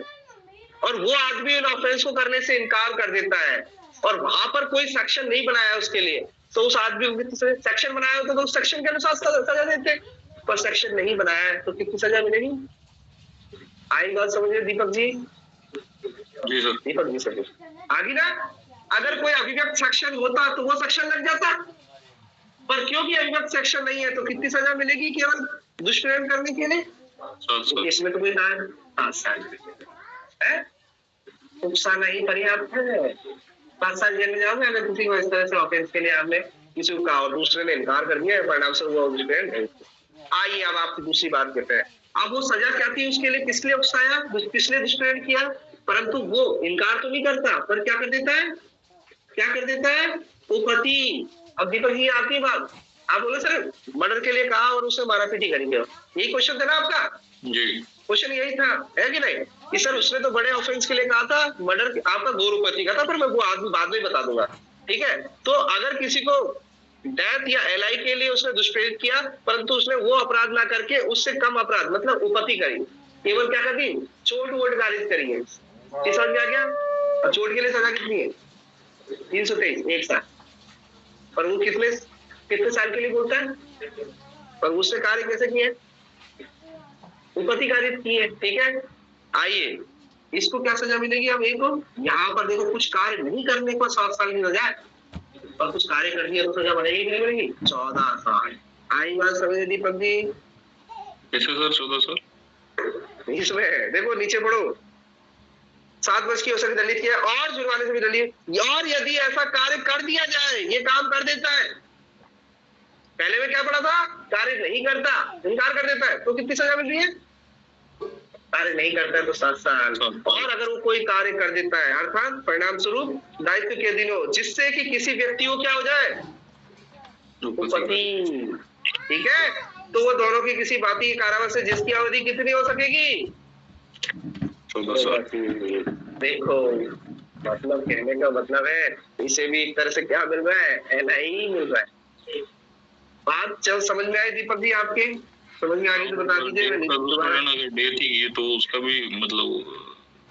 और वो आदमी उन ऑफेंस को करने से इनकार कर देता है, और वहां पर कोई सेक्शन नहीं बनाया उसके लिए, तो उस आदमी को सेक्शन बनाया होता तो उस सेक्शन के अनुसार सजा देते, पर सेक्शन नहीं बनाया है, तो कितनी सजा मिलेगी? आई बात समझिए दीपक जी? जी सर। दीपक जी सर आगे ना, अगर कोई अभिव्यक्त सेक्शन होता तो वो सेक्शन लग जाता, पर क्योंकि अभिव्यक्त सेक्शन नहीं है, तो कितनी सजा मिलेगी केवल दुष्प्रेरण करने के लिए? इसमें तो कोई उकसाना ही पर्याप्त है। 5 साल जेल में जाओगे अगर किसी को इस तरह से ऑफेंस के लिए आपने किसी को कहा और दूसरे ने इनकार कर दिया, परिणाम से वो दुष्प्रेरण है। आइए अब आपकी दूसरी बात कहते हैं। अब वो सजा क्या थी उसके लिए? किसलिए उकसाया, किसने दुष्प्रेरण किया? परंतु वो इनकार तो नहीं करता, पर क्या कर देता है? क्या कर देता है? उपपति। अब दीपक जी आती है बात, आप बोले सर मर्डर के लिए कहा और उसे मारापीटी करेंगे, यही क्वेश्चन था ना आपका? जी क्वेश्चन यही था, है कि नहीं? कि सर उसने तो बड़े ऑफेंस के लिए कहा था, मर्डर आपका गौरवपति का था, पर मैं वो बाद में बता दूंगा, ठीक है? तो अगर किसी को डेथ या एलआई के लिए उसने दुष्प्रेरित किया, परंतु उसने वो अपराध ना करके उससे कम अपराध मतलब उपपति करी, केवल क्या कर दी? चोट वोट गारिज करी है, समझ में आ गया? और चोट के लिए सजा कितनी है? 323, 1 साल। पर वो कितने साल के लिए बोलता है? पर उसने कार्य कैसे किया? उपपति कार्य की है, ठीक है? आइए, इसको क्या सजा मिलेगी? अब एक यहाँ पर देखो, कुछ कार्य नहीं करने को 7 साल की सजा है, और कुछ कार्य कर दिया तो सजा बढ़ेगी कि नहीं बढ़ेगी? 14 साल। आई बात समझे दीपक जी? कैसे सर 14 साल? इसमें देखो नीचे पढ़ो, 7 वर्ष की औसत दंडित किया और जुर्माने से भी दंडित, और यदि ऐसा कार्य कर दिया जाए, ये काम कर देता है, पहले में क्या पढ़ा था? कार्य नहीं करता, इनकार कर देता है, तो कितनी सजा मिल रही है? कार्य नहीं करता है तो 7 साल। और अगर वो कोई कार्य कर देता है, अर्थात परिणाम स्वरूप दायित्व के अधीन हो, जिससे कि किसी व्यक्ति को क्या हो जाए? उपपति, ठीक है? तो वो दोनों की किसी बाती के कारावास से जिसकी अवधि कितनी हो सकेगी? 14 साल। देखो, मतलब कहने का मतलब है इसे भी एक तरह से क्या मिल रहा है? एलआई मिल रहा है। बात चल समझ में आई दीपक जी आपके? समझ में आ गई तो बता दीजिए। डेथ ही की तो उसका भी मतलब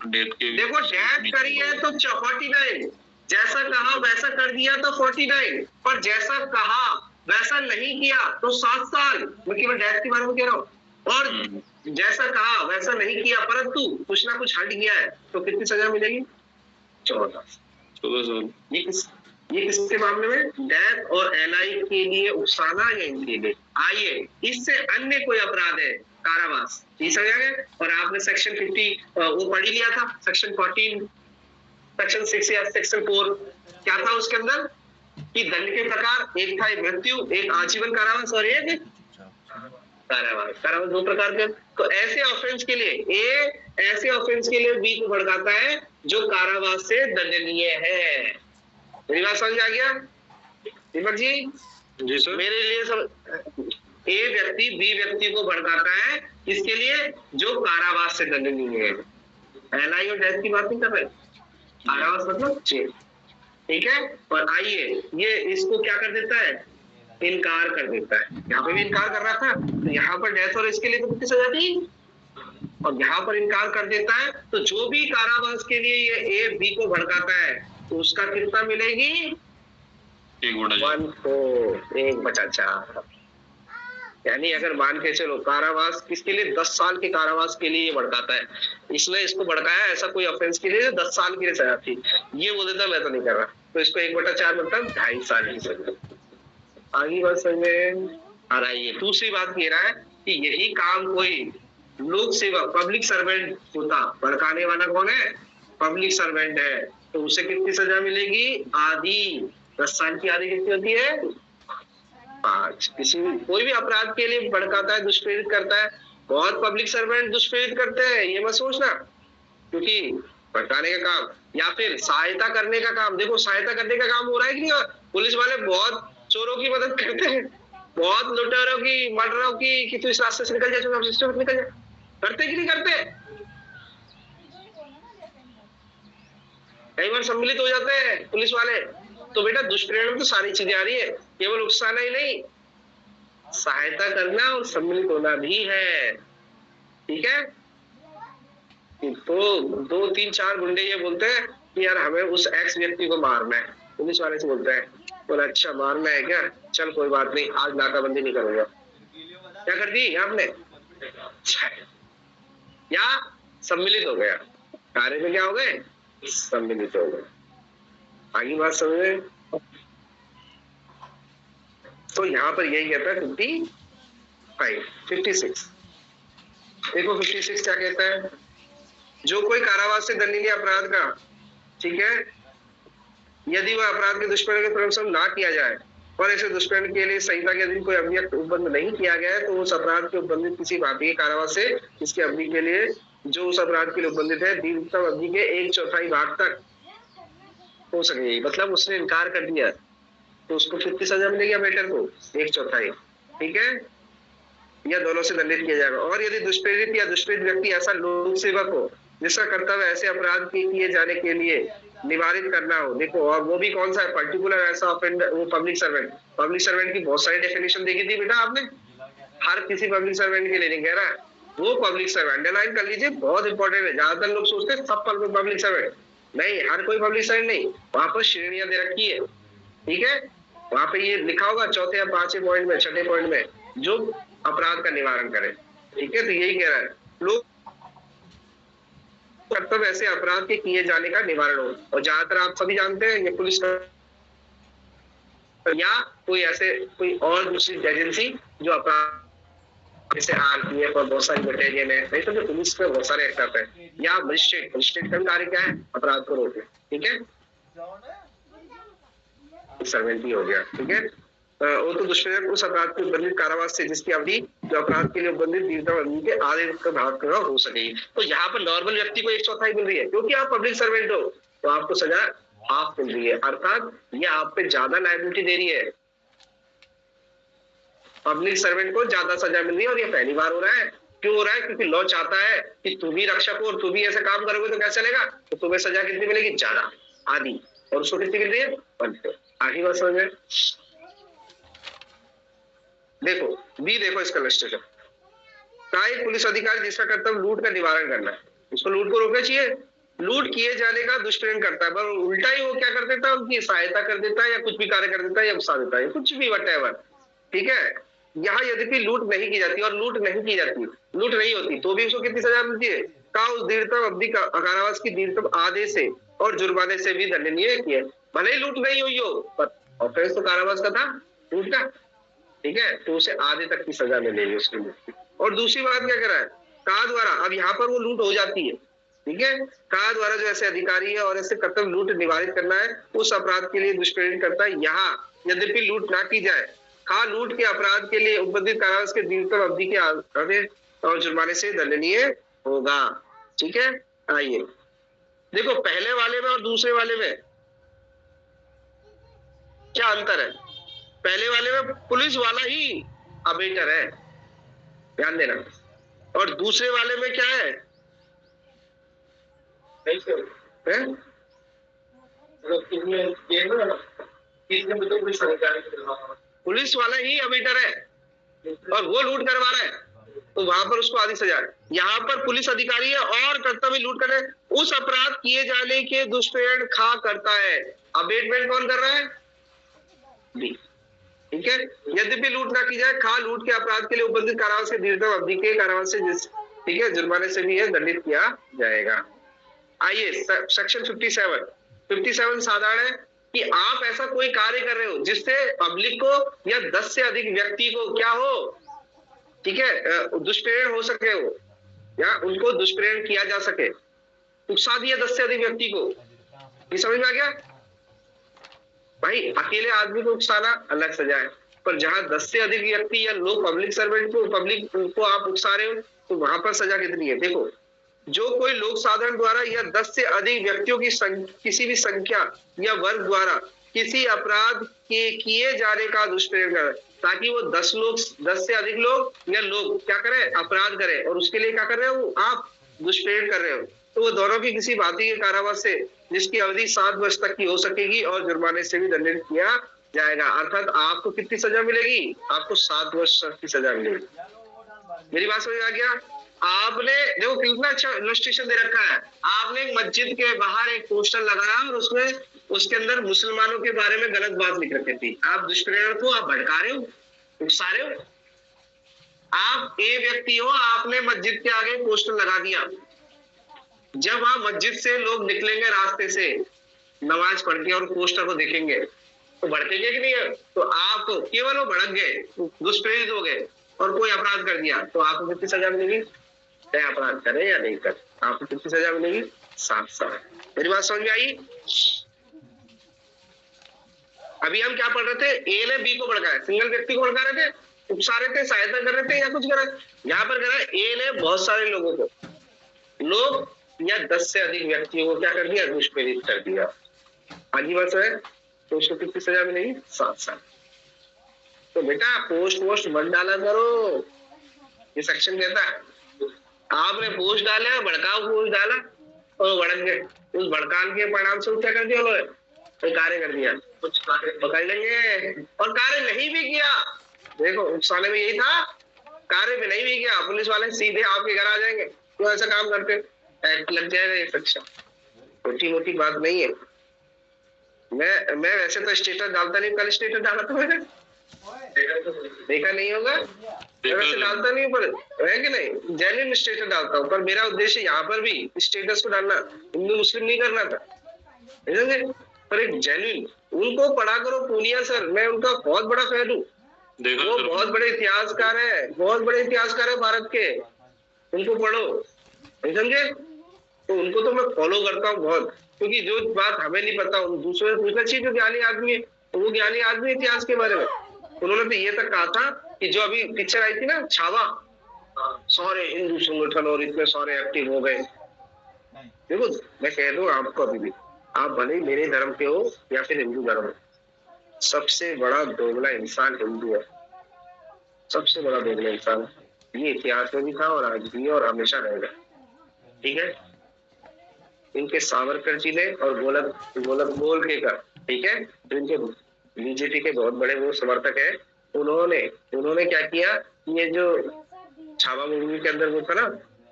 डेथ के, देखो डेथ करी है तो 49, जैसा कहा वैसा कर दिया तो 49, पर जैसा कहा वैसा नहीं किया तो 7 साल। मैं केवल डेथ के बारे में कह रहा हूँ। और जैसा कहा वैसा नहीं किया परंतु कुछ ना कुछ हट गया है तो कितनी सजा मिलेगी? 14 साल। ये किसके मामले में? डेथ और एलआई के लिए उकसाना या इनके लिए। आइए, इससे अन्य कोई अपराध है, कारावास, ये समझ आ गया? और आपने सेक्शन 50 वो पढ़ ही लिया था, सेक्शन 14, सेक्शन 6 या सेक्शन 4 क्या था उसके अंदर? कि दंड के प्रकार, एक था मृत्यु, एक आजीवन कारावास और एक कारावास। कारावास 2 प्रकार के। तो ऐसे ऑफेंस के लिए ए, ऐसे ऑफेंस के लिए बी को भड़काता है जो कारावास से दंडनीय है। मेरी बात समझ आ गया दीपक जी? जी सर। मेरे लिए सब ए व्यक्ति बी व्यक्ति को भड़काता है, इसके लिए जो कारावास से दंडनीय है। एलआई और डेथ की बात नहीं कर रहे, कारावास मतलब जेल, ठीक है? और आइए, ये इसको क्या कर देता है? इनकार कर देता है। यहाँ पे भी इनकार कर रहा था, तो यहाँ पर डेथ और इसके लिए तो कितनी सजा थी? और यहाँ पर इनकार कर देता है, तो जो भी कारावास के लिए ये ए बी को भड़काता है तो उसका कितना मिलेगी? 1/4। यानी अगर मान के चलो कारावास किसके लिए? 10 साल के कारावास के लिए ये भड़काता है, इसने इसको भड़काया ऐसा कोई ऑफेंस के लिए 10 साल के लिए सजा थी, ये बोल देता मैं तो नहीं कर रहा, तो इसको 1/4 मतलब 2.5 साल की सजा। आगे बात समझ में आ रहा है? दूसरी बात कह रहा है कि यही काम कोई लोक सेवक पब्लिक सर्वेंट होता, भड़काने वाला कौन है? पब्लिक सर्वेंट है, तो उसे कितनी सजा मिलेगी? आधी। 10 साल की आधी कितनी होती है? 5। किसी कोई भी अपराध के लिए भड़काता है, दुष्प्रेरित करता है, बहुत पब्लिक सर्वेंट दुष्प्रेरित करते हैं, ये मत सोचना, क्योंकि भड़काने का काम या फिर सहायता करने का काम, देखो सहायता करने का काम हो रहा है कि नहीं? पुलिस वाले बहुत चोरों की मदद करते हैं, बहुत लुटेरों की, मर्डरों की, कि तू इस रास्ते से निकल जा, निकल जा, करते कि नहीं करते? कई बार सम्मिलित हो जाते हैं पुलिस वाले। तो बेटा दुष्प्रेरण में तो सारी चीजें आ रही है, केवल उकसाना ही नहीं, सहायता करना और सम्मिलित होना भी है, ठीक है? तो 2, 3, 4 गुंडे ये बोलते हैं कि यार हमें उस एक्स व्यक्ति को मारना है, पुलिस वाले से बोलते हैं, बोला अच्छा मारना है क्या, चल कोई बात नहीं, आज नाकाबंदी नहीं करूंगा। क्या कर दी आपने? या सम्मिलित हो गया, कार्य में क्या हो गए? सम्मिलित हो गए। आगे बात समझे? तो यहाँ पर यही कहता है 56। देखो 56 क्या कहता है? जो कोई कारावास से दंडनीय अपराध का, ठीक है, यदि वह अपराध के दुष्प्रेरण के परिणामस्वरूप ना किया जाए और ऐसे दुष्प्रेरण के लिए संहिता के अधीन कोई अवधि उपबंध नहीं किया गया है, तो उस अपराध के उपबंधित किसी भारतीय कारावास से इसकी अवधि के लिए जो उस अपराध के लिए उपबंधित है दीर्घतम अवधि के 1/4 भाग तक हो सकेगी, मतलब उसने इनकार कर दिया तो उसको कितनी सजा मिलेगी अबेटर को? 1/4, ठीक है, या दोनों से दंडित किया जाएगा। और यदि दुष्प्रेरित या दुष्प्रेरित व्यक्ति ऐसा लोक सेवक हो जिसका कर्तव्य ऐसे अपराध के किए जाने के लिए निवारित करना हो, देखो, और वो भी कौन सा है पर्टिकुलर ऐसा ऑफेंडर, वो पब्लिक सर्वेंट। पब्लिक सर्वेंट की बहुत सारी डेफिनेशन देखी थी बेटा आपने, हर किसी पब्लिक सर्वेंट के लिए नहीं कह रहा है, वो पब्लिक सर्वेंट अंडरलाइन कर लीजिए, बहुत इंपॉर्टेंट है। ज्यादातर लोग सोचते हैं सब पब्लिक सर्वेंट, नहीं, हर कोई पब्लिक सर्वेंट नहीं, वहां पर श्रेणियां दे रखी है, ठीक है, वहां पे ये लिखा होगा चौथे या पांचवें पॉइंट में, छठे पॉइंट में, जो अपराध का निवारण करे, ठीक है। तो यही कह रहा है, लोग कर्तव्य ऐसे अपराध के किए जाने का निवारण हो। और ज्यादातर आप सभी जानते हैं ये पुलिस या कोई ऐसे कोई और दूसरी एजेंसी जो अपराध, जैसे आरपीएफ और बहुत सारी बटालियन है, नहीं तो जो पुलिस में बहुत सारे एक्टर्स हैं, या मजिस्ट्रेट का कार्य क्या है? अपराध को रोके, ठीक है, सर्वेंट ही हो गया, ठीक है। वो तो दुष्प्रेरक उस अपराध के उद्बंधित कारावास से जिसकी अवधि जो अपराध के लिए उद्बंधित दीर्घतम अवधि के आधे का भाग का हो सकेगी। तो यहाँ पर नॉर्मल व्यक्ति को 1/4 मिल रही है, क्योंकि आप पब्लिक सर्वेंट हो तो आपको सजा हाफ मिल रही है, अर्थात ये आप पे ज्यादा लायबिलिटी दे रही है, पब्लिक सर्वेंट को ज्यादा सजा मिल रही है। और ये पहली बार हो रहा है, क्यों हो रहा है? क्योंकि लॉ चाहता है कि तुम ही रक्षक हो और तुम ही ऐसे काम करोगे तो कैसे चलेगा, तो तुम्हें सजा कितनी मिलेगी? ज्यादा, आधी, और उसको कितनी मिल रही है? 1/4। आखिरी बात समझ में? देखो बी, देखो इसका इलस्ट्रेशन, का एक पुलिस अधिकारी जिसका कर्तव्य लूट का निवारण करना है, उसको लूट को रोकना चाहिए, लूट किए जाने का दुष्प्रेरण करता है, पर उल्टा ही वो क्या कर देता है, उनकी सहायता कर देता है, या कुछ भी कार्य कर देता है, या उकसा देता है, कुछ भी व्हाटएवर, ठीक है। यहाँ यद्यपि लूट नहीं की जाती, और लूट नहीं होती तो भी उसको कितनी सजा मिलती है? का उस दीर्घतम अवधि का कारावास की दीर्घतम आधे से और जुर्माने से भी दंडनीय किया। भले ही लूट नहीं हुई हो, पर ऑफेंस तो कारावास का था, लूट का, ठीक है, तो उसे आधे तक की सजा मिलेगी उसके लिए। और दूसरी बात क्या कर रहा है? का द्वारा, अब यहाँ पर वो लूट हो जाती है, ठीक है, का द्वारा जो ऐसे अधिकारी है और ऐसे कर्तव्य लूट निवारित करना है, उस अपराध के लिए दुष्प्रेरित करता है। यहाँ यद्यपि लूट ना की जाए, का लूट के अपराध के लिए उद्बंधित कारावास के दीर्घतम अवधि के आधे और जुर्माने से दंडनीय होगा, ठीक है। आइए देखो, पहले वाले में और दूसरे वाले में क्या अंतर है? पहले वाले में पुलिस वाला ही अबेटर है, ध्यान देना, और दूसरे वाले में क्या है? पुलिस वाला ही अबेटर है और वो लूट करवा रहा है, तो वहां पर उसको आधी सजा है। यहाँ पर पुलिस अधिकारी है और कर्तव्य लूट कर उस अपराध किए जाने के दुष्प्रेरण खा करता है। अबेटमेंट कौन कर रहा है? बी, ठीक है। यद्यपि लूट ना की जाए, खा लूट के अपराध के लिए उद्बंधित कारावास के दीर्घतम अवधि के कारावास से, ठीक है, जुर्माने से भी दंडित किया जाएगा। आइए सेक्शन 57 साधारण है कि आप ऐसा कोई कार्य कर रहे हो जिससे पब्लिक को या 10 से अधिक व्यक्ति को क्या हो, ठीक है, दुष्प्रेरण हो सके हो, या उनको दुष्प्रेरण किया जा सके, उकसा दिया 10 से अधिक व्यक्ति को। ये समझ में आ गया भाई? अकेले आदमी को उकसाना अलग सजा है, पर जहां 10 से अधिक व्यक्ति या लोग पब्लिक सर्वेंट को, पब्लिक को आप उकसा रहे हो, तो वहां पर सजा कितनी है? देखो, जो कोई लोक साधारण द्वारा या 10 से अधिक व्यक्तियों की किसी भी संख्या या वर्ग द्वारा किसी अपराध के किए जाने का दुष्प्रेरण करे, ताकि वो 10 से अधिक लोग या लोग क्या करें? अपराध करें, और उसके लिए क्या कर रहे हो आप? दुष्प्रेरण कर रहे हो, तो वो दोनों की किसी भांति के कारावास से जिसकी अवधि 7 वर्ष तक की हो सकेगी और जुर्माने से भी दंडित किया जाएगा। अर्थात आपको कितनी सजा मिलेगी? आपको 7 वर्ष तक की सजा मिलेगी। मेरी बात समझ आ गया? आपने देखो कितना अच्छा इलस्ट्रेशन दे रखा है, आपने एक मस्जिद के बाहर एक पोस्टर लगाया और उसमें उसके अंदर मुसलमानों के बारे में गलत बात लिख रखी थी। आप दुष्प्रेरण को आप भड़का रहे हो, उकसा रहे हो। आप ए व्यक्ति हो, आपने मस्जिद के आगे पोस्टर लगा दिया, जब आप मस्जिद से लोग निकलेंगे रास्ते से नमाज पढ़ के और पोस्टर को देखेंगे तो भड़केंगे कि नहीं है? तो आप केवल वो भड़क गए, दुष्प्रेरित हो गए और कोई अपराध कर दिया, तो आपको कितनी सजा मिलेगी? चाहे अपराध करे या नहीं करे, आपको कितनी सजा मिलेगी? 7 साल। मेरी बात समझ में आई? अभी हम क्या पढ़ रहे थे? ए ने बी को भड़काया, सिंगल व्यक्ति को भड़का रहे थे, उकसा रहे थे, सहायता कर रहे थे, या कुछ कर रहे? यहाँ पर करा ए ने बहुत सारे लोगों को, लोग या 10 से अधिक व्यक्तियों को क्या कर दिया? दुष्प्रेरित कर दिया। आजीवन है तो उसको कितनी सजा मिलेगी? 7 साल। तो बेटा पोस्ट मत डाला करो, ये सेक्शन कहता है। आपने पोस्ट डाला, भड़काऊ पोस्ट डाला और भड़क गए, उस भड़काल के परिणाम से क्या कर दिया उन्होंने? कोई कार्य कर दिया, कुछ कार्य पकड़ लेंगे। और कार्य नहीं भी किया, देखो उस साले में यही था, कार्य भी नहीं भी किया, पुलिस वाले सीधे आपके घर आ जाएंगे, तो ऐसा काम करते एक्ट लग जाएगा। ये सेक्शन छोटी मोटी बात नहीं है। मैं वैसे तो स्टेटस डालता नहीं, कल स्टेटस डाला था मैंने, देखा नहीं होगा, मैं वैसे डालता नहीं, पर है कि नहीं, जेन्युइन स्टेटस डालता हूँ। पर मेरा उद्देश्य यहाँ पर भी स्टेटस को डालना हिंदू मुस्लिम नहीं करना था, पर एक जेन्युइन, उनको पढ़ा करो। पूनिया सर, मैं उनका बहुत बड़ा फैन हूँ, वो बहुत बड़े इतिहासकार है, बहुत बड़े इतिहासकार है भारत के, उनको पढ़ो, समझे? तो उनको तो मैं फॉलो करता हूँ बहुत, क्योंकि जो बात हमें नहीं पता उन दूसरे से पूछना चाहिए, जो ज्ञानी आदमी है, तो वो ज्ञानी आदमी इतिहास के बारे में। उन्होंने तो ये तक कहा था कि जो अभी पिक्चर आई थी ना छावा, सारे हिंदू संगठन और इतने सारे एक्टिव हो गए। देखो मैं कह दूं आपको, अभी भी आप भले ही मेरे धर्म के हो या फिर हिंदू धर्म हो, सबसे बड़ा दोगला इंसान हिंदू है, सबसे बड़ा दोगला इंसान। ये इतिहास में भी था और आज भी और हमेशा रहेगा, ठीक है? इनके सावरकर जी ने और गोलक बोल के कर, ठीक है, इनके बीजेपी के बहुत बड़े वो समर्थक है, उन्होंने क्या किया, ये जो छावा मूवी के अंदर वो था ना,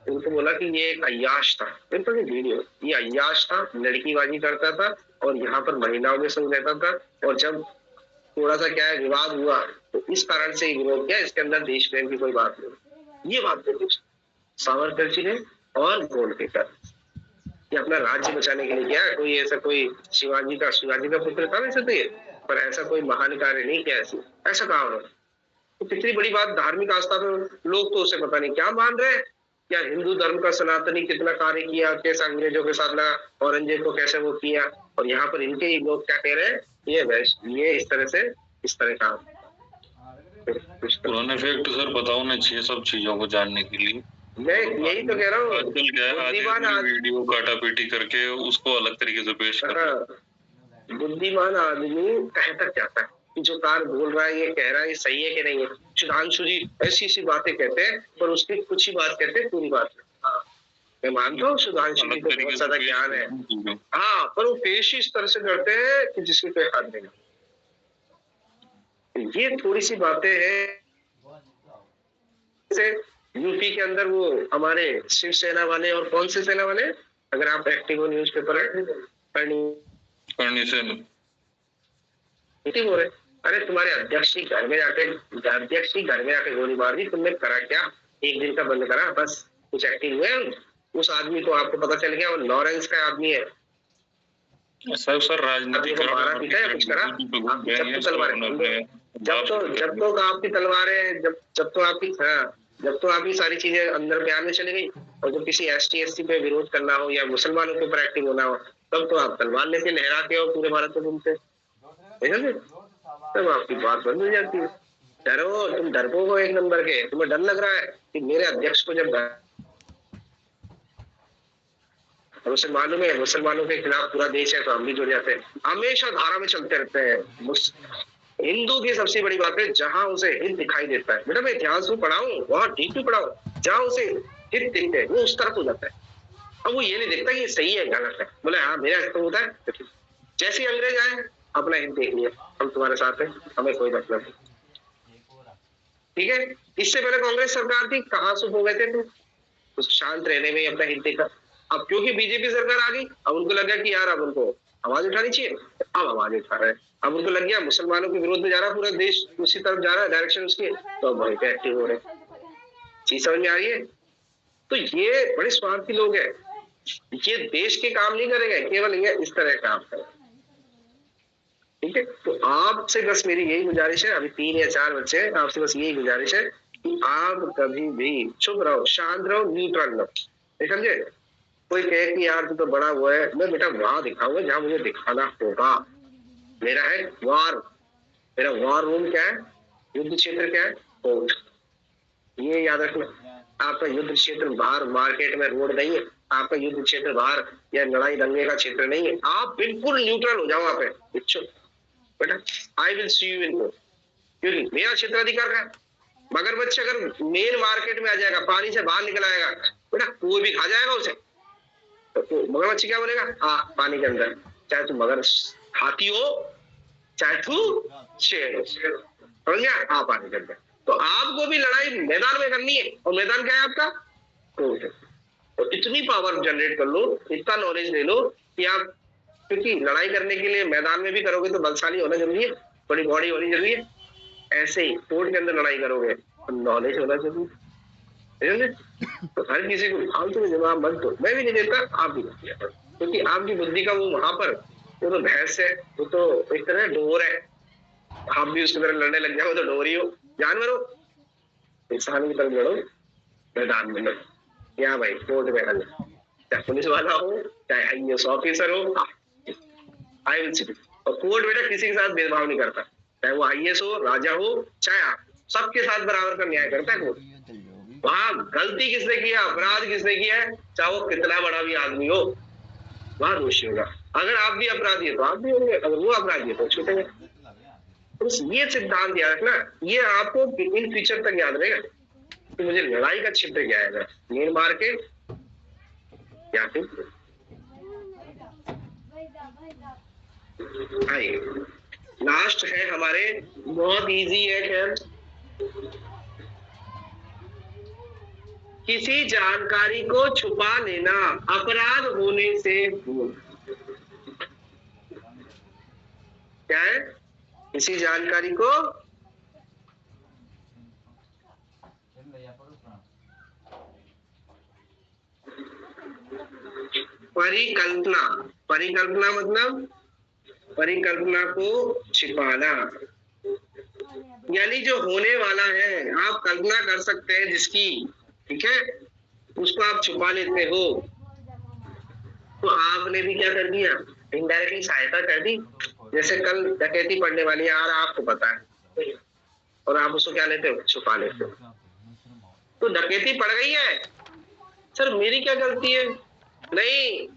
उनको बोला कि ये एक अय्याश था, तो वीडियो, ये अय्याश था, लड़कीबाजी करता था और यहाँ पर महिलाओं में संग रहता था। और जब थोड़ा सा क्या है विवाद हुआ तो इस कारण से विरोध किया, इसके अंदर देश प्रेम की कोई बात नहीं। ये बात नहीं, सावरकर जी ने और गोलकेकर कि अपना राज्य बचाने के लिए किया। कोई ऐसा कोई शिवाजी का पुत्र था वैसे तो ये, पर ऐसा कोई महान कार्य नहीं किया, ऐसा कहा उन्होंने। तो कितनी बड़ी बात, धार्मिक आस्था पे लोग तो उसे पता नहीं क्या मान रहे हैं, क्या हिंदू धर्म का सनातनी कितना कार्य किया, कैसे अंग्रेजों के साथ लगा, औरंगजेब को कैसे वो किया, और यहाँ पर इनके ही लोग क्या कह रहे हैं, ये इस तरह का। पुराने फैक्ट सर बताना चाहिए सब चीजों को जानने के लिए। मैं यही तो कह रहा हूँ, आजकल क्या है, आज वीडियो काटापीटी करके उसको अलग तरीके से पेश कर रहा है। बुद्धिमान आदमी कह तक जाता है कि जो कार बोल रहा है, ये कह रहा है, ये सही है कि नहीं है। सुधांशु जी ऐसी बातें कहते हैं, पर उसकी कुछ ही बात कहते हैं, पूरी बात। मैं मानता हूँ सुधांशु जी को बहुत ज्यादा ज्ञान है, हाँ, पर वो पेश इस तरह से करते हैं कि जिसके कोई हाथ नहीं। ये थोड़ी सी बातें हैं। यूपी के अंदर वो हमारे शिवसेना वाले, और कौन से सेना वाले, अगर आप एक्टिव हो न्यूज़पेपर है, करनी हो रहे, अरे तुम्हारे अध्यक्ष की घर में जाके गोली मार दी, तुमने करा क्या? एक दिन का बंद करा, बस कुछ एक्टिव हुए उस आदमी को, आपको पता चल गया वो लॉरेंस का आदमी है। सर राजनीति कुछ करा, जब तो आपकी तलवारें, जब तो आपकी सारी चीजें अंदर प्यार में चली गई, और जब किसी ST/SC पे विरोध करना हो या मुसलमानों के ऊपर एक्टिव होना हो, तब तो आप तलवार लेके लहराते हो पूरे भारत में घूमते, तब आपकी बात बंद हो जाती है। डरो, तुम डरपोक हो एक नंबर के, तुम्हें डर लग रहा है कि मेरे अध्यक्ष को जब उसे मालूम है मुसलमानों के खिलाफ पूरा देश है, तो हम भी जुड़ जाते हैं, हमेशा धारा में चलते रहते हैं। हिंदू की सबसे बड़ी बात है, जहां उसे हित दिखाई देता है, बेटा मैं इतिहास में पढ़ाऊं, वहां ठीक भी पढ़ाऊं, जहां उसे हित दिखते हैं वो उस तरफ हो जाता है। अब वो ये नहीं देखता कि ये सही है गलत है, बोले हाँ मेरा हित होता है, जैसे ही अंग्रेज आए अपना हित देख लिया, हम तुम्हारे साथ हैं, हमें कोई मतलब नहीं, ठीक है। इससे पहले कांग्रेस सरकार थी, कहाँ से हो गए थे तुम, उस शांत रहने में अपना हित देखा। अब क्योंकि बीजेपी सरकार आ गई, अब उनको लगा कि यार अब उनको आवाज उठानी चाहिए, अब आवाज उठा रहे हैं। अब उनको लग गया मुसलमानों के विरोध में जा रहा पूरा देश, उसी तरफ जा रहा है डायरेक्शन उसकी, तो अब वहीं पे एक्टिव हो रहे। चीज समझ में आ रही है? तो ये बड़े स्वार्थी लोग हैं, ये देश के काम नहीं करेंगे, केवल ये इस तरह काम करेंगे, ठीक है। तो आपसे बस मेरी यही गुजारिश है, अभी 3 या 4 बच्चे हैं, आपसे बस यही गुजारिश है कि आप कभी भी चुप रहो, शांत रहो, न्यूट्रल रहो, समझे। कोई कहे कि यार तू तो बड़ा हुआ है, मैं बेटा वहां दिखाऊंगा जहां मुझे दिखाना होगा। मेरा है वार, मेरा वार रूम क्या है, युद्ध क्षेत्र क्या है, कोर्ट, ये याद रखना। आपका युद्ध क्षेत्र बाहर मार्केट में रोड नहीं है, आपका युद्ध क्षेत्र बाहर या लड़ाई दंगे का क्षेत्र नहीं है। आप बिल्कुल न्यूट्रल हो जाओ वहां पे, इच्छुक बेटा। I will see you in, क्योंकि मेरा क्षेत्र अधिकार का है। मगरमच्छ अगर मेन मार्केट में आ जाएगा, पानी से बाहर निकल आएगा बेटा, कोई भी खा जाएगा उसे। तो मगरमच्छ क्या बोलेगा, पानी के अंदर, चाहे तू मगर हाथी हो चाहे तू शेर हो, समझ गया, पानी के अंदर। तो आपको भी लड़ाई मैदान में करनी है, और मैदान क्या है आपका, कोर्ट है। और इतनी पावर जनरेट कर लो, इतना नॉलेज ले लो कि आप, क्योंकि लड़ाई करने के लिए मैदान में भी करोगे तो बलशाली होना जरूरी है, बड़ी बॉडी होनी जरूरी है। ऐसे ही कोर्ट के अंदर लड़ाई करोगे तो नॉलेज होना जरूरी है। तो हर किसी को फालतू में जवाब मत दो, मैं भी नहीं देता, आप भी नहीं देता, क्योंकि आपकी बुद्धि का वो वहां पर, वो तो भैंस है, वो तो एक तरह डोर है। आप भी उसकी तरह लड़ने लग जाओ तो डोरी हो, जानवर हो, इंसान की तरह लड़ो, मैदान में लड़ो, या भाई कोर्ट में लड़ो, चाहे पुलिस वाला हो चाहे IAS ऑफिसर हो, आई विल सी। और कोर्ट बेटा किसी के साथ भेदभाव नहीं करता, चाहे वो IAS हो, राजा हो, चाहे आप, सबके साथ बराबर का न्याय करता है कोर्ट। वहां गलती किसने किया, अपराध किसने किया है, चाहे वो कितना बड़ा भी आदमी हो, वहां दोषी होगा। अगर आप भी अपराधी है तो आप भी होंगे, अगर वो अपराधी है तो छूटेंगे। तो ये सिद्धांत याद रखना, ये आपको इन फ्यूचर तक याद रहेगा कि मुझे लड़ाई का क्षेत्र क्या है, मेन मार्केट या फिर। आइए लास्ट है हमारे, बहुत इजी है खैर। किसी जानकारी को छुपा लेना अपराध होने से क्या है, किसी जानकारी को परिकल्पना, परिकल्पना मतलब परिकल्पना को छिपाना, यानी जो होने वाला है आप कल्पना कर सकते हैं जिसकी, ठीक है, उसको आप छुपा लेते हो। तो आपने भी क्या कर दिया, इनडायरेक्टली सहायता कर दी। जैसे कल डकैती पड़ने वाली है यार, आपको पता है, और आप उसको क्या लेते हो, छुपा लेते हो। तो डकैती पड़ गई है, सर मेरी क्या गलती है, नहीं,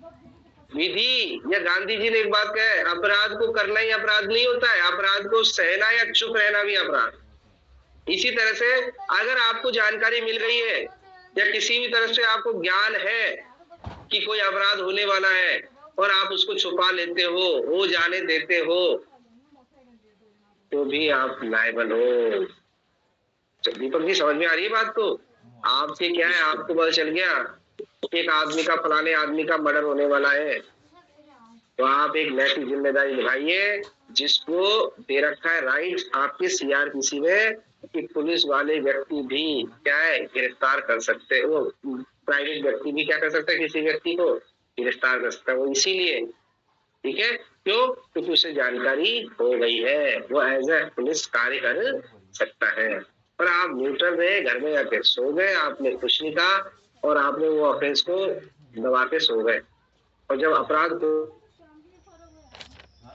विधि या गांधी जी ने एक बात कहा है, अपराध को करना ही अपराध नहीं होता है, अपराध को सहना या चुप रहना भी अपराध। इसी तरह से अगर आपको जानकारी मिल गई है या किसी भी तरह से आपको ज्ञान है कि कोई अपराध होने वाला है और आप उसको छुपा लेते हो जाने देते हो, तो भी आप लायबल हो। दीपक जी समझ में आ रही है बात? तो आपसे क्या है, आपको पता चल गया एक आदमी का, फलाने आदमी का मर्डर होने वाला है, तो आप एक नैतिक जिम्मेदारी निभाइए, जिसको दे रखा है राइट आपके CRPC में कि पुलिस वाले व्यक्ति भी क्या है, गिरफ्तार कर सकते हैं, वो प्राइवेट व्यक्ति भी क्या कर सकता है, किसी व्यक्ति को गिरफ्तार कर सकता है। वो इसीलिए, ठीक है, क्यों, क्योंकि उसे जानकारी हो गई है, वो एज ए पुलिस कार्य कर सकता है। और आप न्यूट्रल रहे, घर में जाके सो गए, आपने कुछ नहीं कहा और आपने वो ऑफेंस को दबा के सो गए। और जब अपराध को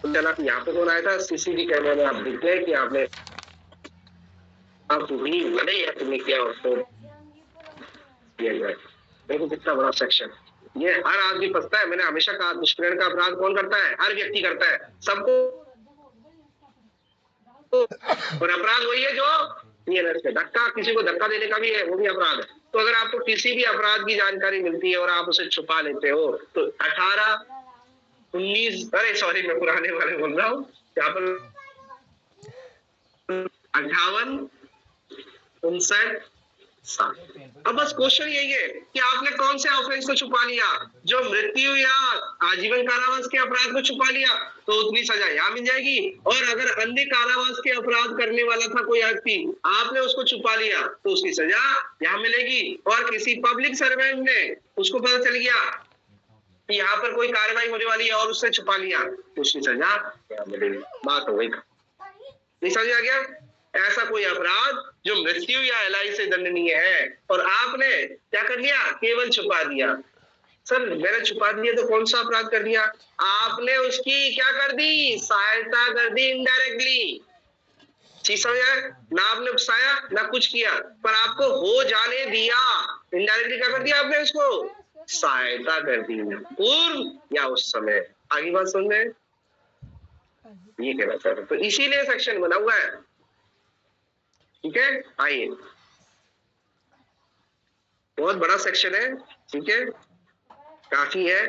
चला कि यहाँ पे कौन आया था, CCTV कैमरे में आप दिख गए कि आपने, आप बड़े या तुमने किया उसको किया जाए। देखो कितना बड़ा सेक्शन, ये हर आदमी फंसता है। मैंने हमेशा कहा दुष्कर्म का अपराध कौन करता है, हर व्यक्ति करता है, सबको। और अपराध वही है जो धक्का, किसी को धक्का देने का भी है, वो भी अपराध है। तो अगर आपको किसी भी अपराध की जानकारी मिलती है और आप उसे छुपा लेते हो, तो 18, 19, अरे सॉरी मैं पुराने वाले बोल रहा हूँ, यहाँ पर 58, 59, 60। अब बस क्वेश्चन यही है कि आपने कौन से ऑफेंस को छुपा लिया, जो मृत्यु या आजीवन कारावास के अपराध को छुपा लिया तो उतनी सजा यहाँ मिल जाएगी। और अगर अन्य कारावास के अपराध करने वाला था कोई व्यक्ति, आपने उसको छुपा लिया तो उसकी सजा यहाँ मिलेगी। और किसी पब्लिक सर्वेंट ने, उसको पता चल गया कि यहाँ पर कोई कार्रवाई होने वाली है और उसने छुपा लिया तो उसकी सजा यहाँ मिलेगी। बात हो गई, नहीं समझ आ गया? ऐसा कोई अपराध जो मृत्यु या एलआई से दंडनीय है और आपने क्या कर लिया, केवल छुपा दिया। सर मैंने छुपा दिया तो कौन सा अपराध कर दिया? आपने उसकी क्या कर दी, सहायता कर दी इनडायरेक्टली। चीज समझ आए? ना आपने उकसाया ना कुछ किया, पर आपको हो जाने दिया। इनडायरेक्टली क्या कर दिया आपने उसको? सहायता कर दी, पूर्व या उस समय। आगे बात समझ में? ये कहना चाह रहे, तो इसीलिए सेक्शन बना हुआ है। ठीक है, आइए, बहुत बड़ा सेक्शन है, ठीक है, काफी है,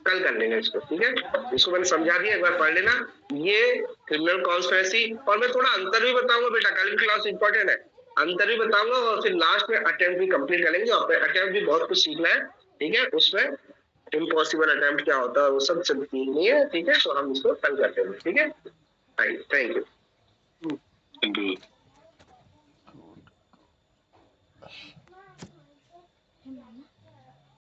कल कर लेंगे इसको। ठीक है, इसको मैंने समझा दिया, एक बार पढ़ लेना। ये क्रिमिनल कॉन्स्पिरेसी, और मैं थोड़ा अंतर भी बताऊंगा बेटा, कल की क्लास इंपॉर्टेंट है, अंतर भी बताऊंगा, और फिर लास्ट में अटेम्प्ट भी कंप्लीट करेंगे। अटेम्प्ट भी बहुत कुछ सीखना है, ठीक है, उसमें इम्पॉसिबल अटेम्प्ट क्या होता है वो सब नहीं है। ठीक है, तो हम इसको कल करते हैं। ठीक है, थैंक यू।